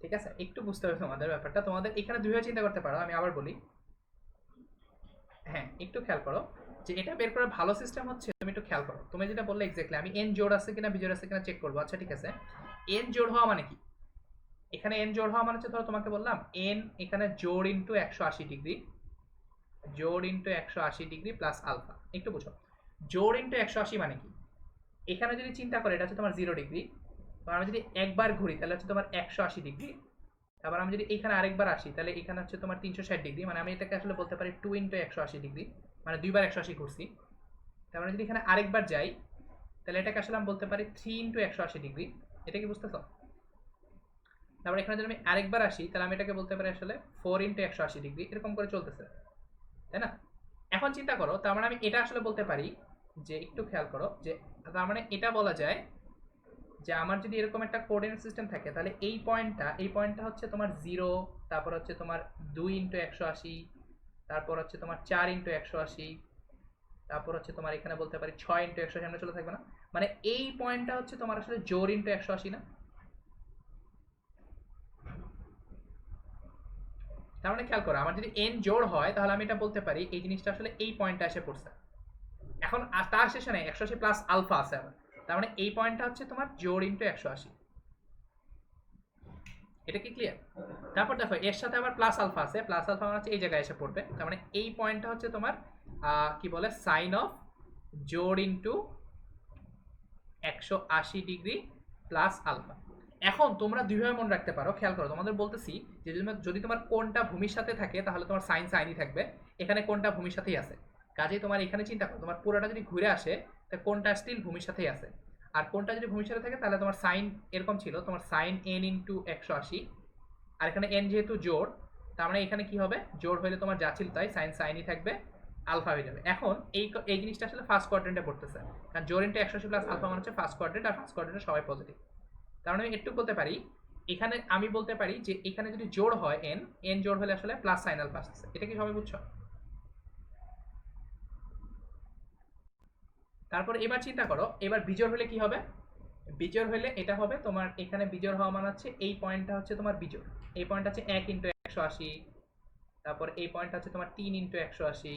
ঠিক আছে, একটু বুঝতে হবে তোমাদের ব্যাপারটা, তোমাদের এখানে দুইভাবে চিন্তা করতে পারো, আমি আবার বলি। হ্যাঁ একটু খেয়াল করো যে এটা বের করার ভালো সিস্টেম হচ্ছে, তুমি একটু খেয়াল করো তুমি যেটা বললে এক্স্যাক্টলি, আমি এন জোড় আছে কিনা বিজোড় আছে কিনা চেক করবো। আচ্ছা ঠিক আছে, এন জোড় হওয়া মানে কি? এখানে এন জোড় হওয়া মানে হচ্ছে ধরো তোমাকে বললাম এন এখানে জোড় ইন্টু 180 ডিগ্রি, জোড় ইন্টু 180 ডিগ্রি প্লাস আলফা। একটু বুঝো, জোড় ইন্টু 180 মানে কি? এখানে যদি চিন্তা করে এটা হচ্ছে তোমার 0 ডিগ্রি, তো আমি যদি একবার ঘুরি তাহলে হচ্ছে তোমার 180 ডিগ্রি, তারপর আমি যদি এখানে আরেকবার আসি তাহলে এখানে হচ্ছে তোমার 360 ডিগ্রি, মানে আমি এটাকে আসলে বলতে পারি 2 × 180 ডিগ্রি, মানে দুইবার 180 ঘুরছি। তারপরে যদি এখানে আরেকবার যাই তাহলে এটাকে আসলে আমি বলতে পারি 3 × 180 ডিগ্রি। এটা কি বুঝতেছ? তারপর এখানে যদি আমি আরেকবার আসি তাহলে আমি এটাকে বলতে পারি আসলে 4 × 180 ডিগ্রি, এরকম করে চলতেছে, তাই না? এখন চিন্তা করো, তার মানে আমি এটা আসলে বলতে পারি যে, একটু খেয়াল করো যে তার মানে এটা বলা যায় যে আমার যদি এরকম একটা কোঅর্ডিনেট সিস্টেম থাকে তাহলে এই পয়েন্টটা হচ্ছে তোমার 0, তারপর হচ্ছে তোমার 2 × 180, তারপর হচ্ছে তোমার 4 × 180, তারপর হচ্ছে তোমার এখানে বলতে পারি 6 × 180, আমরা চলে থাকবে না? মানে এই পয়েন্টটা হচ্ছে তোমার আসলে জোর ইন্টু 180 না? তার মানে খেয়াল করো, আমার যদি এন জোড় হয় তাহলে আমি এটা বলতে পারি এই জিনিসটা আসলে এই পয়েন্টটা এসে পড়ছে। এখন তার শেষে নেই 180 প্লাস আলফা আছে আবার, তার মানে এই পয়েন্টটা হচ্ছে তোমার জোড় ইন্টু 180। এটা কি ক্লিয়ার? তারপর দেখো এর সাথে আবার প্লাস আলফা আছে, প্লাস আলফা মানে হচ্ছে এই জায়গায় এসে পড়বে, তার মানে এই পয়েন্টটা হচ্ছে তোমার কি বলে সাইন অফ জোড় ইন্টু 180 ডিগ্রি প্লাস আলফা। এখন তোমরা দুইভাবে মনে রাখতে পারো, খেয়াল করো তোমাদের বলতেছি যে যদি তোমার কোনটা ভূমির সাথে থাকে তাহলে তোমার সাইন সাইনই থাকবে, এখানে কোনটা ভূমির সাথেই আছে, কাজেই তোমার এখানে চিন্তা করো তোমার পুরোটা যদি ঘুরে আসে তা কোনটা স্টিল ভূমির সাথেই আছে, আর কোনটা যদি ভূমির সাথে থাকে তাহলে তোমার সাইন এরকম ছিল তোমার সাইন এন ইন্টু 180, আর এখানে এন যেহেতু জোড় তার মানে এখানে কি হবে, জোড় হলে তোমার যা ছিল তাই সাইন সাইনই থাকবে, আলফা হয়ে যাবে। এখন এই জিনিসটা আসলে ফার্স্ট কোয়াড্রেন্টে পড়তেছে, কারণ জোড় ইন্টু 180 প্লাস আলফা মানে হচ্ছে ফার্স্ট কোয়াড্রেন্ট, আর ফার্স্ট কোয়াড্রেন্টে সবাই পজিটিভ। তার মানে আমি একটু বলতে পারি এখানে, আমি বলতে পারি যে এখানে যদি জোড় হয় এন, এন জোড় হলে আসলে প্লাস সাইন আলফা আসছে। এটা কি সবাই বুঝছো? তারপর এবার চিন্তা করো এবার বিজোড় হলে কি হবে? বিজোড় হলে এটা হবে তোমার এখানে বিজোড় হওয়া মানে হচ্ছে এই পয়েন্টটা হচ্ছে তোমার বিজোড়, এই পয়েন্ট হচ্ছে 1 × 180, তারপর এই পয়েন্ট হচ্ছে তোমার 3 × 180,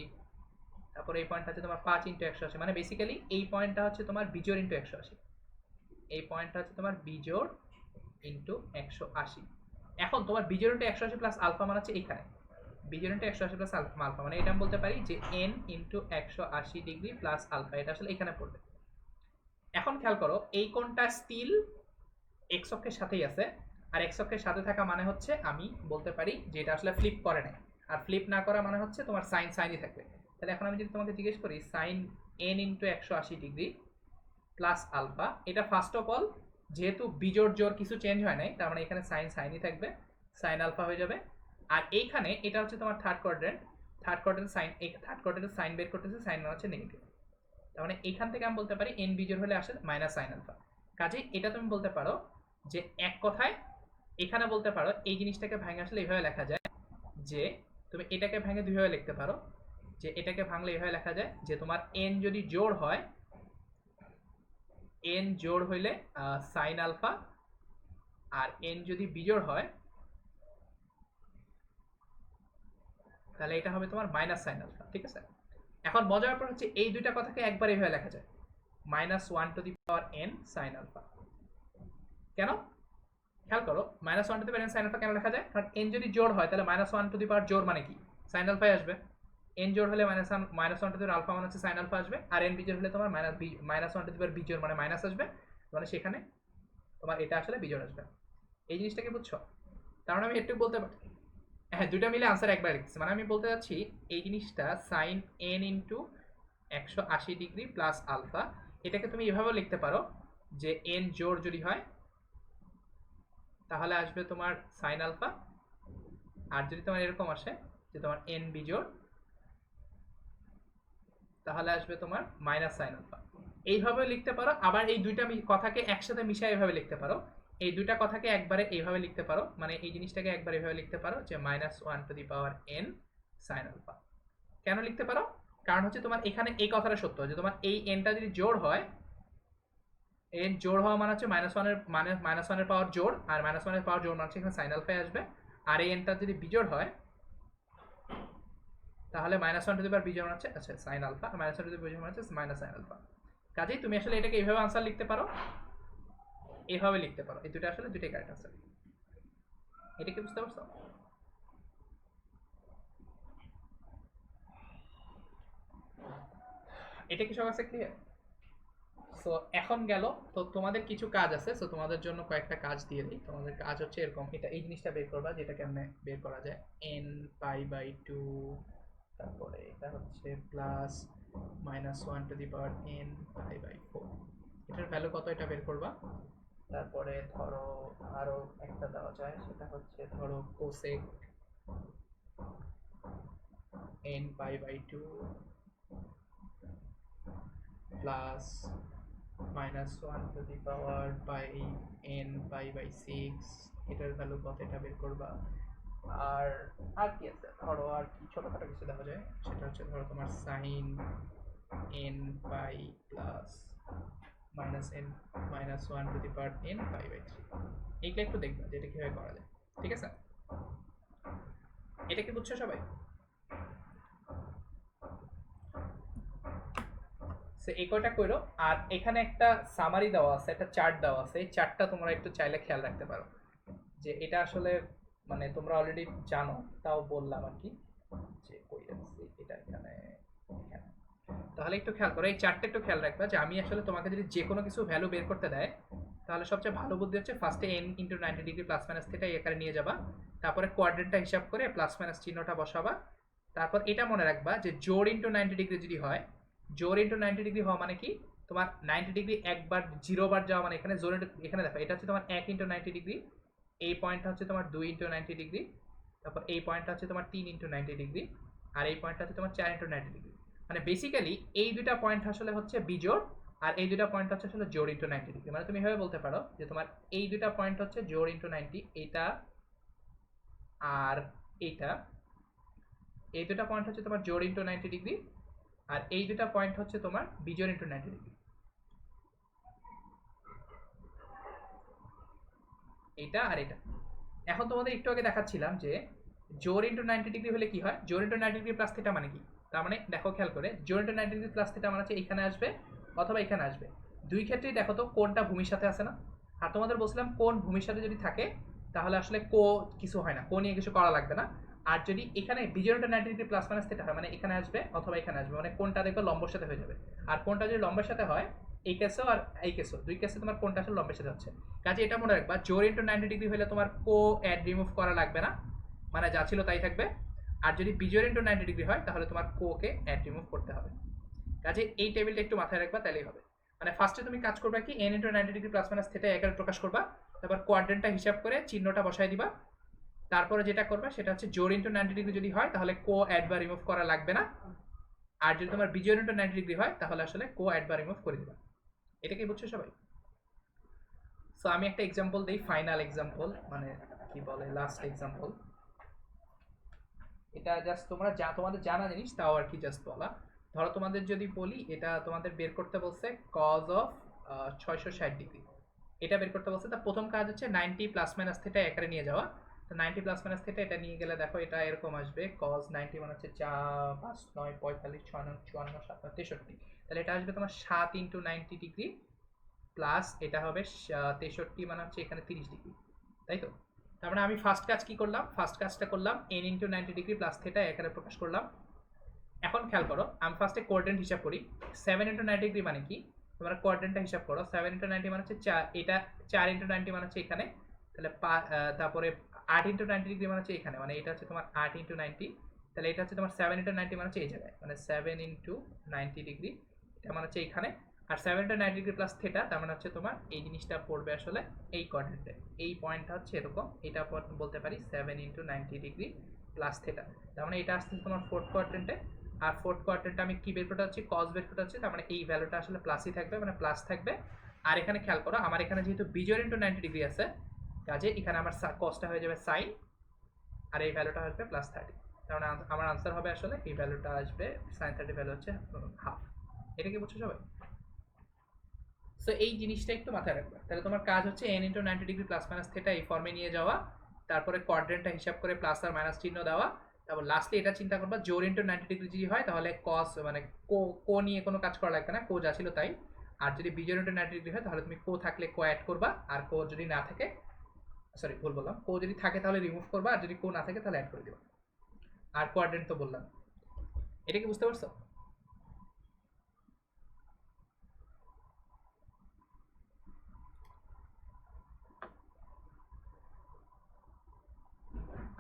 তারপর এই পয়েন্ট হচ্ছে তোমার 5 × 180, মানে বেসিক্যালি এই পয়েন্টটা হচ্ছে তোমার বিজোড় ইন্টু 180, এই পয়েন্টটা হচ্ছে তোমার বিজোড় ইন্টু 180। এখন তোমার বিজোড় ইন্টু 180 প্লাস আলফা মানে হচ্ছে এখানে বিজোড় ইন্টু 180 প্লাস আলফা, মানে এটা আমি বলতে পারি যে n into 180 degree plus alpha, এটা আসলে এখানে পড়বে। এখন খেয়াল করো এই কোণটা স্টিল এক্স অক্ষের সাথেই আছে, আর এক্স অক্ষের সাথে থাকা মানে হচ্ছে আমি বলতে পারি যে এটা আসলে ফ্লিপ করে না, আর ফ্লিপ না করা মানে হচ্ছে তোমার সাইন সাইনই থাকবে। তাহলে এখন আমি যদি তোমাকে জিজ্ঞেস করি sine n into 180 degree plus alpha, এটা ফার্স্ট অফ অল যেহেতু বিজোড় জোর কিছু চেঞ্জ হয় নাই তার মানে এখানে সাইন সাইনই থাকবে, সাইন আলফা হয়ে যাবে। আর এইখানে এটা হচ্ছে তোমার third quadrant, third quadrant sine, third কোয়াড্রেন্টের সাইন বের করতেছে, সাইন মানে হচ্ছে নেগেটিভ, তার মানে এইখান থেকে আমি বলতে পারি এন বিজোড় হলে আসে মাইনাস সাইন আলফা। কাজেই এটা তুমি বলতে পারো যে এক কথায় এখানে বলতে পারো এই জিনিসটাকে ভাঙে আসলে এইভাবে লেখা যায় যে তুমি এটাকে ভেঙে দুইভাবে লিখতে পারো, যে এটাকে ভাঙলে এইভাবে লেখা যায় যে তোমার এন যদি জোড় হয়, এন জোড় হইলে সাইন আলফা, আর এন যদি বিজোড় হয় তাহলে এটা হবে তোমার মাইনাস সাইন আলফা। ঠিক আছে, এখন মজার ব্যাপার হচ্ছে এই দুইটা কথাকে একবার এইভাবে লেখা যায় -1 সাইন আলফা। কেন? খেয়াল করো -1 সাইন আলফা কেন লেখা যায়, কারণ এন যদি জোড় হয় তাহলে -1 জোড় মানে কি সাইন আলফাই আসবে, এন জোড় হলে -1 আলফা মানে হচ্ছে সাইন আলফা আসবে, আর এন বিজোড় হলে তোমার -1 বিজোড় মানে মাইনাস আসবে, মানে সেখানে তোমার এটা আসলে বিজোড় আসবে। এই জিনিসটাকে বুঝছো? তার মানে আমি একটু বলতে পারি, হ্যাঁ দুইটা মিলে আনসার একবার লিখছি, মানে আমি বলতে চাচ্ছি এই জিনিসটা sine n into 180 degree plus alpha, এটাকে তুমি এভাবেও লিখতে পারো যে এন জোড় যদি হয় তাহলে আসবে তোমার সাইন আলফা, আর যদি তোমার এরকম আসে যে তোমার এন বিজোড় তাহলে আসবে তোমার মাইনাস সাইন আলফা। এইভাবে লিখতে পারো, আবার এই দুইটা কথাকে একসাথে মিশিয়ে এইভাবে লিখতে পারো এই দুইটা কথাকে একবারে এইভাবে লিখতে পারো, মানে এই জিনিসটাকে একবার এইভাবে লিখতে পারো যে -1 sin আলফা। কেন লিখতে পারো? কারণ হচ্ছে তোমার এখানে এই কথাটা সত্য যে তোমার এই এনটা যদি জোড় হয়, এন জোড় হওয়া মানে হচ্ছে -1 এর পাওয়ার জোড়, আর -1 এর পাওয়ার জোড় মানে হচ্ছে এখানে sin আলফাই আসবে। আর এই এনটা যদি বিজোড় হয় তাহলে -1 বিজোড় মানে হচ্ছে আচ্ছা sin আলফা, আর -1 বিজোড় মানে হচ্ছে -sin আলফা। কাজেই তুমি আসলে এটাকে এইভাবে আনসার লিখতে পারো, এইভাবে লিখতে পারো। এই দুটো আসলে দুটোই কারেক্ট আনসার। এটা কি বুঝতে পারছো? এটা কি সবার কাছে ক্লিয়ার? সো এখন গেল তো তোমাদের কিছু কাজ আছে, সো তোমাদের জন্য কয়েকটা কাজ দিয়ে দিই। তোমাদের কাজ হচ্ছে এরকম, এটা এই জিনিসটা বের করবা, যেটা কেমনে বের করা যায়, n π/2, তারপরে এটা হচ্ছে প্লাস -1 n π/4, এটার ভ্যালু কত এটা বের করবা। তারপরে ধরো আরো একটা দেওয়া যায়, সেটা হচ্ছে ধরো কোসেক n π/2 প্লাস -1 এটার ভ্যালু কত এটা বের করবা। আর আর কি আছে, ধরো আর কি ছোটখাটো কিছু দেখা যায়, সেটা হচ্ছে ধরো তোমার sine n π plus -n -1 n π/3, এইগুলো একটু দেখবা যে এটা কিভাবে করা যায়। ঠিক আছে, এটা কি বুঝছো সবাই? এই কয়টা করো। আর এখানে একটা সামারি দেওয়া আছে, একটা চার্ট দেওয়া আছে, এই চার্টটা তোমরা একটু চাইলে খেয়াল রাখতে পারো, যে এটা আসলে মানে তোমরা অলরেডি জানো, তাও বললাম আর কি, যে কই রাখছি এটা এখানে এখানে। তাহলে একটু খেয়াল করো, এই চার্টটা একটু খেয়াল রাখবা, যে আমি আসলে তোমাকে যদি যে কোনো কিছু ভ্যালু বের করতে দেয়, তাহলে সবচেয়ে ভালো বুদ্ধি হচ্ছে ফার্স্টে n × 90 degree plus minus theta এই আকারে নিয়ে যাবা, তারপরে কোয়াড্রেন্টটা হিসাব করে প্লাস মাইনাস চিহ্নটা বসাবা। তারপর এটা মনে রাখবা যে জোড় ইন্টু 90 ডিগ্রি যদি হয়, জোড় ইন্টু 90 ডিগ্রি হওয়া মানে কি, তোমার 90 ডিগ্রি একবার 0 বার যাওয়া, মানে এখানে জোর এখানে দেখো এটা হচ্ছে তোমার 1 × 90 ডিগ্রি, এই পয়েন্টটা হচ্ছে তোমার 2 × 90 ডিগ্রি, তারপর এই পয়েন্টটা হচ্ছে তোমার 3 × 90 ডিগ্রি, আর এই পয়েন্টটা হচ্ছে তোমার 4 × 90 ডিগ্রি। মানে বেসিক্যালি এই দুইটা পয়েন্ট আসলে হচ্ছে বিজোড়, আর এই দুইটা পয়েন্ট হচ্ছে আসলে জোড় ইন্টু 90 ডিগ্রি। মানে তুমি এভাবে বলতে পারো যে তোমার এই দুইটা পয়েন্ট হচ্ছে জোড় ইন্টু 90, এইটা আর এইটা, এই দুটা পয়েন্ট হচ্ছে তোমার জোড় ইন্টু 90 ডিগ্রি, আর এই দুটা পয়েন্ট হচ্ছে তোমার বিজোড় ইন্টু 90 ডিগ্রি, এইটা আর এটা। এখন তোমাদের একটু আগে দেখাচ্ছিলাম যে জোড় ইন্টু 90 ডিগ্রি হলে কি হয়, জোড় ইন্টু 90 ডিগ্রি প্লাস থিটা মানে কি, তার মানে দেখো খেয়াল করে, জোড় ইন্টু 90 ডিগ্রি প্লাস থিটা মানে হচ্ছে এখানে আসবে অথবা এখানে আসবে। দুই ক্ষেত্রেই দেখো তো কোনটা ভূমির সাথে আছে না। আর তোমাদের বলছিলাম কোন ভূমির সাথে যদি থাকে তাহলে আসলে কো কিছু হয় না, কো নিয়ে কিছু করা লাগবে না। আর যদি এখানে বিজোড় into 90 degree plus minus theta হয়, মানে এখানে আসবে অথবা এখানে আসবে, মানে কোনটা দেখবে লম্বের সাথে হয়ে যাবে। আর কোনটা যদি লম্বের সাথে হয়, এই কেসেও আর এই কেসেও, দুই কেসে তোমার কোনটা আসলে লম্বের সাথে হচ্ছে। কাজে এটা মনে রাখবা, জোড় ইন্টু 90 ডিগ্রি হলে তোমার কো অ্যাড রিমুভ করা লাগবে না, মানে যা ছিল তাই থাকবে। আর যদি বিজোড় ইন্টু 90 ডিগ্রি হয় তাহলে তোমার কো কে অ্যাড রিমুভ করতে হবে। কাজে এই টেবিলটা একটু মাথায় রাখবা, তাহলেই হবে। মানে ফার্স্টে তুমি কাজ করবা কি, n × 90 degree plus minus theta একারে প্রকাশ করবা, তারপর কোয়াড্রেন্টটা হিসাব করে চিহ্নটা বসায় দিবা। তারপরে যেটা করবা সেটা হচ্ছে জোড় ইন্টু 90 ডিগ্রি যদি হয় তাহলে কো অ্যাড বা রিমুভ করা লাগবে না, আর যদি তোমার বিজোড় ইন্টু 90 ডিগ্রি হয় তাহলে আসলে কো অ্যাড বা রিমুভ করে দিবা। এটা কি বুঝছো সবাই? সো আমি একটা এক্সাম্পল দিই, ফাইনাল এক্সাম্পল, মানে কি বলে লাস্ট এক্সাম্পল। এটা জাস্ট তোমরা তোমাদের জানা জিনিস, তাও আর কি জাস্ট বলা। ধরো তোমাদের যদি বলি, এটা তোমাদের বের করতে বলছে কজ অফ 660 ডিগ্রি, এটা বের করতে বলছে। তা প্রথম কাজ হচ্ছে 90 প্লাস মাইনাস থিটা একারে নিয়ে যাওয়া। তো 90 প্লাস মাইনাস থিটা এটা নিয়ে গেলে দেখো এটা এরকম আসবে, কজ 90 মানে হচ্ছে 4 5 9 45 6 9 54 7 63, তাহলে এটা আসবে তোমার 7 × 90 ডিগ্রি প্লাস এটা হবে 63 মানে হচ্ছে এখানে 30 ডিগ্রি, তাই তো? তার মানে আমি ফার্স্ট কাজ কি করলাম, ফার্স্ট কাজটা করলাম n × 90 ডিগ্রি প্লাস থিটা এখানে প্রকাশ করলাম। এখন খেয়াল করো, আমি ফার্স্টে কোঅর্ডিনেট হিসাব করি। 7 × 90 ডিগ্রি মানে কি, তোমরা কোঅর্ডিনেটটা হিসাব করো। 7 × 90 মানে হচ্ছে 4, এটা 4 × 90 মানে হচ্ছে এখানে, তাহলে তারপরে 8 × 90 ডিগ্রি মানে হচ্ছে এখানে, মানে এটা হচ্ছে তোমার 8 × 90, তাহলে এটা হচ্ছে তোমার 7 × 90 মানে হচ্ছে এই জায়গায়, মানে 7 × 90 ডিগ্রি, এটা মানে হচ্ছে এইখানে। আর 7 × 90 ডিগ্রি প্লাস থিটা, তার মানে হচ্ছে তোমার এই জিনিসটা পড়বে আসলে এই কোঅর্ডিনেটে, এই পয়েন্টটা হচ্ছে এরকম, এটা বলতে পারি 7 × 90 ডিগ্রি প্লাস থিটা, তার মানে এটা আসছে তোমার ফোর্থ কোয়াড্রেন্টে। আর ফোর্থ কোয়াড্রেন্টে আমি কি বের করতে হচ্ছে, কজ বের করতে হচ্ছে, তার মানে এই ভ্যালুটা আসলে প্লাসই থাকবে, মানে প্লাস থাকবে। আর এখানে খেয়াল করো, আমার এখানে যেহেতু বিজোড় ইন্টু 90 ডিগ্রি আছে, কাজে এখানে আমার কসটা হয়ে যাবে সাইন, আর এই ভ্যালুটা আসবে +30। কারণ আমার আনসার হবে আসলে এই ভ্যালুটা আসবে sin 30 ভ্যালু হচ্ছে হাফ। এটা কি বুঝছো সবাই? সো এই জিনিসটা একটু মাথায় রাখবে। তাহলে তোমার কাজ হচ্ছে n into 90 degree plus minus theta এই ফর্মে নিয়ে যাওয়া, তারপরে কোয়াড্রেন্টটা হিসাব করে প্লাস আর মাইনাস চিহ্ন দেওয়া, তারপর লাস্টে এটা চিন্তা করবা জোর ইন্টু 90 ডিগ্রি যদি হয় তাহলে কস মানে কো নিয়ে কোনো কাজ করা লাগবে না, কো যা ছিল তাই। আর যদি বিজোর ইন্টু 90 ডিগ্রি হয় তাহলে তুমি কো থাকলে কো অ্যাড করবা, আর কো যদি না থাকে, সরি ভুল বললাম, কো যদি থাকে তাহলে রিমুভ করবা, আর যদি কো না থাকে তাহলে অ্যাড করে দিবা। আর কোয়াড্রেন্ট তো বললাম। এটা কি বুঝতে পারছো?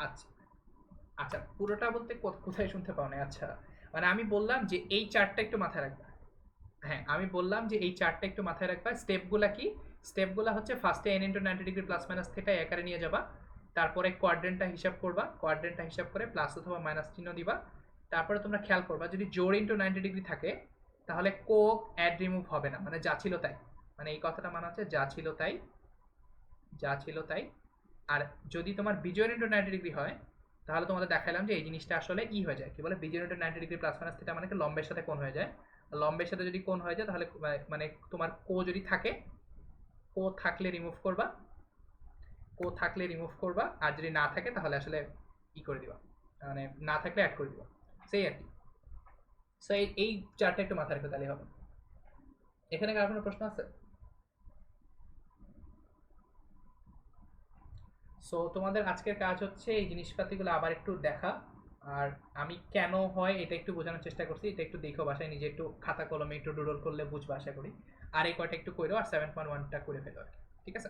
আচ্ছা আচ্ছা, পুরোটা বলতে কোথায় শুনতে পাও না? আচ্ছা, মানে আমি বললাম যে এই চারটা একটু মাথায় রাখবা। হ্যাঁ, আমি বললাম যে এই চারটা একটু মাথায় রাখবা। স্টেপগুলা কি? স্টেপগুলা হচ্ছে ফার্স্টে n into 90 degree plus minus theta আকারে নিয়ে যাবা, তারপরে কোয়াড্রেন্টটা হিসাব করবা, কোয়াড্রেন্টটা হিসাব করে প্লাস অথবা মাইনাস চিহ্ন দিবা। তারপরে তোমরা খেয়াল করবা যদি জোর ইন্টু 90 ডিগ্রি থাকে তাহলে কো অ্যাড রিমুভ হবে না, মানে যা ছিল তাই। মানে এই কথাটা মানে হচ্ছে যা ছিল তাই, যা ছিল তাই। আর যদি তোমার বিজোড় ইন্টু 90 ডিগ্রি হয় তাহলে তোমাদের দেখাইলাম যে এই জিনিসটা আসলে ই হয়ে যায়, কি বলে, বিজোড় into 90 degree plus minus theta মানে কি লম্বের সাথে কোণ হয়ে যায়। লম্বের সাথে যদি কোণ হয়ে যায় তাহলে মানে তোমার কো যদি থাকে, কো থাকলে রিমুভ করবা, কো থাকলে রিমুভ করবা, আর যদি না থাকে তাহলে আসলে ই করে দিবা, মানে না থাকলে অ্যাড করে দিবা, সেই আর কি। সো এই চারটা একটু মাথায় রেখে তাহলে হবে। এখানে কার কোনো প্রশ্ন আছে? সো তোমাদের আজকের কাজ হচ্ছে এই জিনিসপাতিগুলো আবার একটু দেখা, আর আমি কেন হয় এটা একটু বোঝানোর চেষ্টা করছি, এটা একটু দেখো বাসায় নিজে, একটু খাতা কলমে একটু ডুডল করলে বুঝবা আশা করি। আর এই কয়টা একটু করো, আর 7.1টা করে ফেলো আর কি। ঠিক আছে?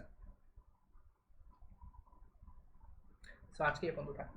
সো আজকে এই পর্যন্ত থাক।